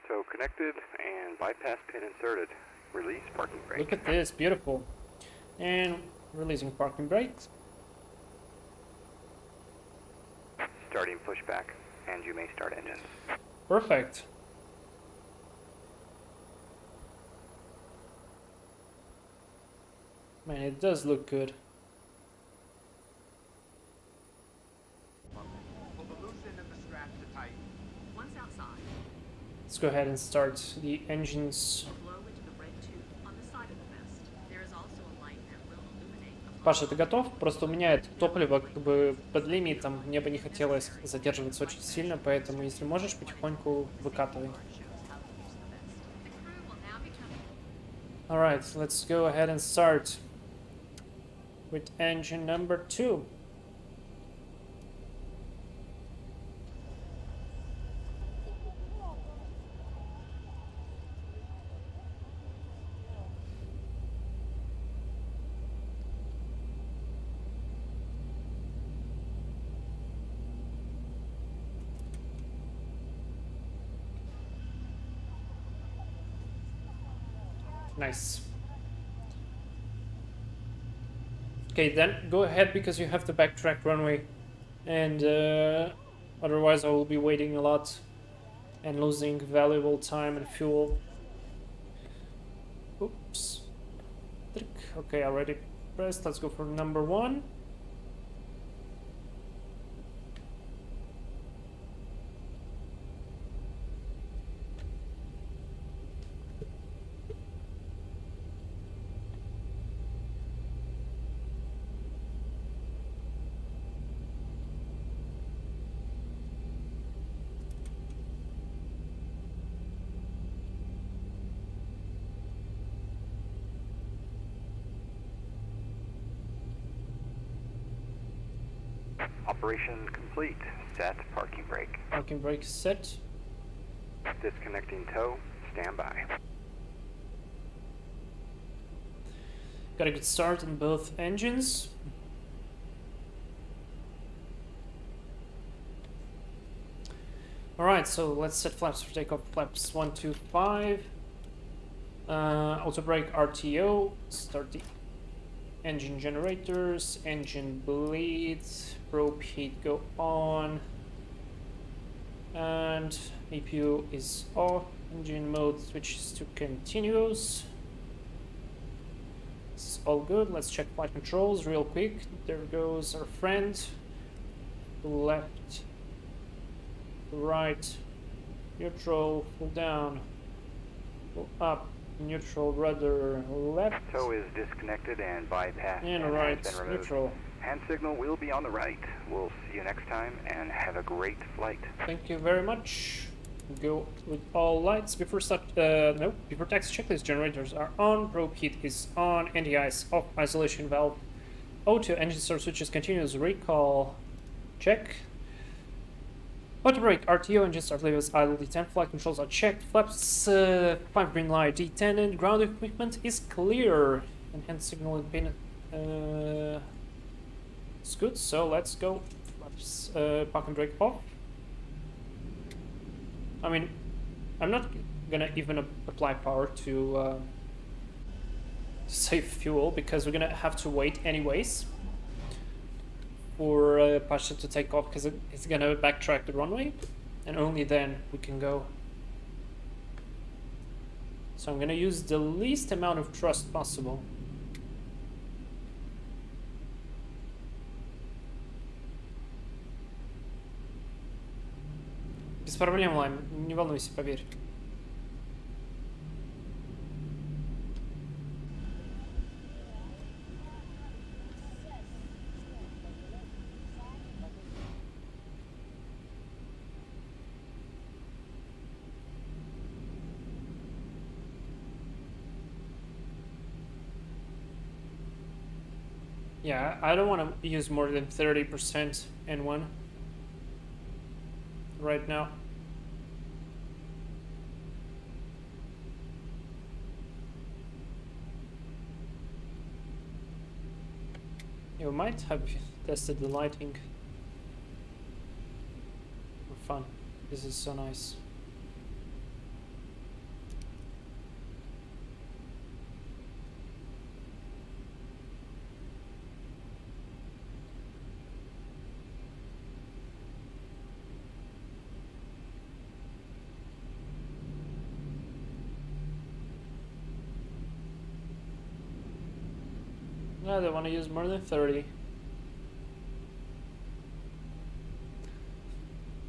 So connected and bypass pin inserted. Release parking brake. Look at this, beautiful. And releasing parking brakes. Starting pushback, and you may start engines. Perfect. Man, it does look good. once outside, Let's go ahead and start the engines. blow into the red tube on the side of the vest. There is also a light that will illuminate a Паша, ты готов? Просто у меня это топливо как бы под лимитом. Мне бы не хотелось задерживаться очень сильно, поэтому если можешь, потихоньку выкатывай. Alright, let's go ahead and start with engine number 2. Nice. Okay, then go ahead because you have to backtrack runway, and otherwise I will be waiting a lot and losing valuable time and fuel. Oops. Okay, already pressed. Let's go for number 1. Operation complete. Set parking brake. Parking brake set. Disconnecting tow. Stand by. Got a good start in both engines. Alright, so let's set flaps for takeoff. Flaps 1, 2, 5. Auto brake RTO. Start the engine generators. Engine bleeds. Probe heat go on. And EPU is off. Engine mode switches to continuous. This is all good. Let's check flight controls real quick. There goes our friend. left, right, neutral, full down, full up, neutral, rudder, left, Tow is disconnected and bypassed and and right, has been removed. neutral. Hand signal will be on the right. We'll see you next time and have a great flight. Thank you very much. Go with all lights. Before taxi checklist generators are on, probe heat is on, NDI is off, isolation valve, O2 engine start switches continuous recall check. Auto brake, RTO engine start levels idle, D10 flight controls are checked, flaps 5 green light, D10 and ground equipment is clear. And hand signal and pin it's good, so let's go. Flaps park and brake off. I mean, I'm not gonna even apply power to save fuel because we're gonna have to wait anyways for Pasha to take off because it's gonna backtrack the runway and only then we can go. So I'm gonna use the least amount of thrust possible. Без проблем, Лайм, не волнуйся, поверь. Yeah, I don't want to use more than 30% N1 right now. You might have tested the lighting for fun. This is so nice. No, they want to use more than 30.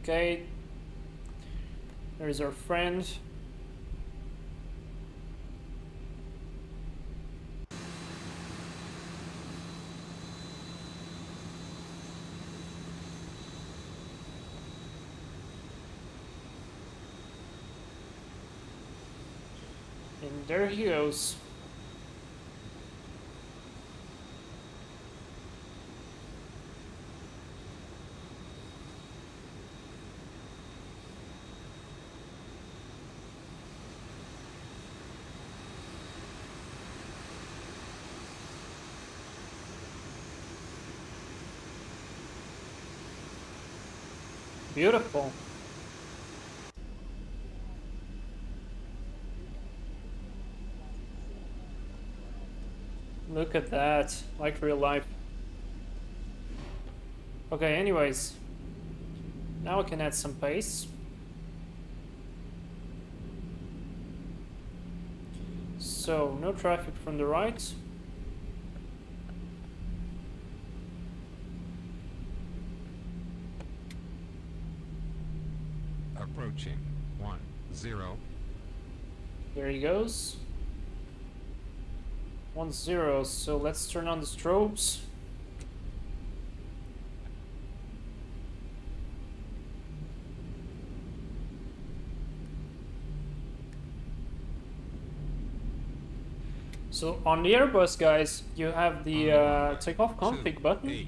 Okay. There's our friend. And there he goes. Beautiful. Look at that, like real life. Okay, anyways. Now we can add some pace. So, no traffic from the right. Approaching 10. There he goes. 10, so let's turn on the strobes. So on the Airbus, guys, you have the takeoff config button.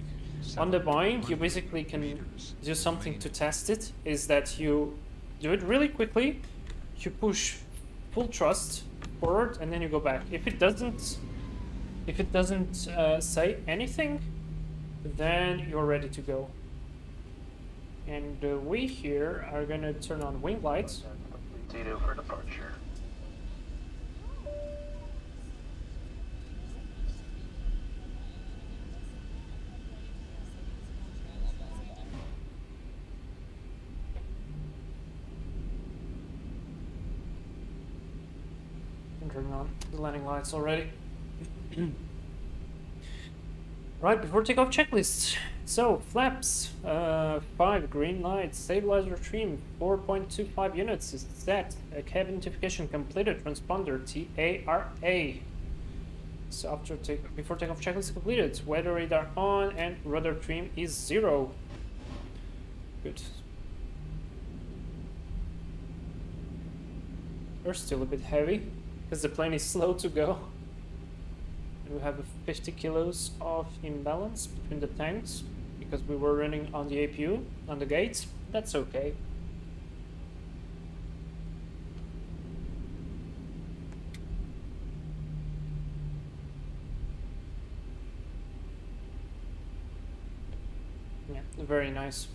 On the Boeing, you basically can do something to test it, is that you do it really quickly, you push full thrust forward and then you go back. If it doesn't say anything, then you're ready to go. And we here are gonna turn on wing lights. Pt.2 for departure. Turning on the landing lights already. Right, before takeoff checklists. So, flaps, 5 green lights, stabilizer trim, 4.25 units is set, cab identification completed, transponder TARA. So before takeoff checklist completed, weather radar on and rudder trim is 0. Good. We're still a bit heavy, because the plane is slow to go. And we have 50 kilos of imbalance between the tanks, because we were running on the APU, on the gates. That's okay. Yeah, very nice.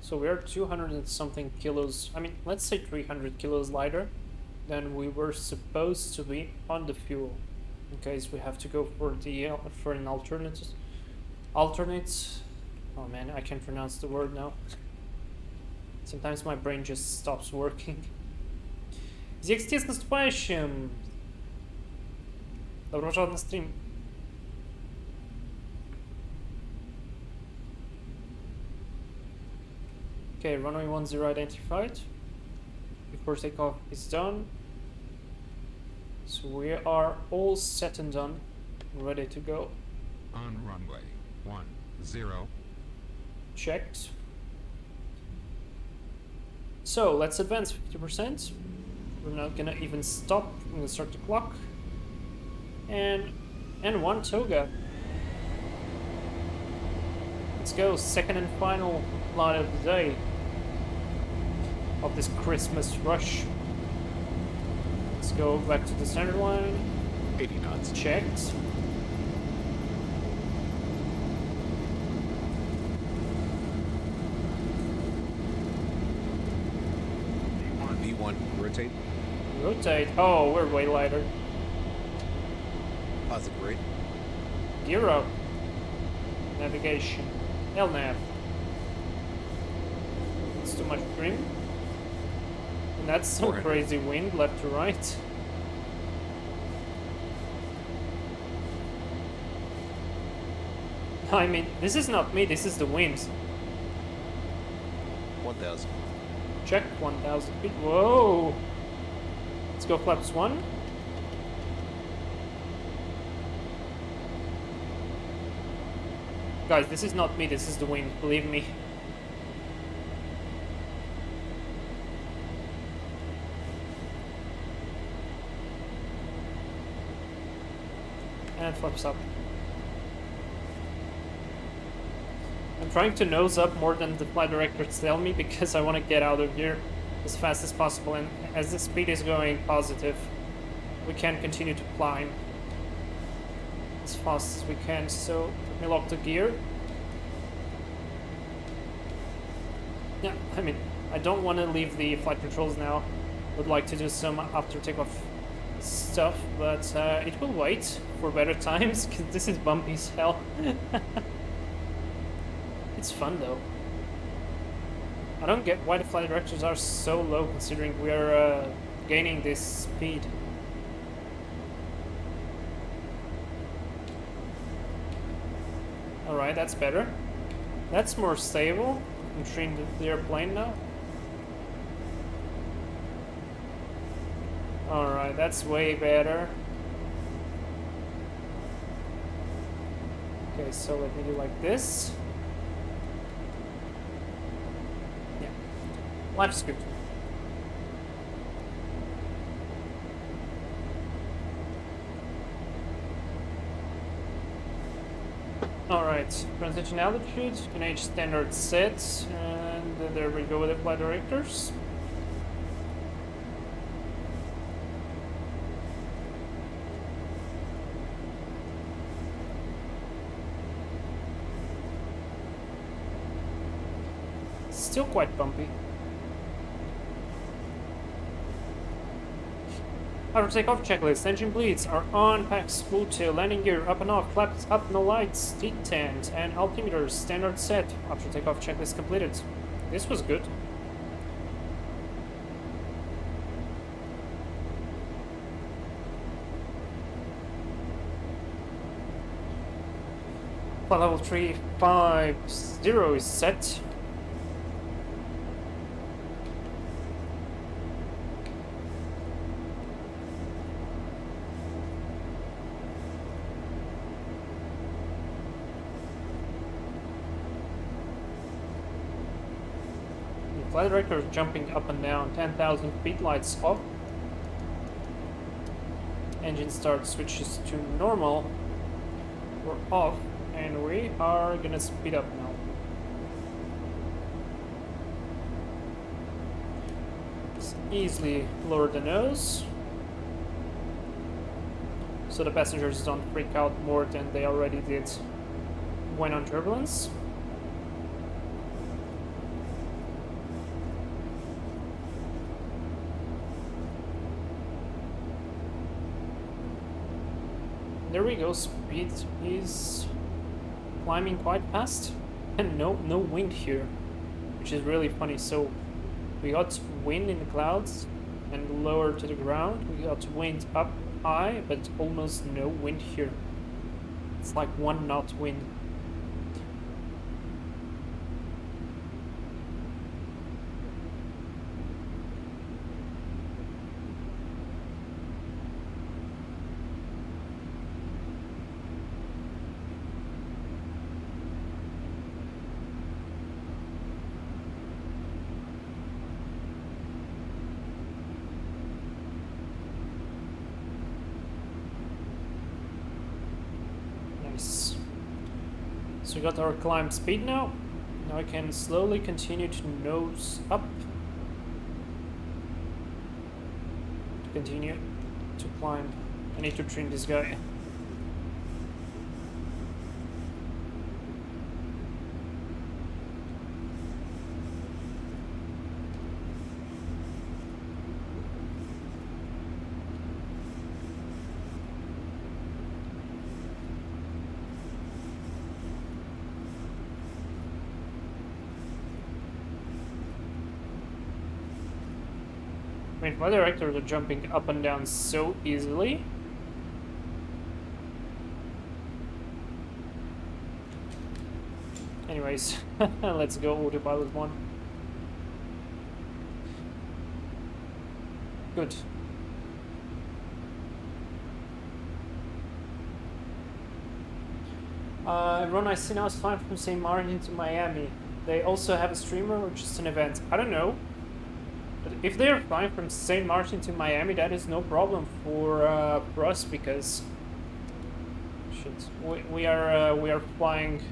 So we are 200 and something kilos, I mean, let's say 300 kilos lighter than we were supposed to be on the fuel. In case we have to go for the for an alternate, oh man, I can't pronounce the word now. Sometimes my brain just stops working. ZXT с наступающим! Добро пожаловать на стрим. Okay, runway 10 identified. Before takeoff is done. So we are all set and done, ready to go. On runway 10. Checked. So let's advance 50%. We're not gonna even stop. I'm gonna start the clock. And one toga. Let's go, second and final flight of the day. Of this Christmas rush. Let's go back to the center line. 80 knots. Checked. V1, rotate. Rotate. Oh, we're way lighter. Positive rate. Gear up. Navigation. LNAV. It's too much trim. And that's some 400. crazy wind left to right. I mean, this is not me, this is the wind. 1000. Check 1000 feet. Whoa! Let's go flaps 1. Guys, this is not me, this is the wind, believe me. And flaps up. I'm trying to nose up more than the flight directors tell me because I want to get out of here as fast as possible, and as the speed is going positive, we can continue to climb as fast as we can. So let me lock the gear. Yeah, I mean, I don't want to leave the flight controls now. Would like to do some after takeoff stuff, but it will wait for better times because this is bumpy as hell. It's fun though. I don't get why the flight directors are so low considering we are gaining this speed. Alright, that's better. That's more stable. I'm treating the airplane now. Alright, that's way better. Okay, so let me do like this. Yeah. Life's good. Alright, transition altitude, NH standard set, and there we go with the flight directors. Still quite bumpy. Our takeoff checklist. Engine bleeds are on, packs full tail, landing gear up and off, flaps up, no lights, seat tent, and altimeter standard set. After takeoff checklist completed. This was good. Flight level 350 is set. The flight director is jumping up and down, 10,000 feet, lights off. Engine start switches to normal. We're off, and we are gonna speed up now. Just easily lower the nose, so the passengers don't freak out more than they already did when on turbulence. There we go, speed is climbing quite fast, and no wind here, which is really funny. So we got wind in the clouds and lower to the ground, we got wind up high, but almost no wind here. It's like 1 knot wind. So we got our climb speed now. Now I can slowly continue to nose up. To continue to climb. I need to trim this guy. I mean, my directors are jumping up and down so easily. Anyways, let's go autopilot 1. Good. Everyone I see now is flying from St. Martin to Miami. They also have a streamer or just an event? I don't know. But if they're flying from St. Martin to Miami, that is no problem for us, because we are flying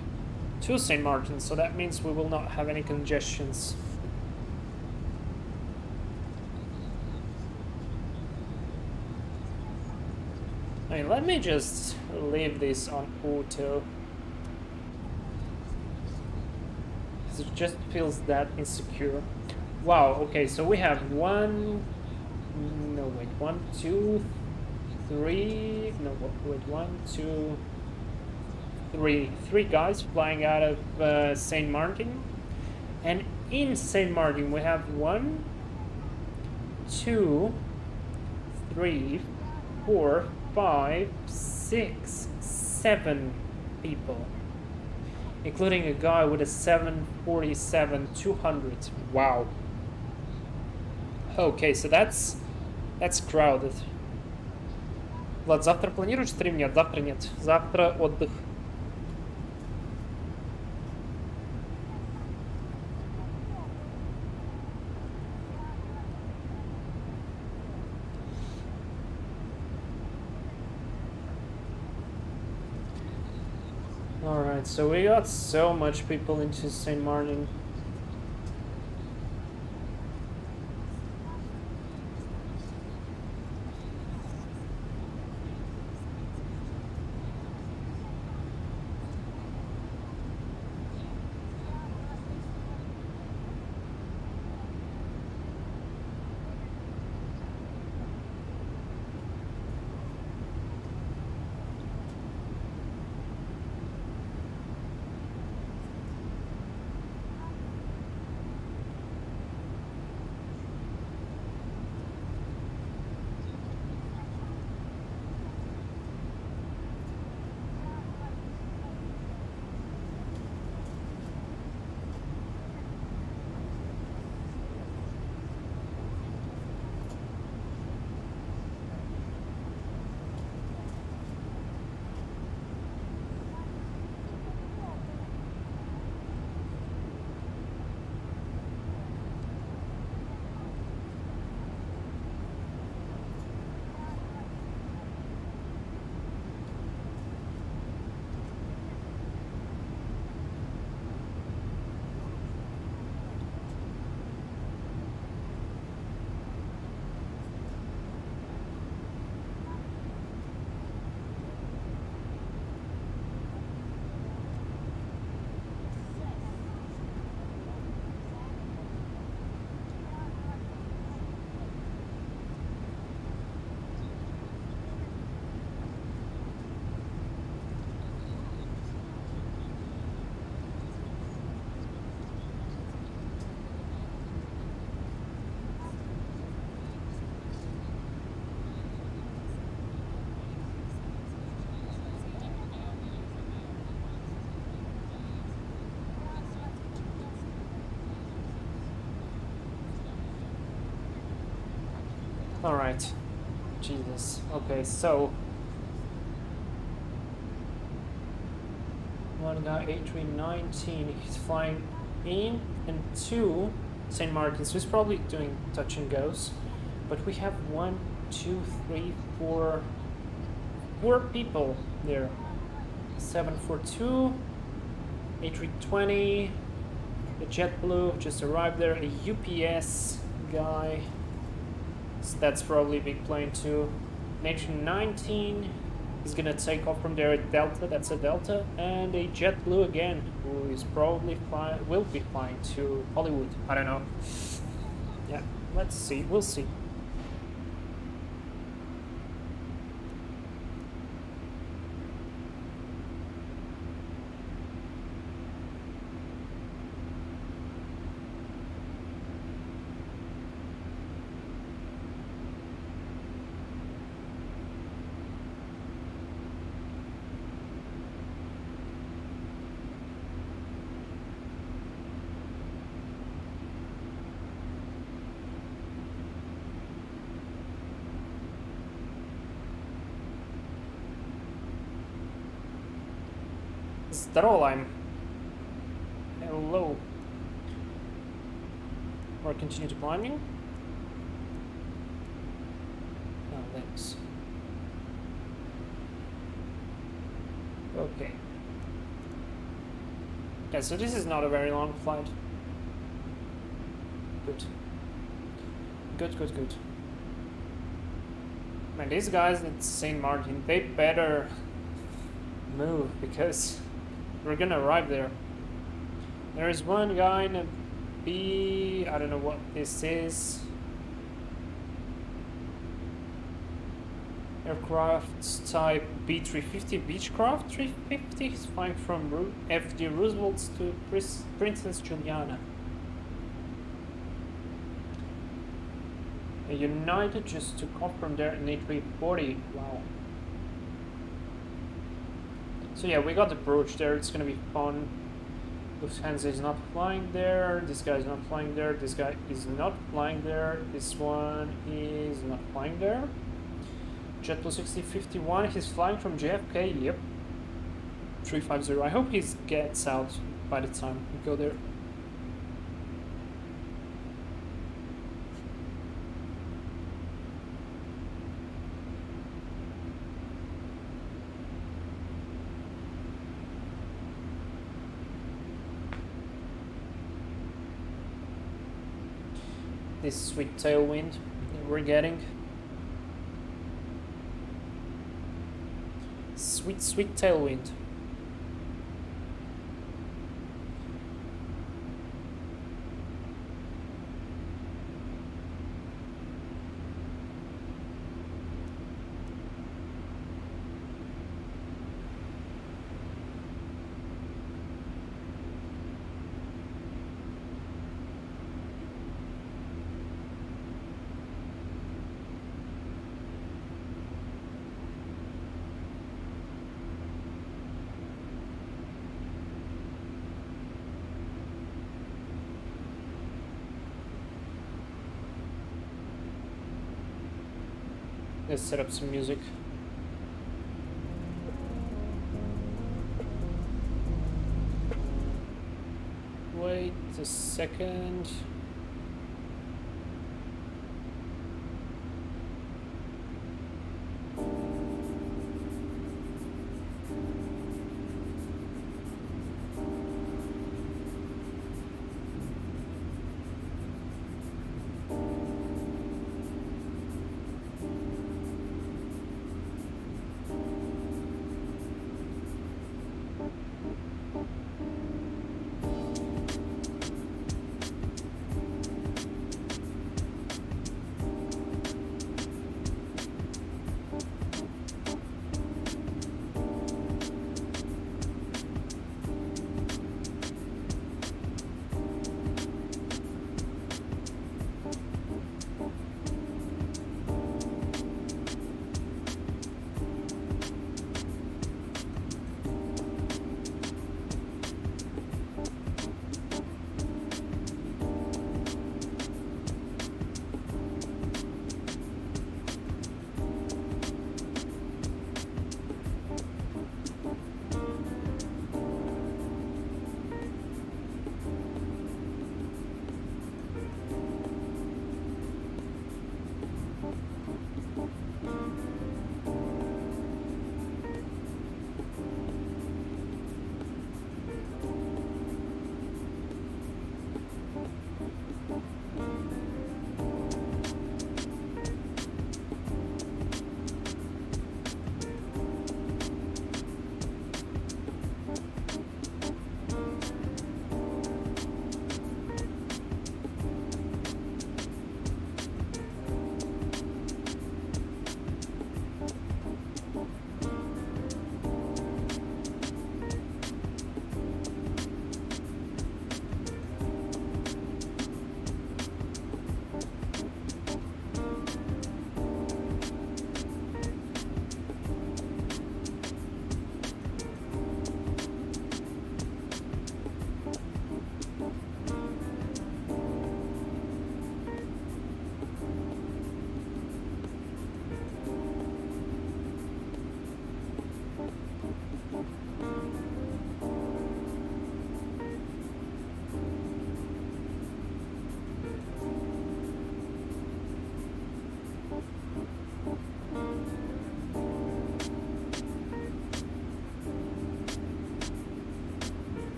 to St. Martin, so that means we will not have any congestions. I mean, let me just leave this on auto. It just feels that insecure. Wow, okay, so we have 1, 2, 3, 3 guys flying out of St. Martin. And in St. Martin we have 1, 2, 3, 4, 5, 6, 7 people. Including a guy with a 747-200. Wow. Okay, so that's crowded. Влад, завтра планируешь стрим? Нет, завтра нет. Завтра отдых. Alright, so we got so much people into St. Martin. Alright. Jesus. Okay, so one guy A319, he's flying in and to St. Martin's, who's probably doing touch and goes. But we have 1, 2, 3, 4 people there. 742, A320, the JetBlue just arrived there, a UPS guy. So that's probably a big plane too. An A319 is gonna take off from there at Delta, that's a Delta, and a JetBlue again, who is probably will be flying to Hollywood. I don't know. Yeah, let's see, we'll see. Здорово, hello. Or continue to climbing. No, thanks. Okay. Yeah, so this is not a very long flight. Good. Good. Man, these guys at St. Martin, they better move because we're gonna arrive there. There is one guy in a B, I don't know what this is. Aircraft type B350, Beechcraft 350. He's flying from FD Roosevelt's to Princess Juliana. A United just took off from there in A340. Wow. So yeah, we got the brooch there, it's gonna be fun. Lufthansa is not flying there, this guy is not flying there, this guy is not flying there, this one is not flying there. JetBlue 6051, he's flying from JFK, yep. 350, I hope he gets out by the time we go there. This sweet tailwind that we're getting. Sweet tailwind. Let's set up some music. Wait a second.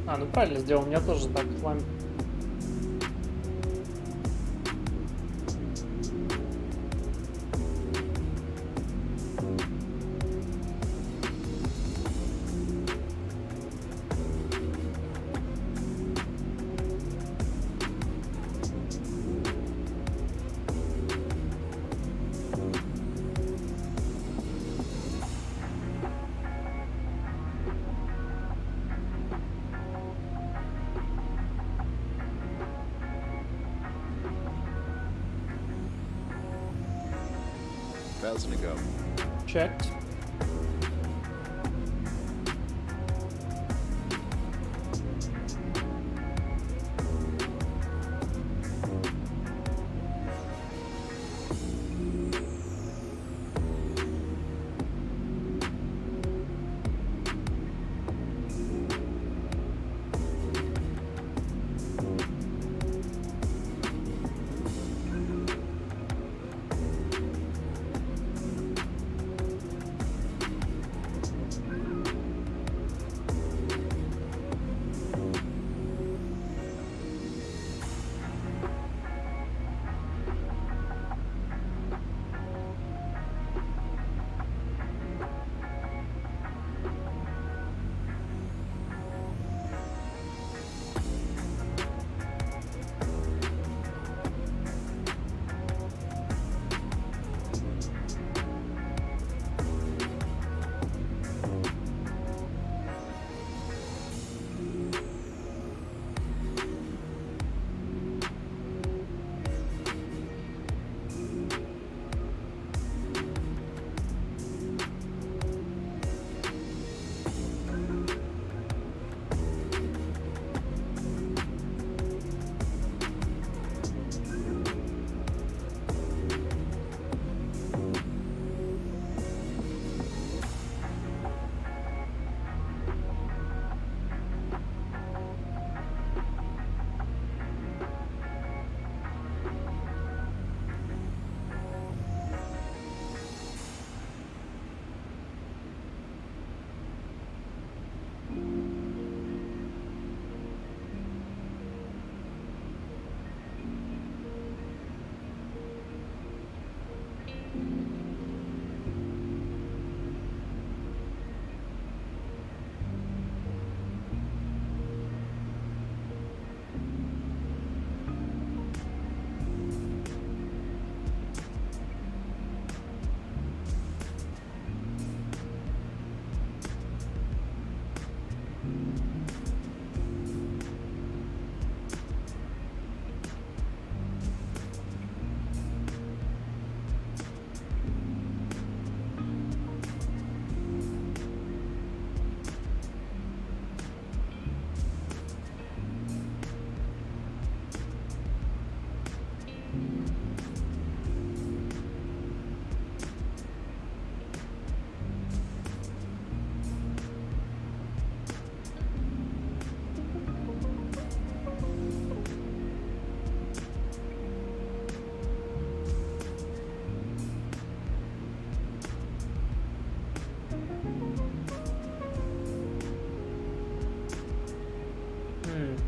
А, ну правильно сделал, у меня тоже так ламп. Thousand to go. Checked.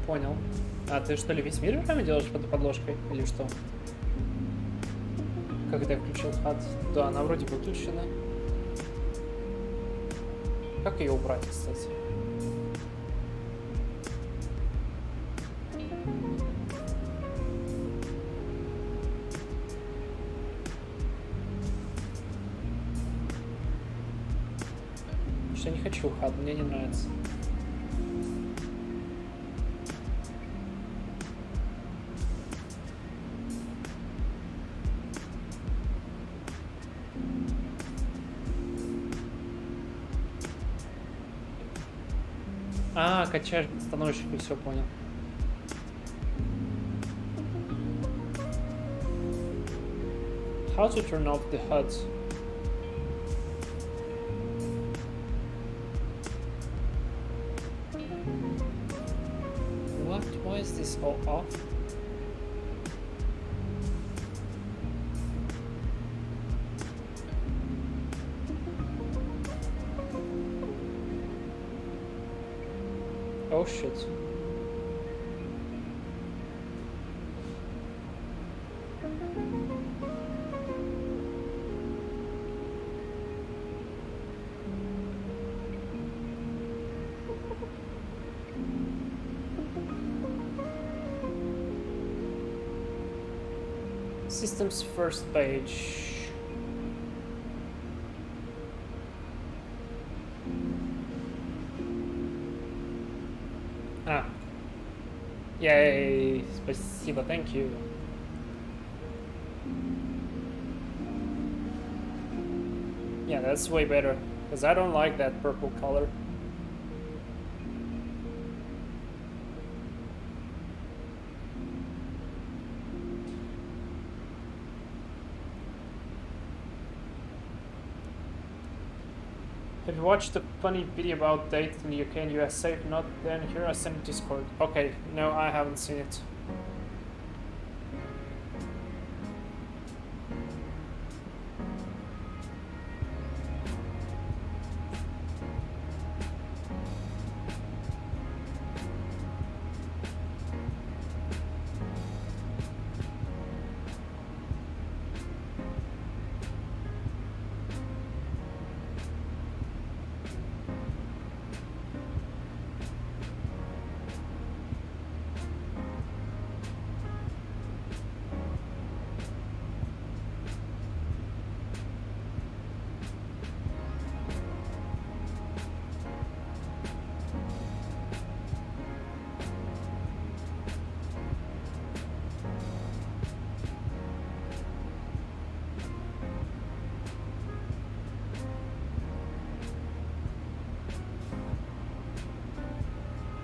Понял. А ты что ли весь мир руками делаешь под подложкой? Или что? Как это я включил хат? Да, она вроде выключена. Как ее убрать, кстати? Что я не хочу хат, мне не нравится. А, качаешь подстановщик, и все понял. How to turn off the HUD? What? Why is this all off? Oh shit. System's first page. Ah. Yay, спасибо, thank you. Yeah, that's way better, because I don't like that purple color. Have you watched the funny video about dates in the UK and USA? If not, then here I send it to Discord. Okay, no, I haven't seen it.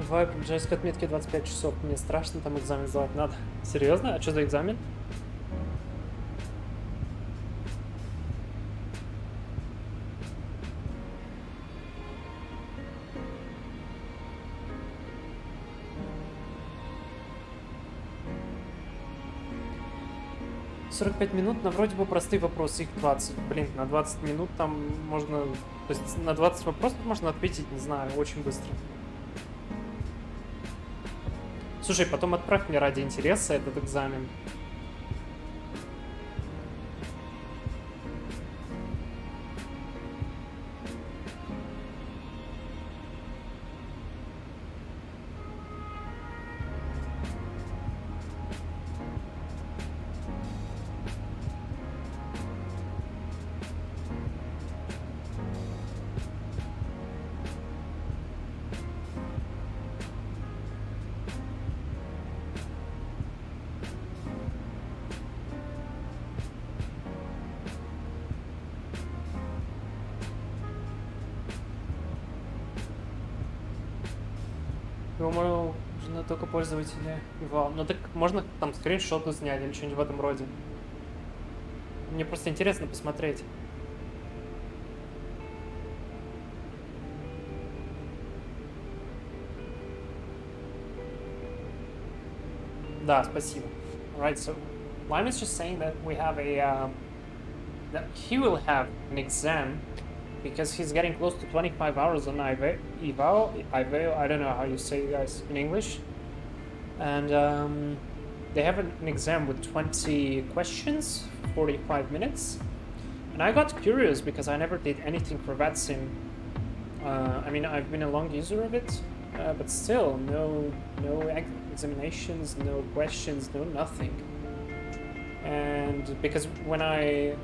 Давай приближаюсь к отметке 25 часов. Мне страшно, там экзамен сдавать надо. Серьезно? А что за экзамен? «45 минут на вроде бы простые вопросы, их 20. Блин, на 20 минут там можно... То есть на 20 вопросов можно ответить, не знаю, очень быстро. Слушай, потом отправь мне ради интереса этот экзамен. Думаю, нужно только пользователя его. Ну так можно там скриншоты снять или что-нибудь в этом роде. Мне просто интересно посмотреть. Да, спасибо. Alright, so Lime is just saying that we have a that he will have an exam because he's getting close to 25 hours on eval, I don't know how you say it, guys, in English. And they have an exam with 20 questions, 45 minutes. And I got curious because I never did anything for that sim. I mean, I've been a long user of it, but still, no examinations, no questions, no nothing. And because when I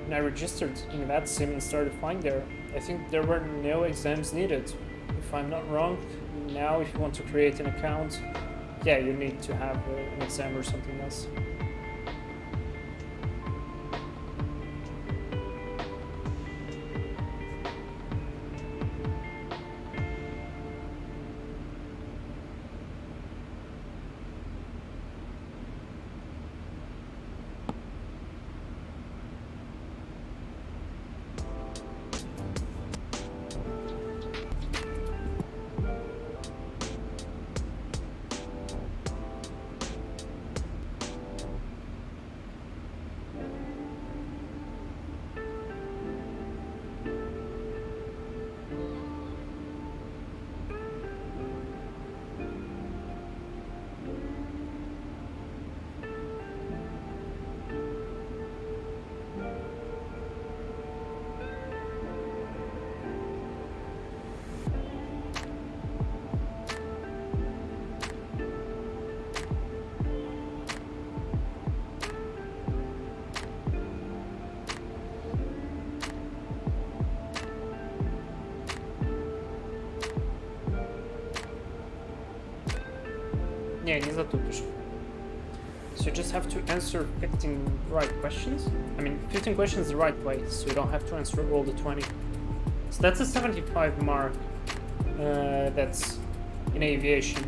registered in that sim and started flying there, I think there were no exams needed. If I'm not wrong, now if you want to create an account, yeah, you need to have an exam or something else. Не, не затупишь. So you just have to answer 15 right questions. I mean, 15 questions the right way, so you don't have to answer all the 20. So that's a 75 mark. That's in aviation.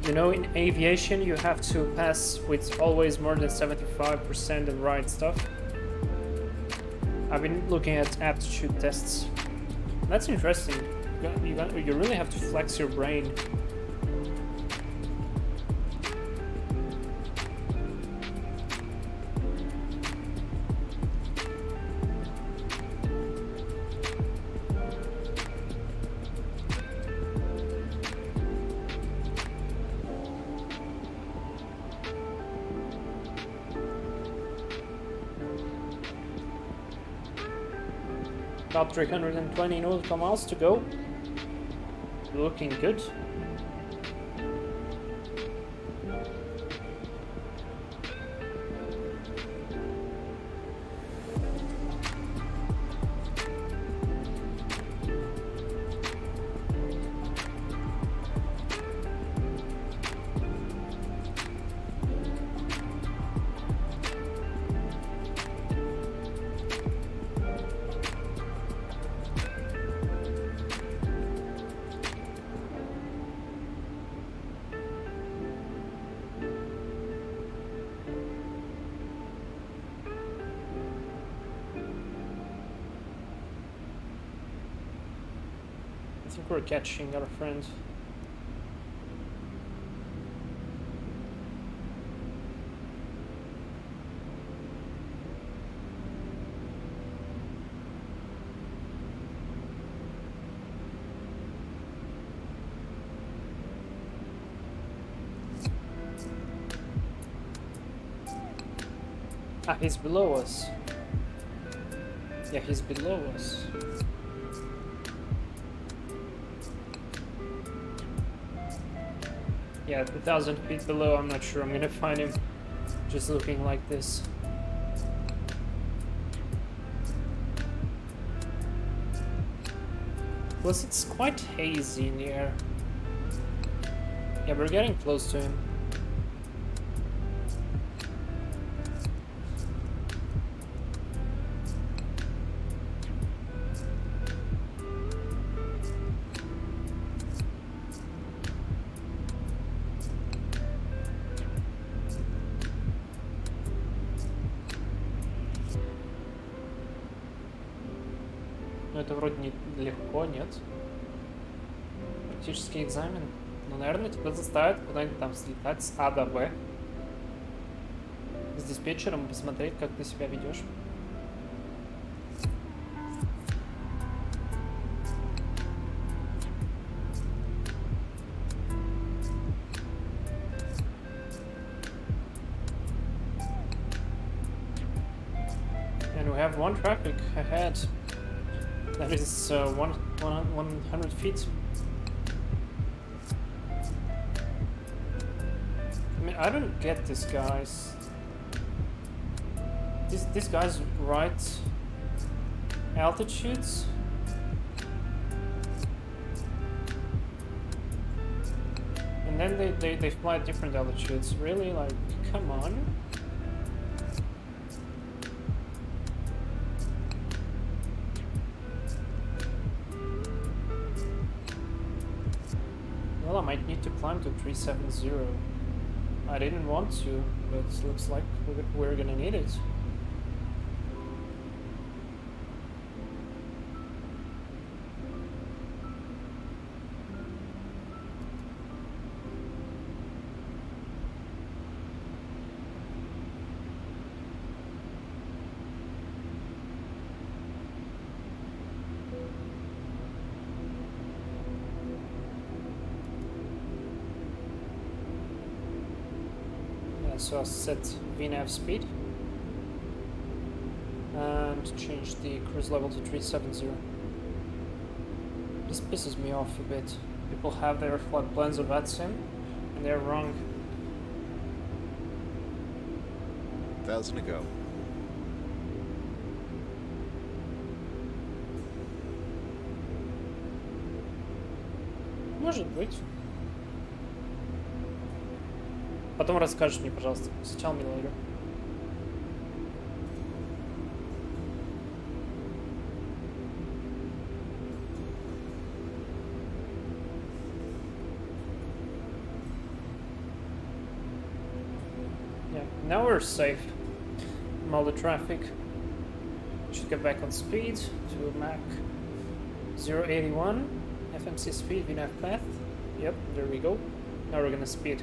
You know, in aviation you have to pass with always more than 75% of right stuff. I've been looking at aptitude tests. That's interesting. You really have to flex your brain. About 320 nautical miles to go. Looking good. I think we're catching our friend. Ah, he's below us. Yeah, he's below us. Yeah, 2,000 feet below, I'm not sure I'm gonna find him just looking like this. Plus, it's quite hazy in the air. Yeah, we're getting close to him. Но это вроде не легко, нет? Практический экзамен. Ну, наверное, тебя заставят куда-нибудь там слетать с А до Б. С диспетчером посмотреть, как ты себя ведешь. And we have one traffic ahead. That is 100 feet. I mean, I don't get this, guys. These guys write altitudes. And then they fly at different altitudes. Really? Like, come on. Well, I might need to climb to 370. I didn't want to, but it looks like we're gonna need it. So I'll set VNAV speed and change the cruise level to 370. This pisses me off a bit. People have their flight plans of VATSIM and they're wrong. 1,000 to go. Может быть. Потом расскажешь мне, пожалуйста. Tell me later. Yeah, now we're safe from all the traffic. Should get back on speed to Mach 081. FMC speed, VNAV path. Yep, there we go. Now we're gonna speed.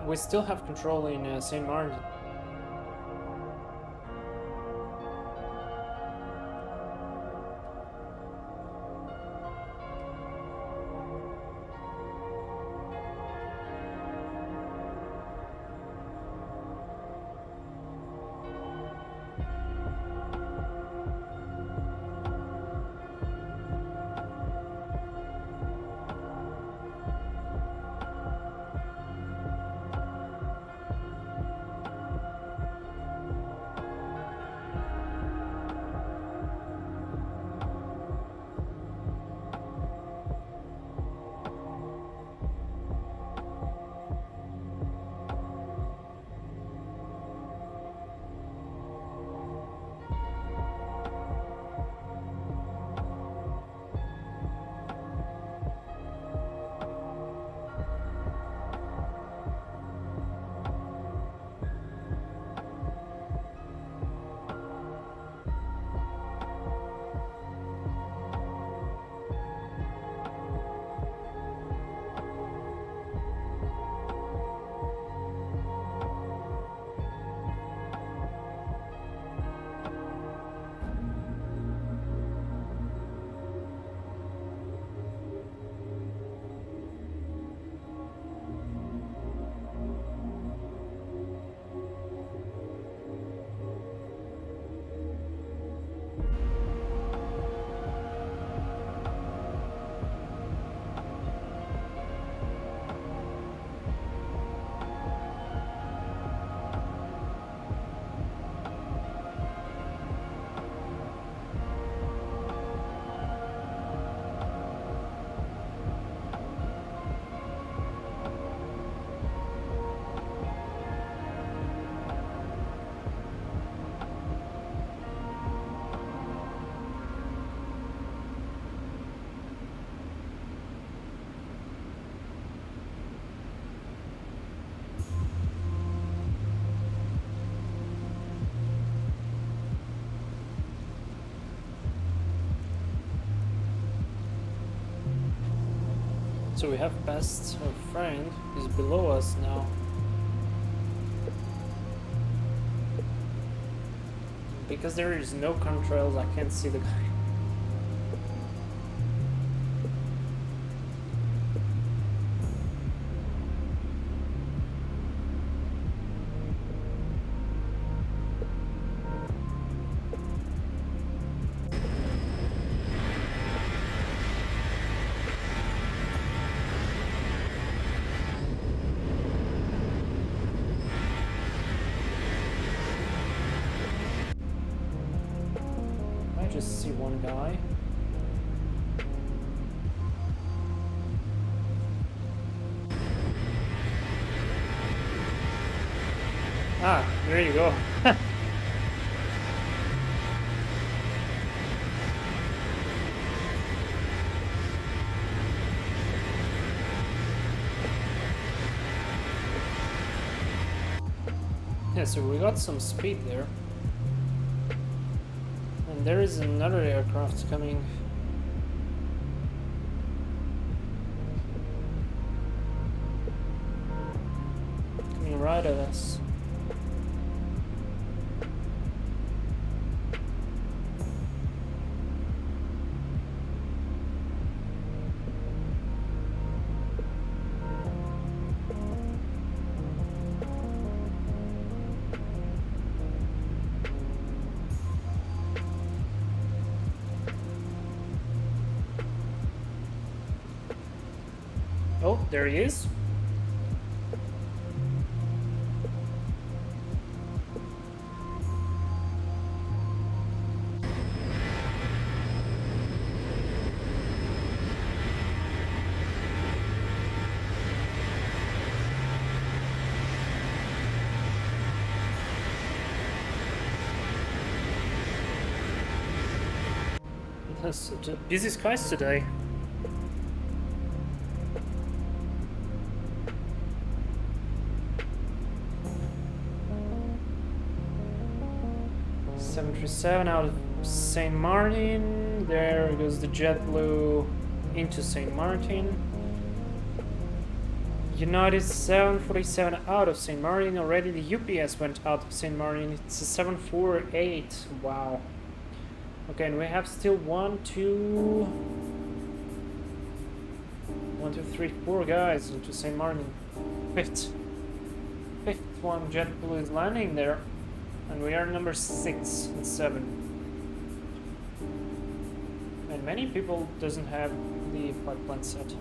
We still have control in St. Martin. So we have passed our friend who's below us now. Because there is no contrails, I can't see the guy. just see one guy. Ah, there you go. Yeah, so we got some speed there. And there is another aircraft coming. Coming right at us. Oh, there he is. That's busy skies today. Out of St. Martin. There goes the JetBlue into St. Martin. United 747 out of St. Martin. Already the UPS went out of St. Martin. It's a 748. Wow. Okay, and we have still 1, 2, 3, 4 guys into St. Martin. Fifth one JetBlue is landing there. And we are number 6 and 7. And many people doesn't have the flight plan set.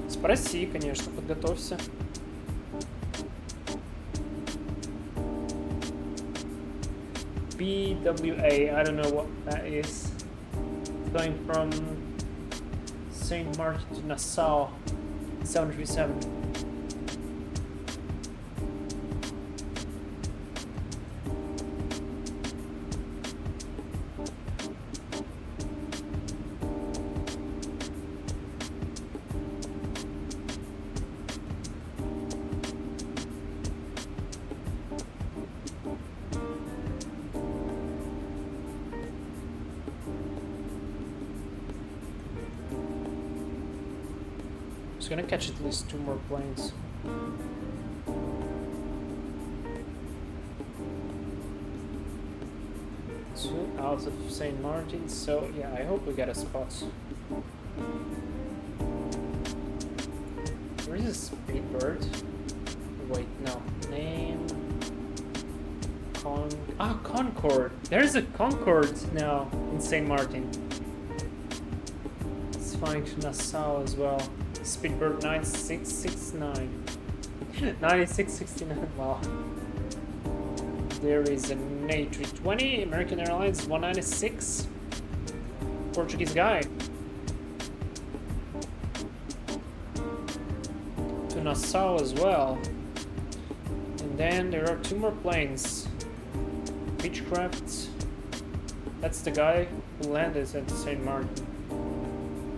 Спроси, конечно, подготовься. BWA, I don't know what that is. Going from St. Martin to Nassau, 737. Gonna catch at least 2 more planes. Two out of St. Martin, so yeah, I hope we get a spot. Where is this Speedbird? Wait, no. Name... Concorde! There's a Concorde now in St. Martin. It's flying to Nassau as well. Speedbird 9669. 9669, wow. There is an A320, American Airlines 196. Portuguese guy. To Nassau as well. And then there are 2 more planes. Beechcraft. That's the guy who landed at St. Martin.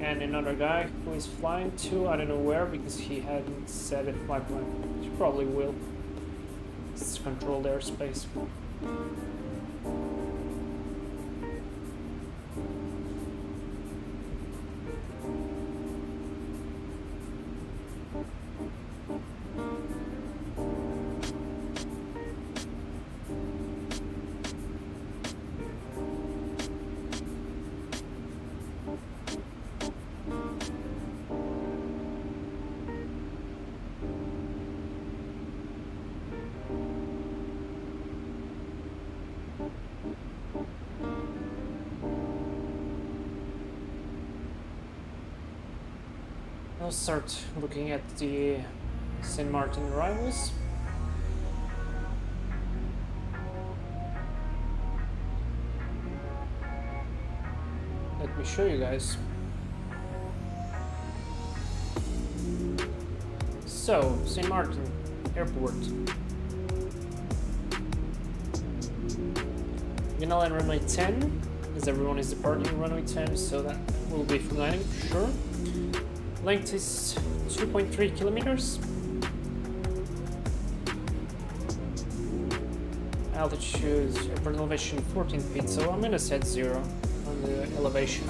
And another guy who is flying to, I don't know where, because he hadn't set a flight plan. He probably will. It's controlled airspace. I'll start looking at the St. Maarten arrivals. Let me show you guys. So, St. Maarten Airport. We're gonna land runway 10, as everyone is departing runway 10, so that will be for landing for sure. Length is 2.3 kilometers. Altitude, airport elevation 14 feet, so I'm gonna set 0 on the elevation.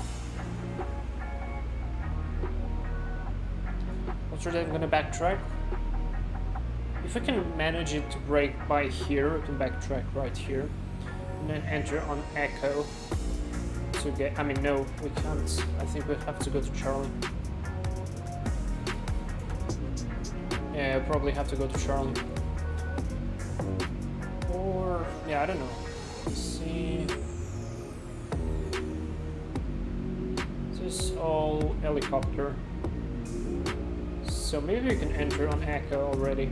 After that, I'm gonna backtrack. If we can manage it to brake by here, we can backtrack right here. And then enter on Echo to get. I mean, no, we can't. I think we have to go to Charlie. Yeah, probably have to go to Charlie. Or, yeah, I don't know. Let's see. This is all helicopter. So maybe we can enter on Echo already.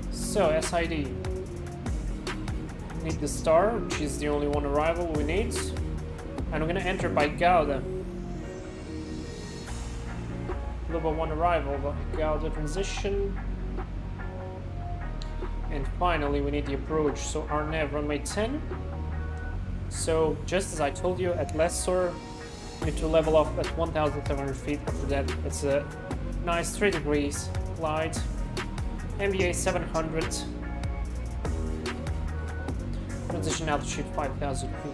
So, SID. Need the star, which is the only one arrival we need. And we're gonna enter by Gouda. Level 1 arrival, by Gouda transition. And finally, we need the approach. So, RNAV runway 10. So, just as I told you, at Lessor, we need to level off at 1,700 feet. After that, it's a nice 3 degrees glide. MBA 700. Transition altitude 5,000 feet.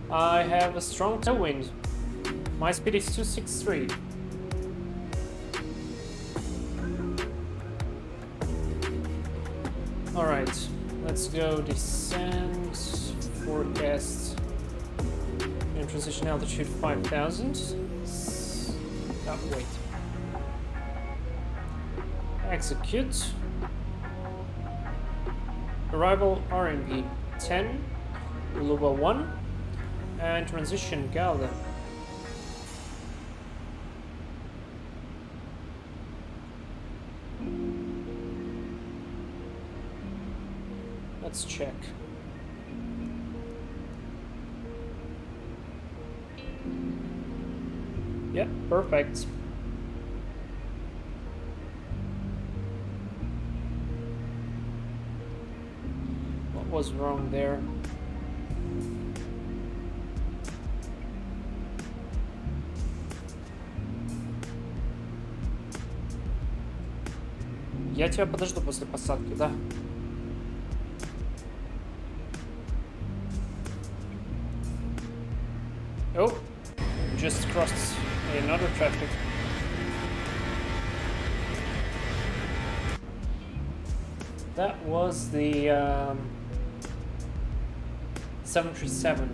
I have a strong tailwind. My speed is 263. Alright, let's go descend, forecast, and transition altitude 5,000. Oh, wait. Execute. Arrival RNB 10, Uluba 1, and transition Gouda. Let's check. Yep, perfect. What was wrong there? Я тебя подожду после посадки, да? Oh, just crossed another traffic. That was the 737.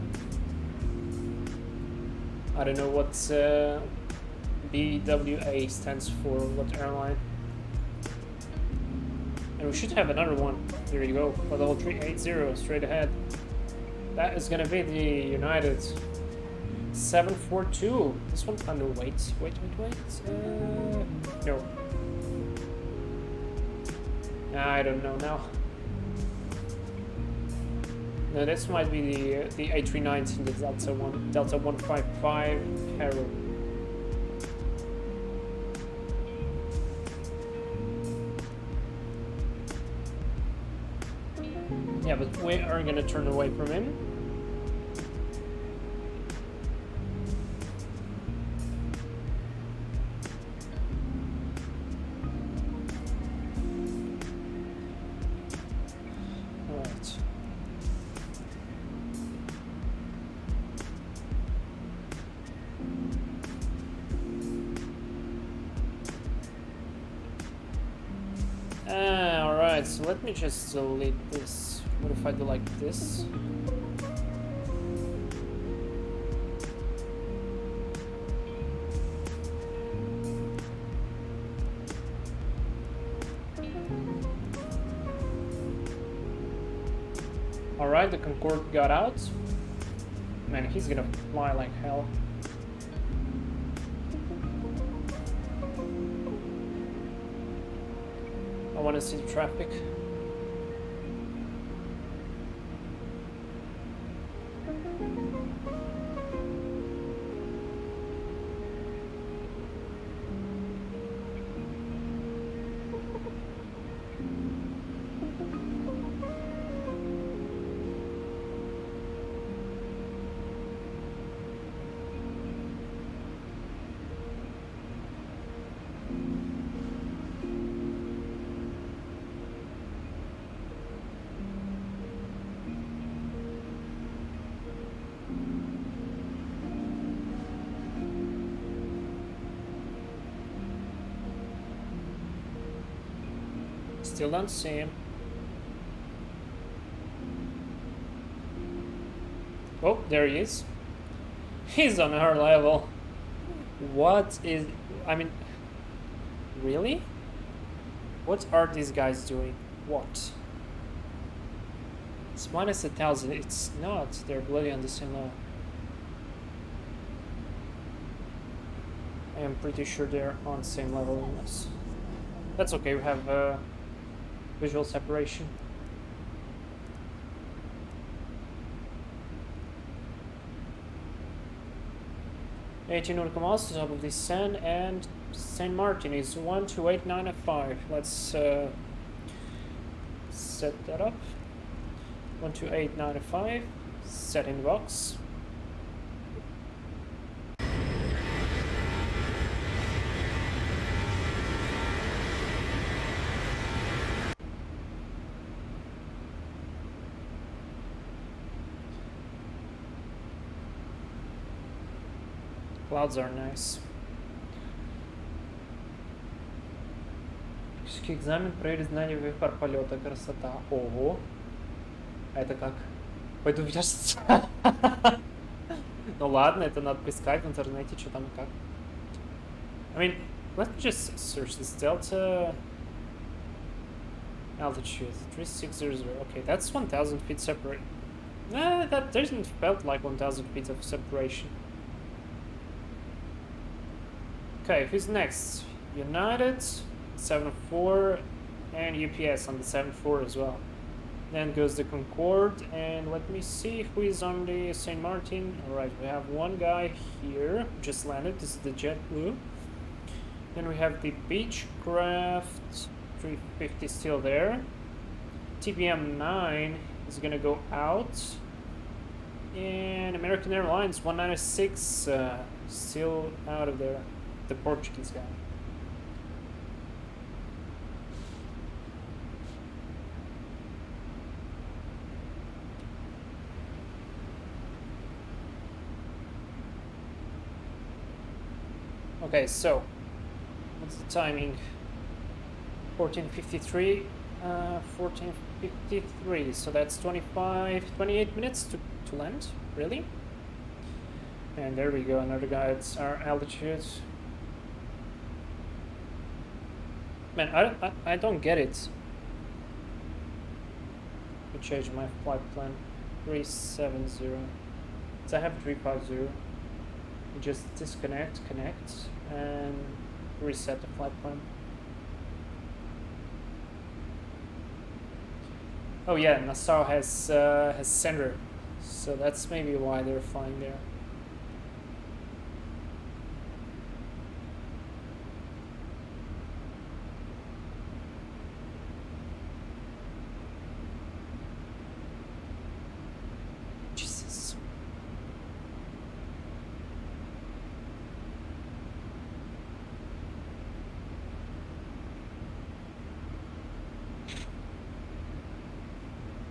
I don't know what BWA stands for, what airline. And we should have another one. There you go, for the whole 380 straight ahead. That is gonna be the United 742. This one, oh no, wait. No. I don't know now. No, this might be the A319, the Delta 155 Harrow. Yeah, but we are gonna turn away from him. Alright. Alright, so let me just delete this. What if I do like this? Alright, the Concorde got out. Man, he's gonna fly like hell. I want to see the traffic. Still don't see him. Oh, there he is. He's on our level. What is... I mean... Really? What are these guys doing? What? It's minus 1,000. It's not. They're bloody on the same level. I am pretty sure they're on the same level as us. That's okay, we have visual separation. $18 nautical miles to the top of the Seine, and Saint Martin is 128905. Let's set that up. 128905. Set in the box. Clouds are nice. Практический экзамен, проверить знания веб-пар полета, красота. Ого. А это как? Пойду вяжется. Ну ладно, это надо поискать в интернете, что там и как. I mean, let me just search this delta altitude 3600. Okay, that's 1,000 feet separate. Nah, that doesn't felt like 1,000 feet of separation. Okay, who's next? United, 7-4, and UPS on the 7-4 as well. Then goes the Concorde, and let me see who is on the Saint Martin. Alright, we have one guy here, just landed. This is the JetBlue. Then we have the Beechcraft 350 still there. TBM 9 is gonna go out. And American Airlines 196 still out of there. The Portuguese guy. Okay, so what's the timing? 14:53. 14:53. So that's 28 minutes to land. Really? And there we go. Another guy. It's our altitude. Man, I don't get it. Let me change my flight plan. 370. So I have 350. You just disconnect, connect, and reset the flight plan. Oh yeah, Nassau has center, so that's maybe why they're flying there.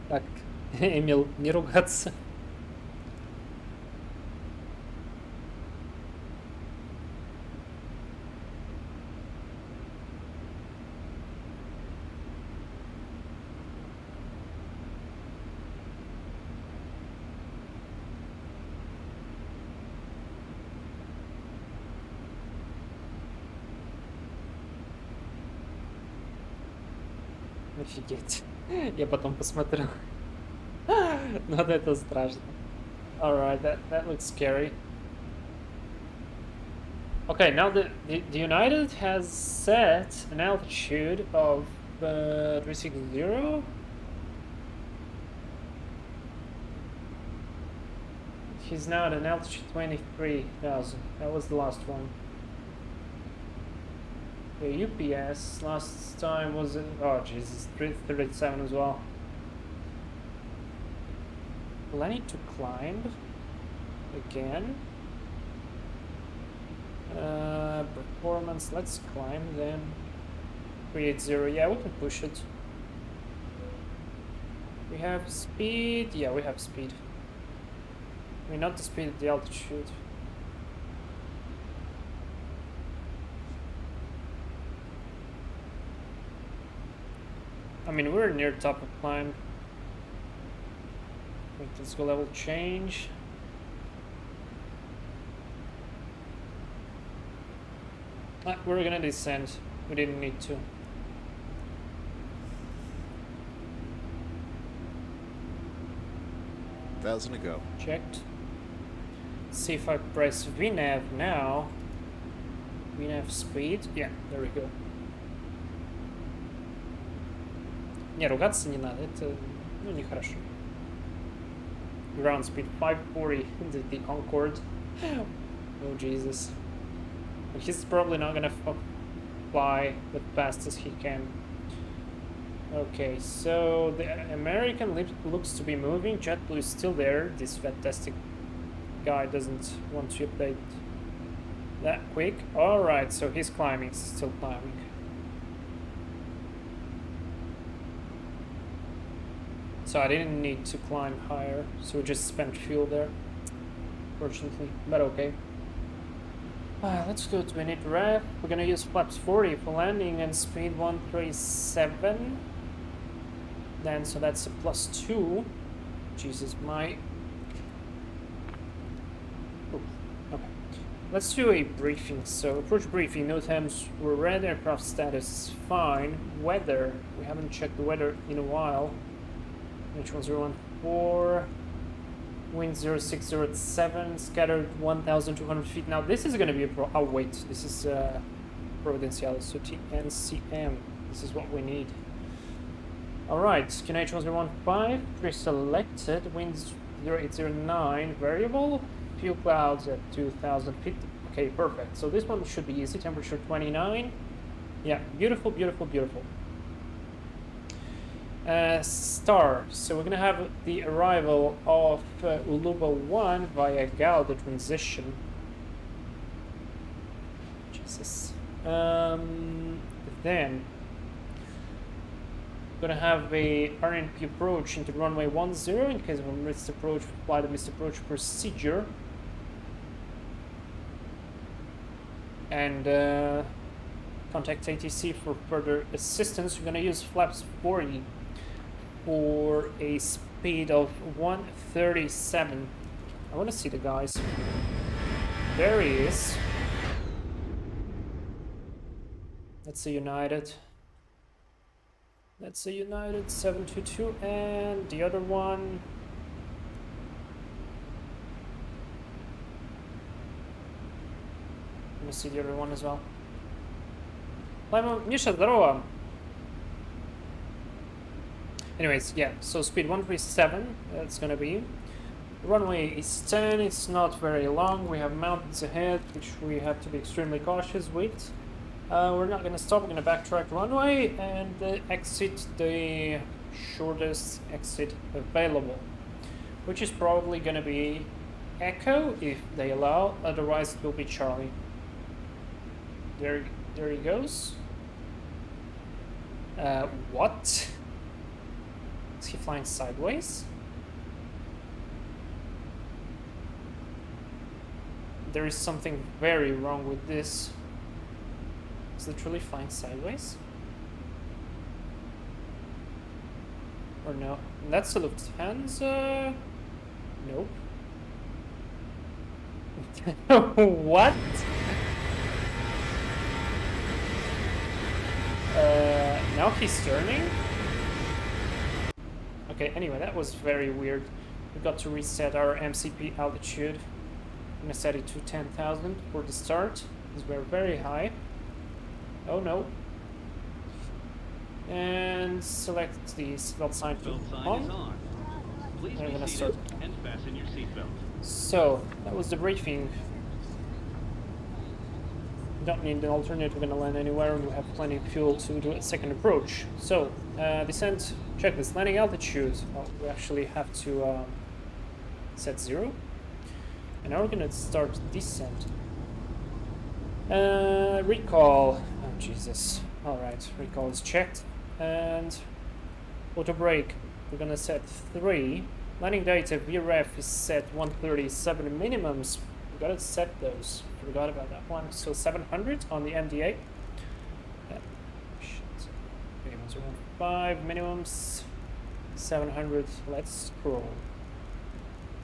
Так, Эмил, не ругаться. Офигеть. Я потом посмотрю. Not это страшно. Alright, that looks scary. Okay, now the United has set an altitude of 360. He's now at an altitude 23,000. That was the last one. The UPS last time was oh Jesus, 337 as well. Will I need to climb again? Performance, let's climb then. 380, yeah, we can push it. We have speed, yeah, we have speed. I mean, not the speed, the altitude. I mean, we're near top of climb. Physical level change. We're gonna descend. We didn't need to. Thousand to go. Checked. See if I press VNAV now. VNAV speed. Yeah, there we go. Не, ругаться не надо. Это, ну, нехорошо. Ground speed 540. The Concorde. Oh Jesus. He's probably not gonna fly the fastest he can. Okay, so the American looks to be moving. JetBlue is still there. This fantastic guy doesn't want to update that quick. Alright, so he's climbing, still climbing. So I didn't need to climb higher, so we just spent fuel there, fortunately, but okay. Let's go to init ref. We're gonna use flaps 40 for landing and speed 137. Then, so that's a +2. Jesus, my... Ooh, okay. Let's do a briefing. So, approach briefing. No times we're ready. Aircraft status is fine. Weather. We haven't checked the weather in a while. H1014. Wind 0607, scattered 1,200 feet. Now this is going to be a oh wait, this is Providenciales, so TNCM. This is what we need. Alright, KMIA pre-selected, winds 0809, variable, fuel clouds at 2,000 feet. Okay, perfect. So this one should be easy, temperature 29. Yeah, beautiful, beautiful, beautiful. Star. So we're gonna have the arrival of Uluba 1 via Gauda transition. Jesus. Then gonna have a RNP approach into runway 10 in case of a missed approach. Apply the missed approach procedure. And contact ATC for further assistance. We're gonna use flaps 40. For a speed of 137. I want to see the guys. There he is. That's a United. That's a United 722, and the other one. Let me see the other one as well. Миша, здорово. Anyways, yeah, so speed 137, that's gonna be. The runway is 10, it's not very long, we have mountains ahead, which we have to be extremely cautious with. We're not gonna stop, we're gonna backtrack runway and exit the shortest exit available, which is probably gonna be Echo, if they allow, otherwise it will be Charlie. There he goes. What? Is he flying sideways? There is something very wrong with this. Is it truly flying sideways? Or no? That's a Lufthansa. Nope. What? Now he's turning? Okay, Okay, anyway, that was very weird. We got to reset our MCP altitude. I'm gonna set it to 10,000 for the start, because we're very high. Oh no. And select the seatbelt sign to on. Please I'm be gonna seated start. and fasten your seatbelt. So, that was the briefing. Don't need an alternate, we're gonna land anywhere, and we have plenty of fuel to do a second approach. So, descent checklist, landing altitude. Oh, we actually have to set 0. And now we're gonna start descent. Recall. Oh, Jesus. Alright, recall is checked. And auto brake, we're gonna set 3. Landing data VREF is set 137 minimums. We gotta set those. Forgot about that one. So 700 on the MDA. Shit. Minimums are 5 minimums. 700. Let's scroll.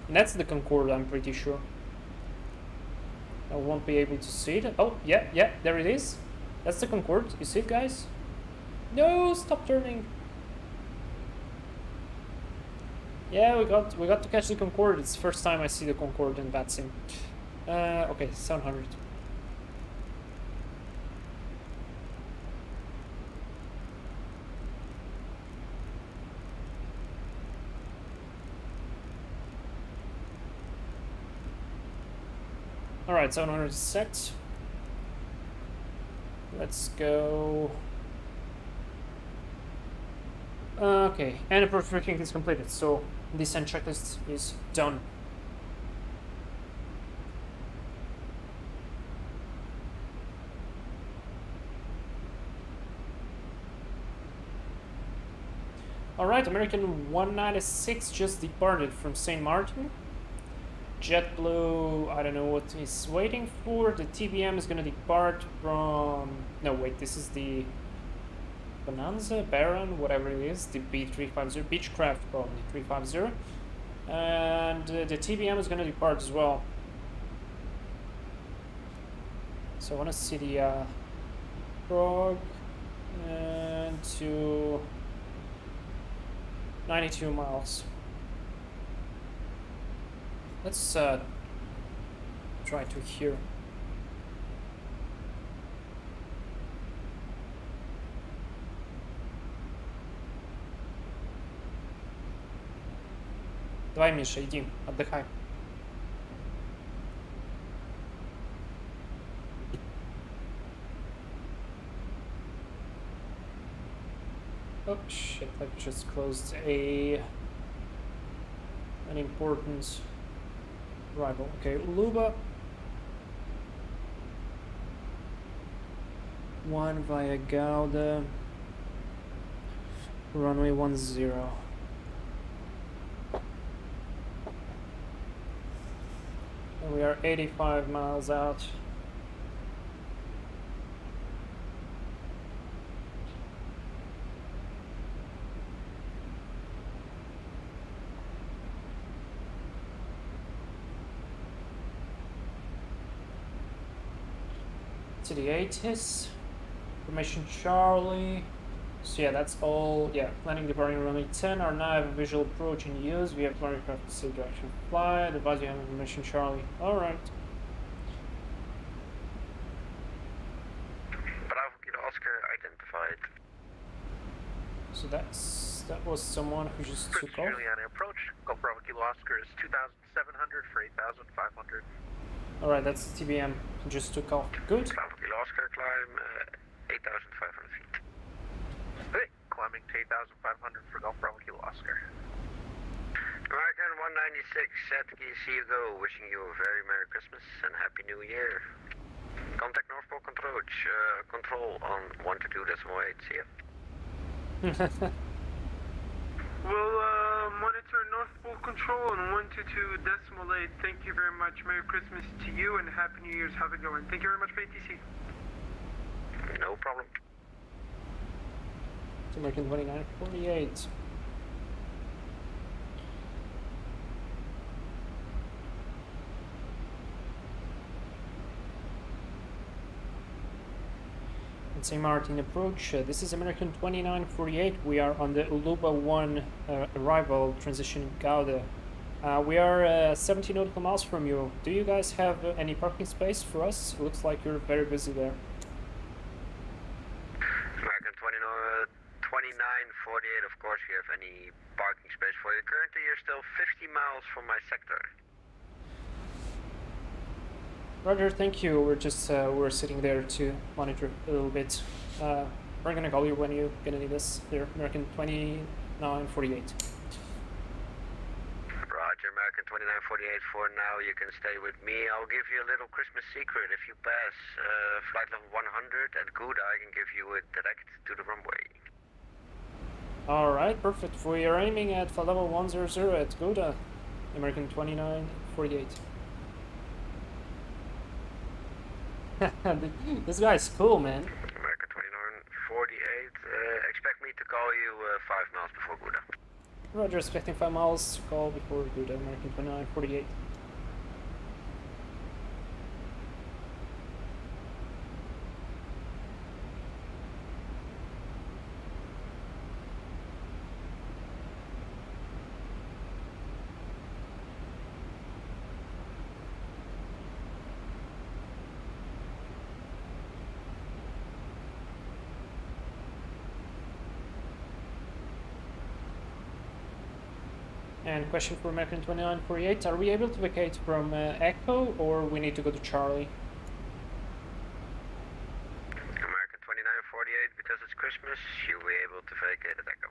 And that's the Concorde, I'm pretty sure. I won't be able to see it. Oh, yeah, there it is. That's the Concorde. You see it, guys? No, stop turning. Yeah, we got to catch the Concorde. It's the first time I see the Concorde in that sim. Okay, 700. Alright, 700 is set. Let's go. Okay, and approach briefing is completed, so descent checklist is done. Alright, American 196 just departed from St. Martin. JetBlue, I don't know what he's waiting for. The TBM is gonna depart from... No, wait, this is the Bonanza, Baron, whatever it is, the B350, Beechcraft probably, 350. And the TBM is gonna depart as well. So I wanna see the Prague and to 92 miles. Let's try to hear. Давай, Миша, иди, отдыхай. Oh shit, I just closed an important arrival. Okay, Luba 1 via Gouda, runway 10. And we are 85 miles out. To the 80s, formation Charlie. So yeah, that's all. Yeah, landing departing runway 10. Our now have a visual approach in use. We have aircraft to safe direction fly. Advise you have information Charlie. All right. Bravo Kilo Oscar identified. So that was someone who just took off. Juliana approach. Golf Bravo Kilo Oscar is 2,700 for 8,500. All right, that's the TBM. Just took off. Good. Bravo Kilo Oscar climb 8,500 feet. Okay, climbing to 8,500 for Golf Bravo Kilo Oscar. American 196, set key, see you go. Wishing you a very Merry Christmas and Happy New Year. Contact North Pole Control, control on 122.8, see ya. We'll monitor North Pole Control on 122.8. Thank you very much. Merry Christmas to you and Happy New Year's. Have a good one. Thank you very much for ATC. No problem. It's American 2948. St. Martin approach. This is American 2948. We are on the Uluba 1 arrival transition Gouda. We are 70 nautical miles from you. Do you guys have any parking space for us? It looks like you're very busy there. American 2948, of course we have any parking space for you. Currently you're still 50 miles from my sector. Roger, thank you. We're just we're sitting there to monitor a little bit. We're gonna call you when you're gonna need us. Here, American 2948. Roger, American 2948. For now, you can stay with me. I'll give you a little Christmas secret. If you pass flight level 100 at Gouda, I can give you it direct to the runway. All right, perfect. We are aiming at flight level 100 at Gouda, American 2948. This guy's cool, man. American 2948, expect me to call you 5 miles before Gouda. Roger, expecting 5 miles to call before Gouda, American 2948. And question for American 2948, are we able to vacate from Echo or we need to go to Charlie? American 2948, because it's Christmas, you'll be able to vacate at Echo.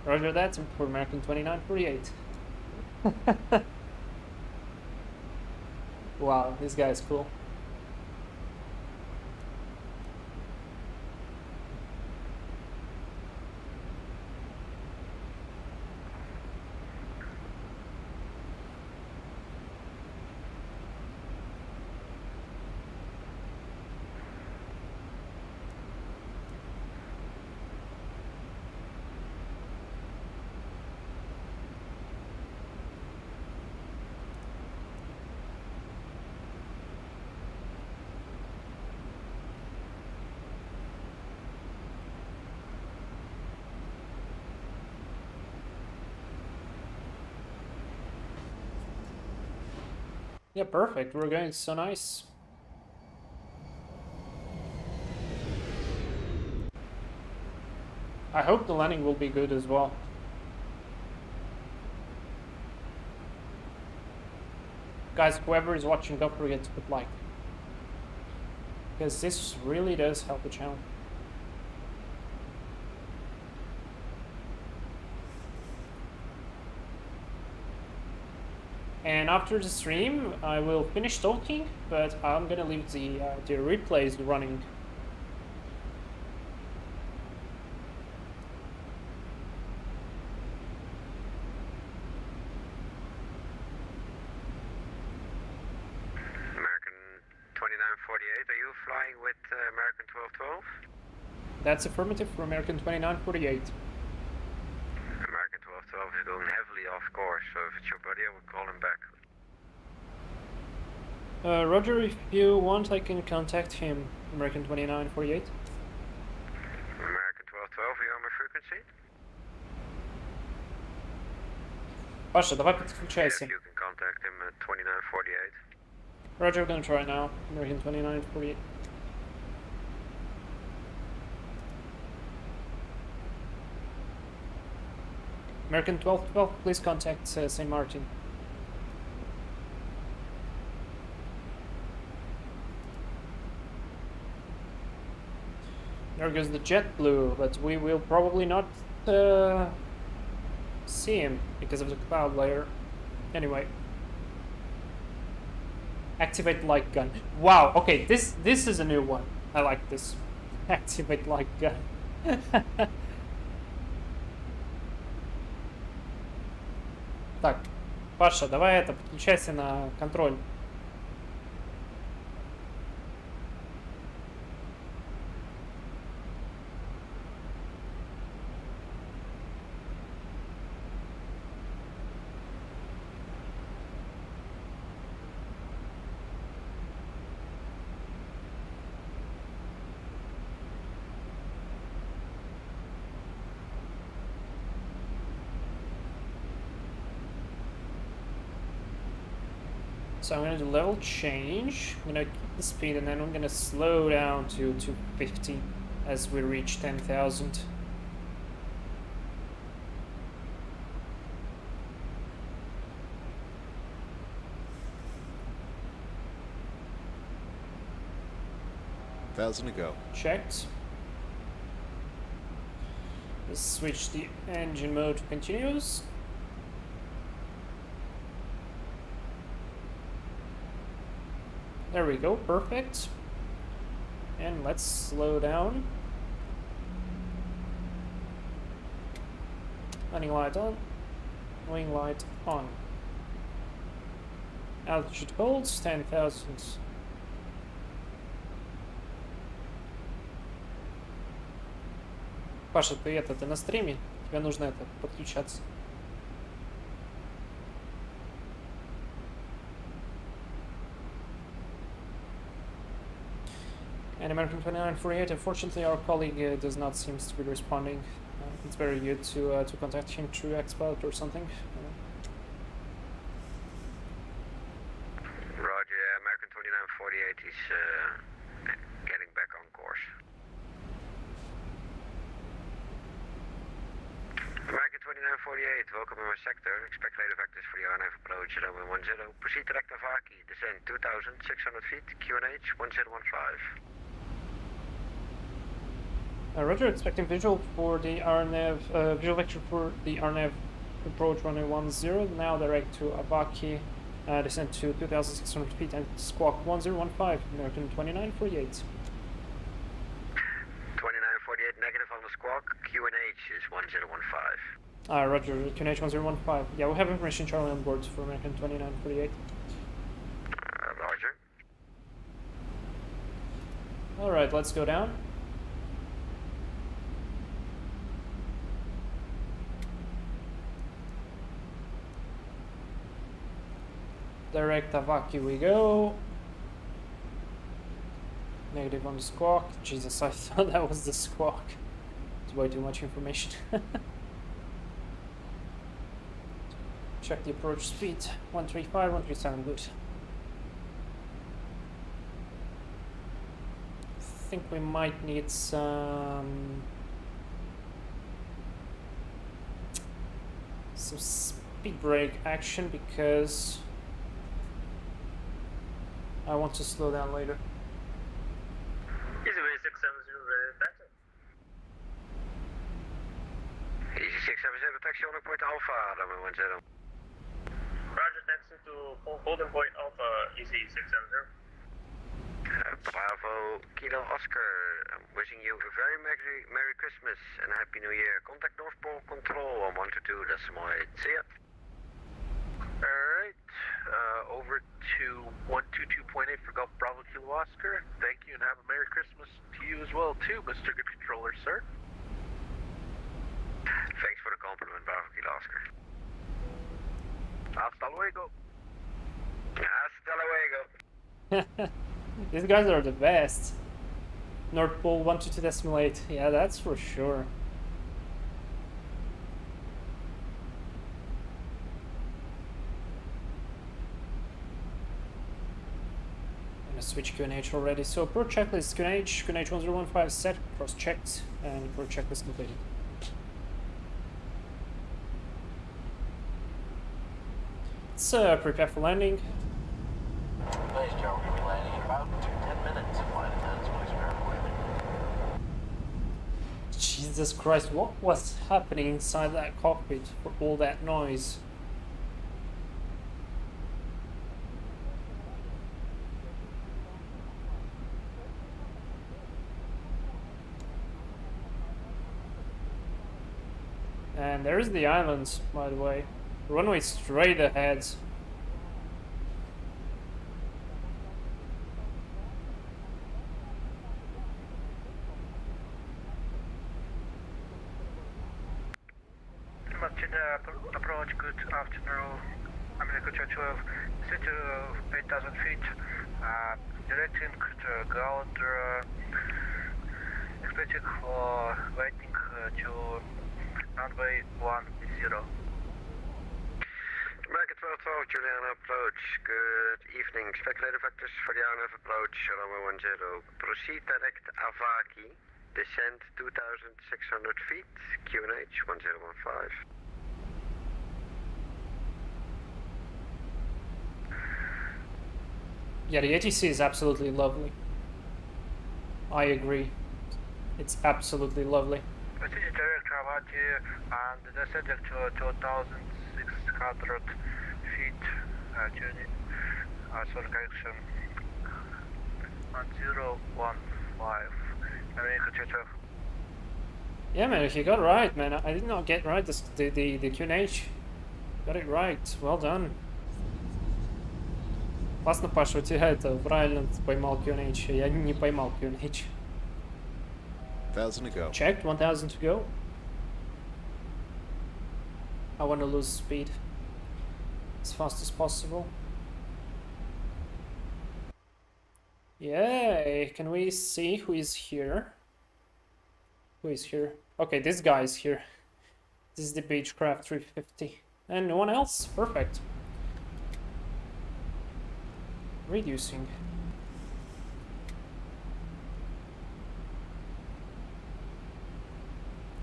Roger that, for American 2948. Wow, this guy is cool. Yeah, perfect. We're going so nice. I hope the landing will be good as well. Guys, whoever is watching, don't forget to put like. Because this really does help the channel. And after the stream, I will finish talking, but I'm gonna leave the replays running. American 2948, are you flying with American 1212? That's affirmative for American 2948. American 1212 is going heavily off course, so if it's your buddy, I would call him back. Roger, if you want, I can contact him. American 2948. American 1212, are you on my frequency? Паша, давай подключайся. Yes, you can contact him at 2948. Roger, we're gonna try now. American 2948. American 1212, please contact St. Martin. There goes the JetBlue, but we will probably not see him because of the cloud layer. Anyway. Activate light gun. Wow, okay, this is a new one. I like this. Activate light gun. Так, Паша, давай подключайся на контроль. So I'm gonna do level change. I'm gonna keep the speed and then I'm gonna slow down to 250 as we reach 10,000. Thousand to go. Checked. Let's switch the engine mode to continuous. There we go, perfect. And let's slow down. Landing light on, wing light on. Altitude holds 10,000. Паша, ты на стриме? Тебе нужно подключаться. And American 2948, unfortunately our colleague does not seem to be responding. It's very good to contact him through Xmas or something. Roger, American 2948 is getting back on course. American 2948, welcome in my sector. Expect later vectors for the RNF approach at 10. Proceed direct Avaki, descend 2,600 feet, QNH 1015. Roger, expecting visual for the RNF, visual vector for the RNF approach runway 10, now direct to Avaki, descent to 2,600 feet and squawk 1015, American 2948. 2948 negative on the squawk, QNH is 1015. Roger, QNH 1015. Yeah, we have information Charlie on board for American 2948. Roger. Alright, let's go down. Direct Avaki we go. Negative on the squawk. Jesus, I thought that was the squawk. It's way too much information. Check the approach speed. 135, 137, good. I think we might need some speed brake action because I want to slow down later. Easy 670 taxi. Easy 670 taxi on point Alpha, runway 10. Roger, taxi to holding point Alpha, easy 670. Bravo, Kilo Oscar. I'm wishing you a very Merry Christmas and a Happy New Year. Contact North Pole Control on 122.8. See ya. Alright, over to 122.8 for Golf Bravo Kilo Oscar. Thank you and have a Merry Christmas to you as well too, Mr. Good Controller, sir. Thanks for the compliment, Bravo Kilo Oscar. Hasta luego. Hasta luego. These guys are the best. North Pole 122.8. Yeah, that's for sure. Switch QNH already. So pro checklist QNH 1015 set, cross checked, and pro checklist completed. Let's prepare for landing. Nice job, we're going to be landing in about 10 minutes. Flight attendants, please prepare for landing. Jesus Christ, what was happening inside that cockpit for all that noise? And there's the island, by the way. Runway straight ahead. Approach, good afternoon. America 12, city of 8,000 feet. Directing to Gaunt, expecting for waiting to runway 10. American 1212, Juliana approach. Good evening. Speculator vectors for the RNF approach, runway 10. Proceed direct Avaki. Descent 2,600 feet. QNH 1015. Yeah, the ATC is absolutely lovely. I agree. It's absolutely lovely. Proceed direct Avaki and descent to 2,600 feet. Journey. Sorry, correction. 1015. America 22. Yeah, man, you got it right, man. I did not get right the QNH. Got it right. Well done. Классно, Паша, у тебя это правильно поймал QNH. Я не поймал QNH. 1,000 to go. Checked, 1,000 to go. I want to lose speed as fast as possible. Yay! Can we see who is here? Who is here? Okay, this guy is here. This is the Beechcraft 350. And no one else? Perfect. Reducing.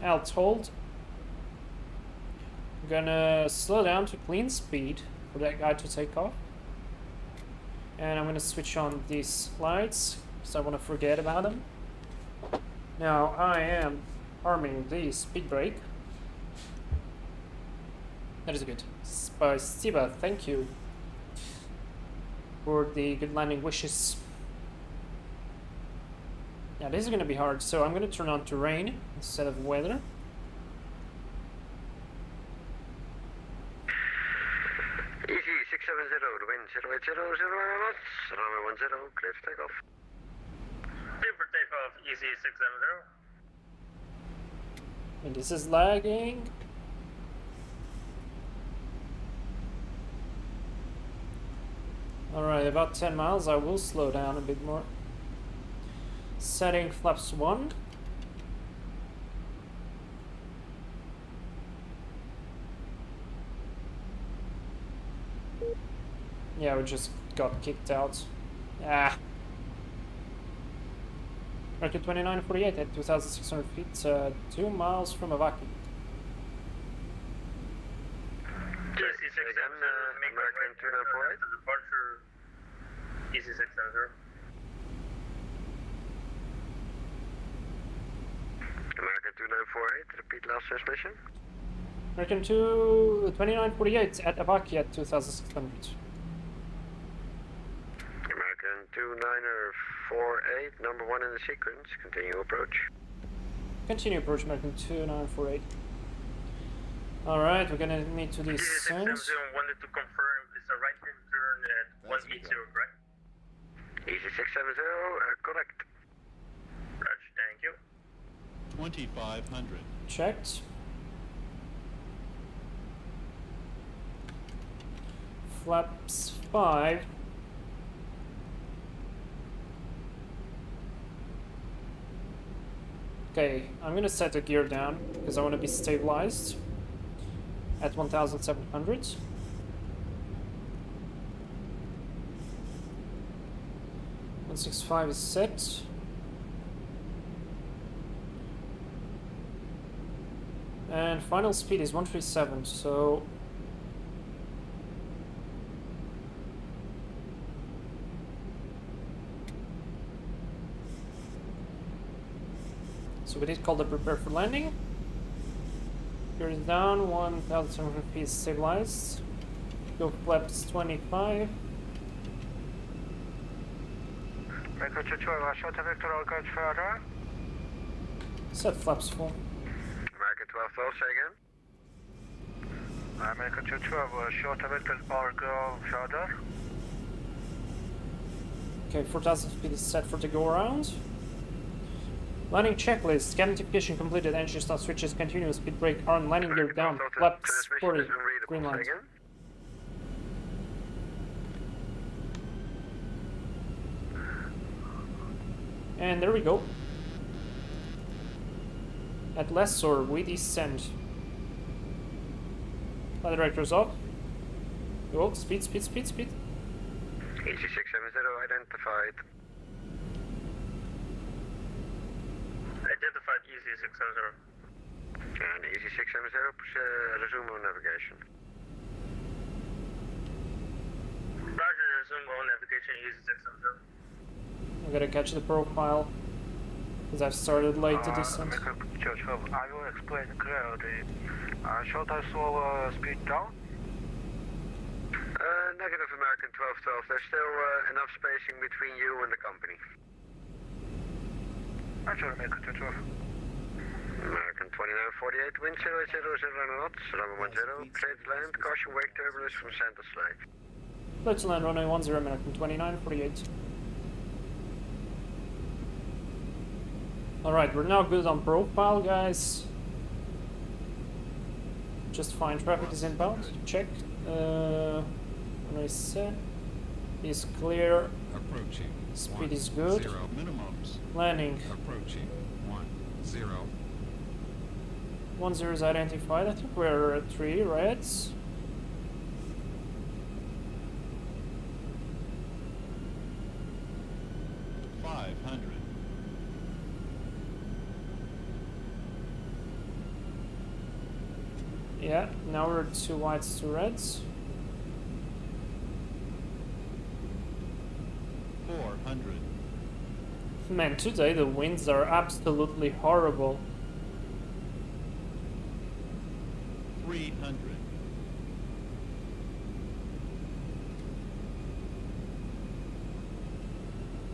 Alt hold. I'm gonna slow down to clean speed for that guy to take off. And I'm gonna switch on these lights because I want to forget about them. Now I am arming the speed brake. That is good. Spasiba, thank you for the good landing wishes. Yeah, this is gonna be hard, so I'm gonna turn on terrain instead of weather. Easy 670, the wind 080, 0 knots, runway 10, clear for takeoff. Clear for takeoff, easy 670. And this is lagging. Alright, about 10 miles, I will slow down a bit more. Setting flaps 1. Yeah, we just got kicked out. Ah. Record 2948 at 2,600 feet, 2 miles from Avaki. Easy 670, make American 2948. departure, easy 670. American 2948, repeat last transmission. American 2948 at Avaki at 2,600. American 2948, number 1 in the sequence, continue approach. Continue approach, American 2948. Alright, we're gonna need to descend. Easy 670, wanted to confirm it's a right hand turn at 180, correct? Easy 670, correct. Roger, thank you. 2,500. Checked. Flaps 5. Okay, I'm gonna set the gear down because I want to be stabilized at 1,700. .165 is set. And final speed is 137, so we did call the prepare for landing. Gear is down, 1,700 feet stabilized. Go flaps 25. American 22, shorter vector, all guns further. Set flaps full. American 1212, say again. American 22, shorter vector, all go further. Okay, 4,000 feet is set for the go around. Landing checklist, identification completed, engine start switches, continuous speed brake, arm, landing gear down, flaps 40, green light. And there we go. At Lessor, we descend. Flight director's off. Oh, speed. EC670 identified. Identified EC670. And EC670, resume on navigation. Roger, resume on navigation EC670. I gotta catch the profile, because I've started late to descent. Church, I will explain clearly. Should I slow speed down? Negative American 1212. There's still enough spacing between you and the company. Roger, American 1212. American 2948, wind 080 knots, runway 10, clear to land, caution wake turbulence from center slide. Clear to land, runway 10, American 2948. Alright, we're now good on profile, guys. Just fine, traffic is inbound, check. Runway set is clear. Approaching. Speed is good. 0 minimums. Landing. Approaching. 10. 10 is identified. I think we're at 3 reds. Yeah, now we're 2 whites, 2 reds. 400. Man, today the winds are absolutely horrible. 300.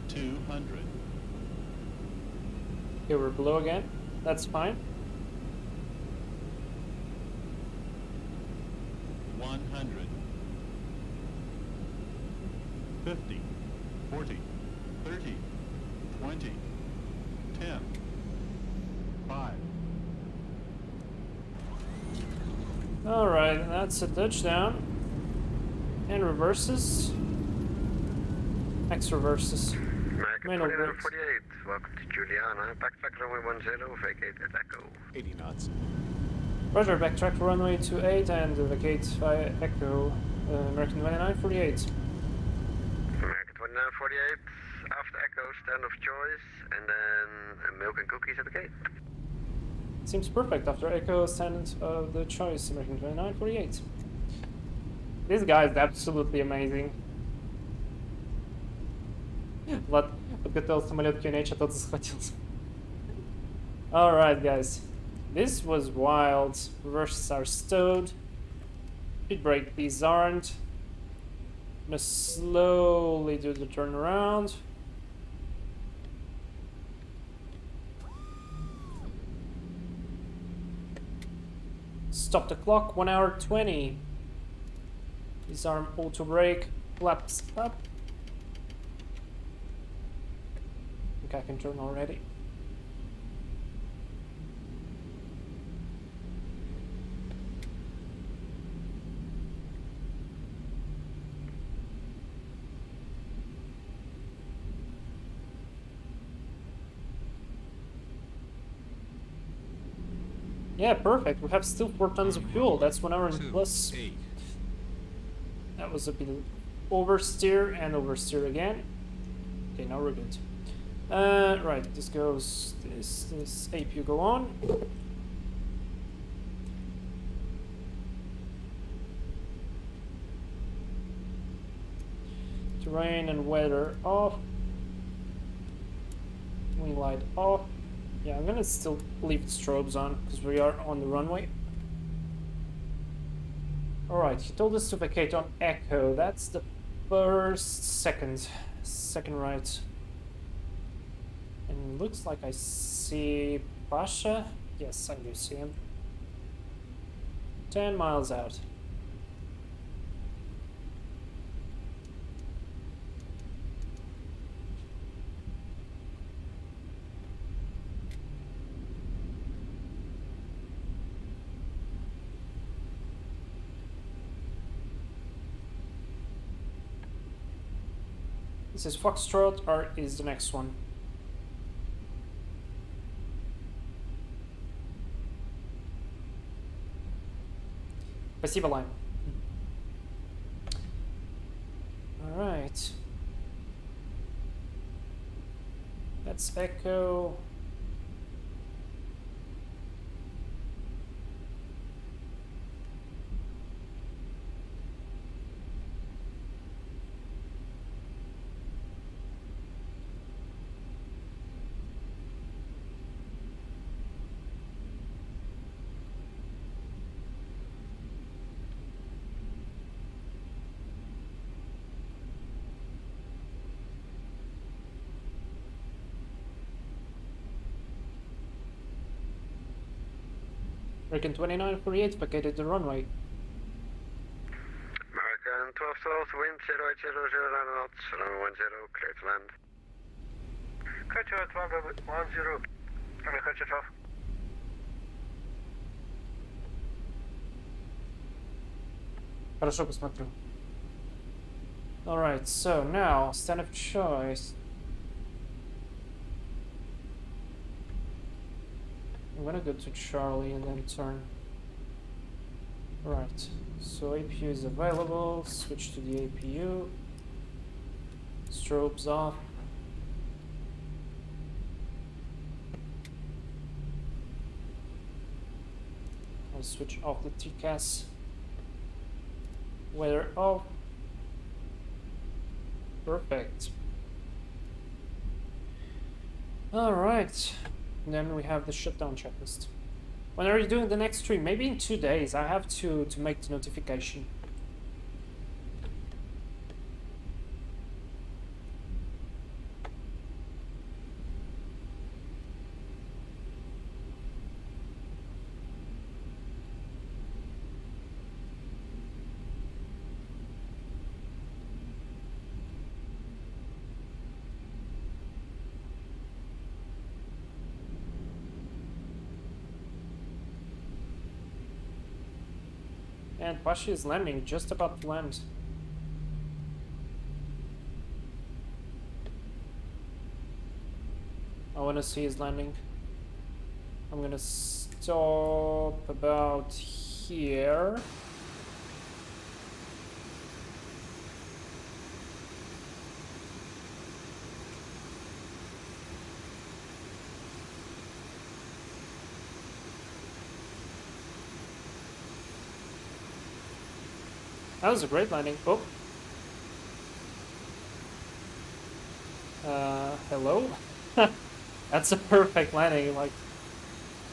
200. Okay, we're below again. That's fine. 100. 50. 40. 30. 20. 10. 5. Alright, that's a touchdown. And reverses. X reverses. American 2948, welcome to Juliana. Backtrack runway 10, vacate at Echo. 80 knots. Roger, backtrack runway 28 and vacate via Echo. American 2948. American 2948, after Echo, stand of choice, and then milk and cookies at the gate. Seems perfect after Echo stand of the choice, American 2948. This guy is absolutely amazing. Влад подготовил самолет QNH, а тот захватился. Alright, guys. This was wild. Reverses are stowed. Speed brake, these aren't. I'm gonna slowly do the turnaround. Stop the clock, 1 hour 20. Disarm auto brake, flaps up. I think I can turn already. Yeah, perfect. We have still 4 tons of fuel. That's 1 hour and plus. That was a bit oversteer and oversteer again. Okay, now we're good. Right, this goes. This APU go on. Terrain and weather off. Wing light off. Yeah, I'm gonna still leave the strobes on because we are on the runway. Alright, he told us to vacate on Echo. That's the second right. And looks like I see Pasha. Yes, I do see him. 10 miles out. This is Foxtrot, or is the next one? Спасибо, Lime. Let's echo. American 2948 vacated the runway. American 1212, wind 0800 knots, runway 10, clear to land. Kutcher 1210, Kutcher 12. Хорошо, посмотрю. Alright, so now, stand of choice. I'm gonna go to Charlie and then turn. Right, so APU is available, switch to the APU. Strobes off. I'll switch off the TCAS. Weather off. Perfect. Alright. Then we have the shutdown checklist. When are you doing the next stream? Maybe in 2 days. I have to make the notification. And Pashi is landing, just about to land. I want to see his landing. I'm gonna stop about here. That was a great landing. Oh. Hello? That's a perfect landing. Like,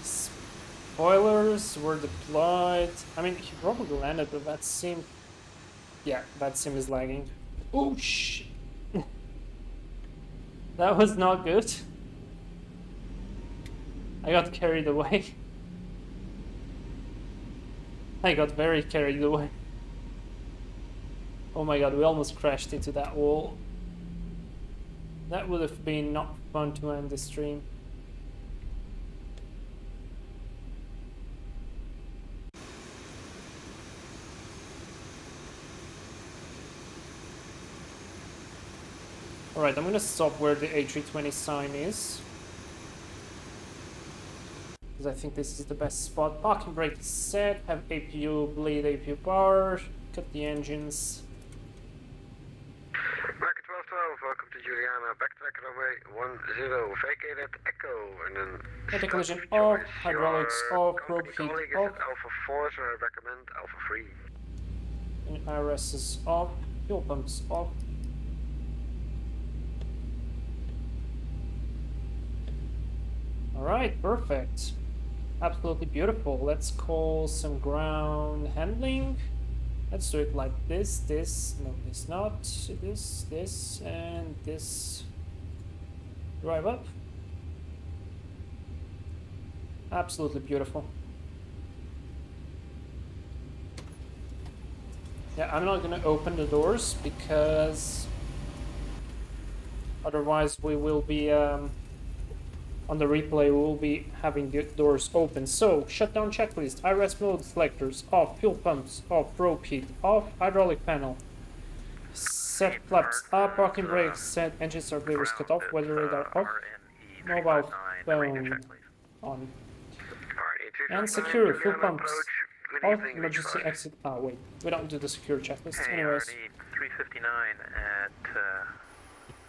spoilers were deployed. I mean, he probably landed, but that sim... Yeah, that sim is lagging. Oh, shit. That was not good. I got carried away. I got very carried away. Oh my god, we almost crashed into that wall. That would have been not fun to end the stream. Alright, I'm gonna stop where the A320 sign is. Because I think this is the best spot. Parking brake is set, have APU, bleed APU power, cut the engines. American 1212, welcome to Juliana. Backtrack runway 10, vacated Echo, and then... Anti collision off, hydraulics off, probe heat off. Alpha 4, so I recommend Alpha 3. And IRS is off, fuel pumps off. Alright, perfect. Absolutely beautiful. Let's call some ground handling. Let's do it like this, no, this not, this, and this. Drive up. Absolutely beautiful. Yeah, I'm not gonna open the doors because otherwise we will be on the replay we will be having the doors open. So shutdown checklist: IRS mode selectors off, fuel pumps off, probe heat off, hydraulic panel set, flaps up, parking brakes set, engine start levers cut off, weather radar off, mobile phone on, and secure, fuel pumps off, emergency exit. Oh wait, we don't do the secure checklist anyways. 359 at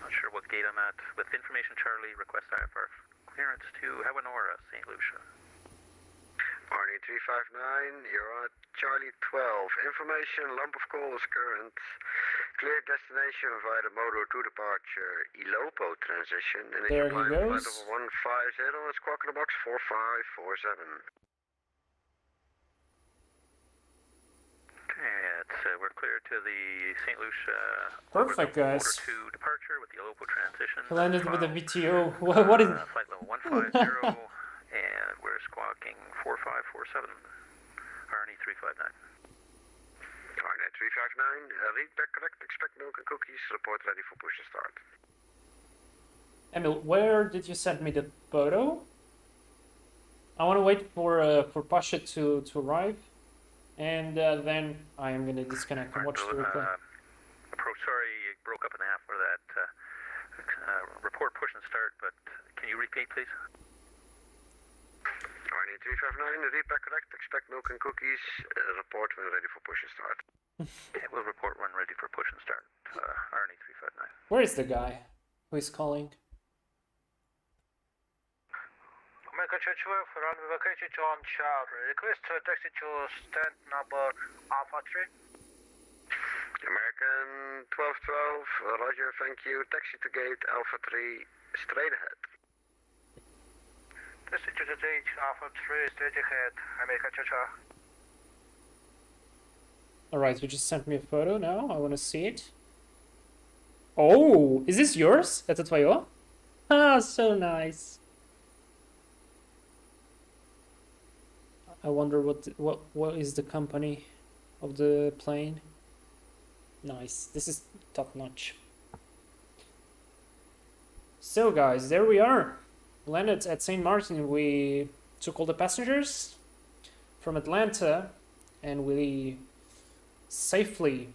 not sure what gate I'm at. With information Charlie, request IFR clearance to Hewanora, St. Lucia. Arnie 359, you're at Charlie 12. Information, lump of coal is current. Clear destination via the motor to departure. Ilopo transition. And there he goes. Flight over 150 is Squawk in the box 4547. We're clear to the St. Lucia. Perfect, guys. Order 2 departure with the Ilopo transition. Landed with a VTO. What is? Flight level 150, and we're squawking 4547. Arnie 359. Arnie 359, read back correct. Expect milk and cookies. Report ready for push and start. Emil, where did you send me the photo? I want to wait for Pasha to arrive. And then I am going to disconnect and watch the replay. Sorry, you broke up in half for that report push and start, but can you repeat, please? Arnie 359, read back correct. Expect milk and cookies. Report when ready for push and start. Yeah, we'll report when ready for push and start. Arnie 359. Where is the guy who is calling? Runway vacated on Charlie. Request to taxi to stand number Alpha 3. American 1212, roger, thank you. Taxi to gate Alpha 3, straight ahead. Taxi to the gate Alpha 3, straight ahead. American Cha-Cha. Alright, you just sent me a photo now. I want to see it. Oh, is this yours? Это твое? Ah, so nice. I wonder what is the company of the plane. Nice, this is top notch. So guys, there we are. Landed at St. Martin. We took all the passengers from Atlanta and we safely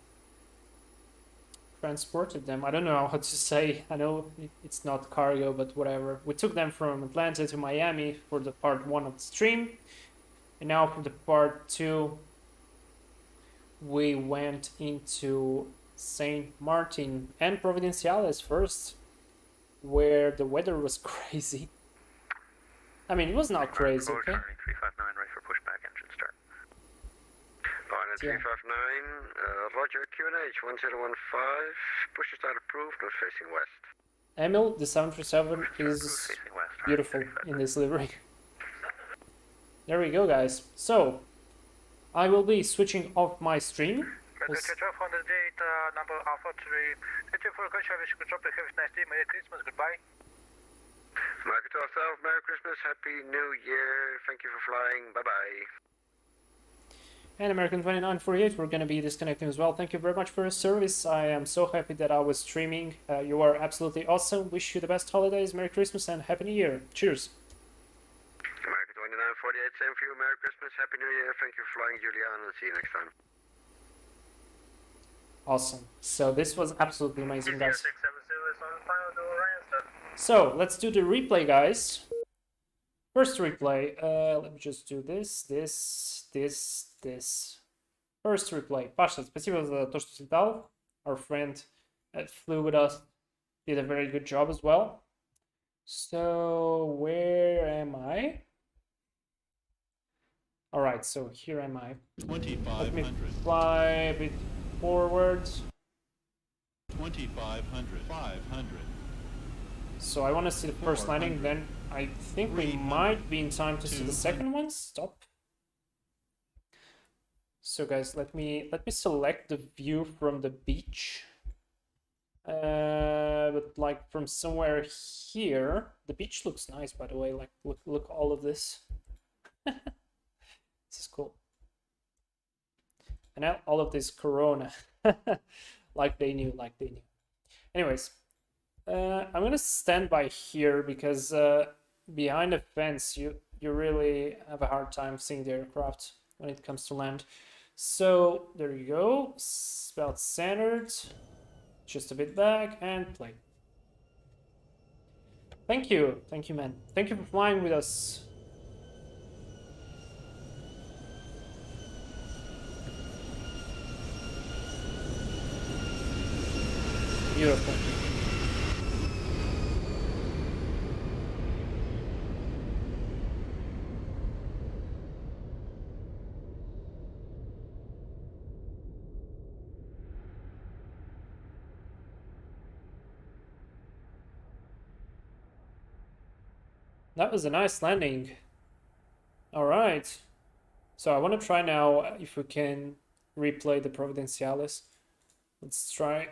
transported them. I don't know how to say. I know it's not cargo, but whatever. We took them from Atlanta to Miami for the part 1 of the stream. And now for the part 2, we went into St. Martin and Providenciales first, where the weather was crazy. I mean, it was not crazy, okay? 359, ready for pushback engine start. Pilot 359, roger, QNH 1015, push start approved, north facing west. Emil, the 737 is beautiful in this livery. There we go, guys. So, I will be switching off my stream. Number Alpha 3. Thank you for a good service. Good job. Have a nice day. Merry Christmas. Goodbye. Market 12, Merry Christmas. Happy New Year. Thank you for flying. Bye-bye. And American 2948, we're going to be disconnecting as well. Thank you very much for your service. I am so happy that I was streaming. You are absolutely awesome. Wish you the best holidays. Merry Christmas and Happy New Year. Cheers. 48, same for you. Merry Christmas, Happy New Year. Thank you for flying, Julian, and see you next time. Awesome. So this was absolutely amazing, guys. So let's do the replay, guys. First replay. Let me just do this. First replay. Pasha, спасибо за то, что слетал. Our friend that flew with us did a very good job as well. So where am I? All right, so here am I. 2500. Let me fly a bit forward. 2500. 500. So I want to see the first landing, then I think we might be in time to see the second one. Stop. So guys, let me select the view from the beach. But like from somewhere here, the beach looks nice, by the way. Like look all of this. This is cool. And now all of this Corona, like they knew. Anyways, I'm gonna stand by here because behind a fence, you really have a hard time seeing the aircraft when it comes to land. So there you go. About centered. Just a bit back and play. Thank you, man. Thank you for flying with us. Beautiful. That was a nice landing. All right. So I want to try now if we can replay the Providenciales. Let's try.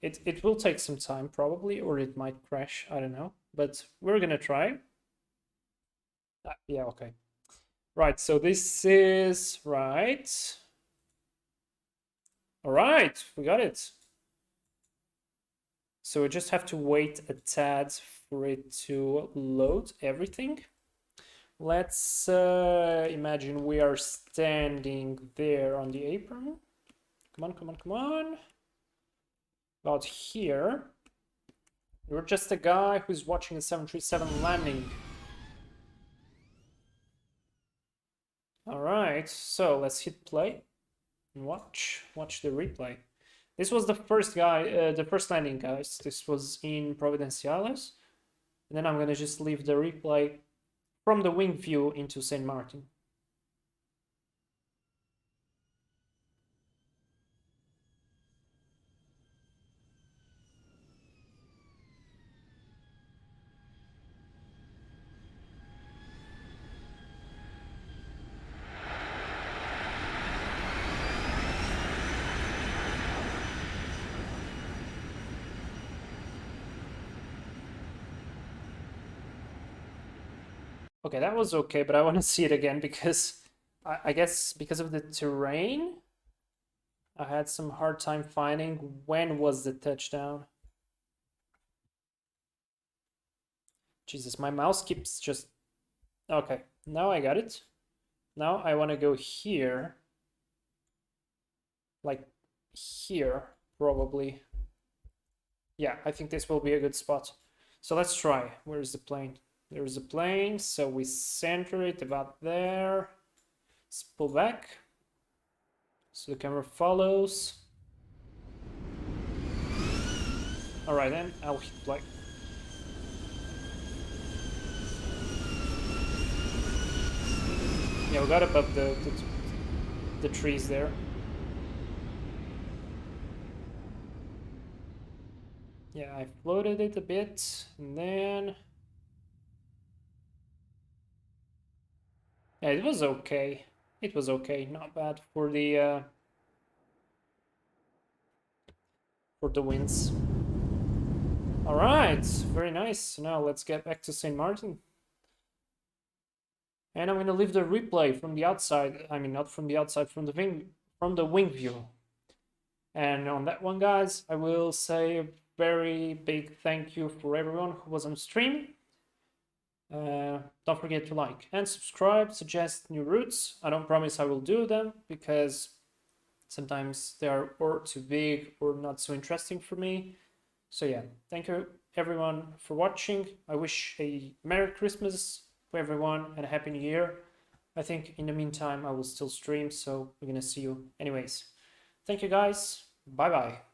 It will take some time probably, or it might crash. I don't know. But we're going to try. Yeah, okay. Right, so this is right. All right, we got it. So we just have to wait a tad for it to load everything. Let's imagine we are standing there on the apron. Come on, come on, come on. About here. You're just a guy who's watching a 737 landing. All right, so let's hit play and watch the replay. This was the first landing, guys. This was in Providenciales. And then I'm gonna just leave the replay from the wing view into St. Maarten. Okay, that was okay, but I want to see it again because I guess because of the terrain, I had some hard time finding when was the touchdown. Jesus, my mouse keeps just... Okay, now I got it. Now I want to go here. Like here, probably. Yeah, I think this will be a good spot. So let's try. Where's the plane? There's a plane, so we center it about there. Let's pull back. So the camera follows. Alright then, I'll hit play. Yeah, we got above the trees there. Yeah, I floated it a bit, and then... Yeah, it was okay. It was okay, not bad for the winds. All right, very nice. Now let's get back to St. Maarten. And I'm gonna leave the replay from the outside. I mean, not from the outside, from the wing view. And on that one, guys, I will say a very big thank you for everyone who was on stream. Don't forget to like and subscribe, suggest new routes. I don't promise I will do them because sometimes they are or too big or not so interesting for me. So yeah, thank you everyone for watching. I wish a Merry Christmas for everyone and a Happy New Year. I think in the meantime I will still stream, so we're gonna see you anyways. Thank you guys, bye bye.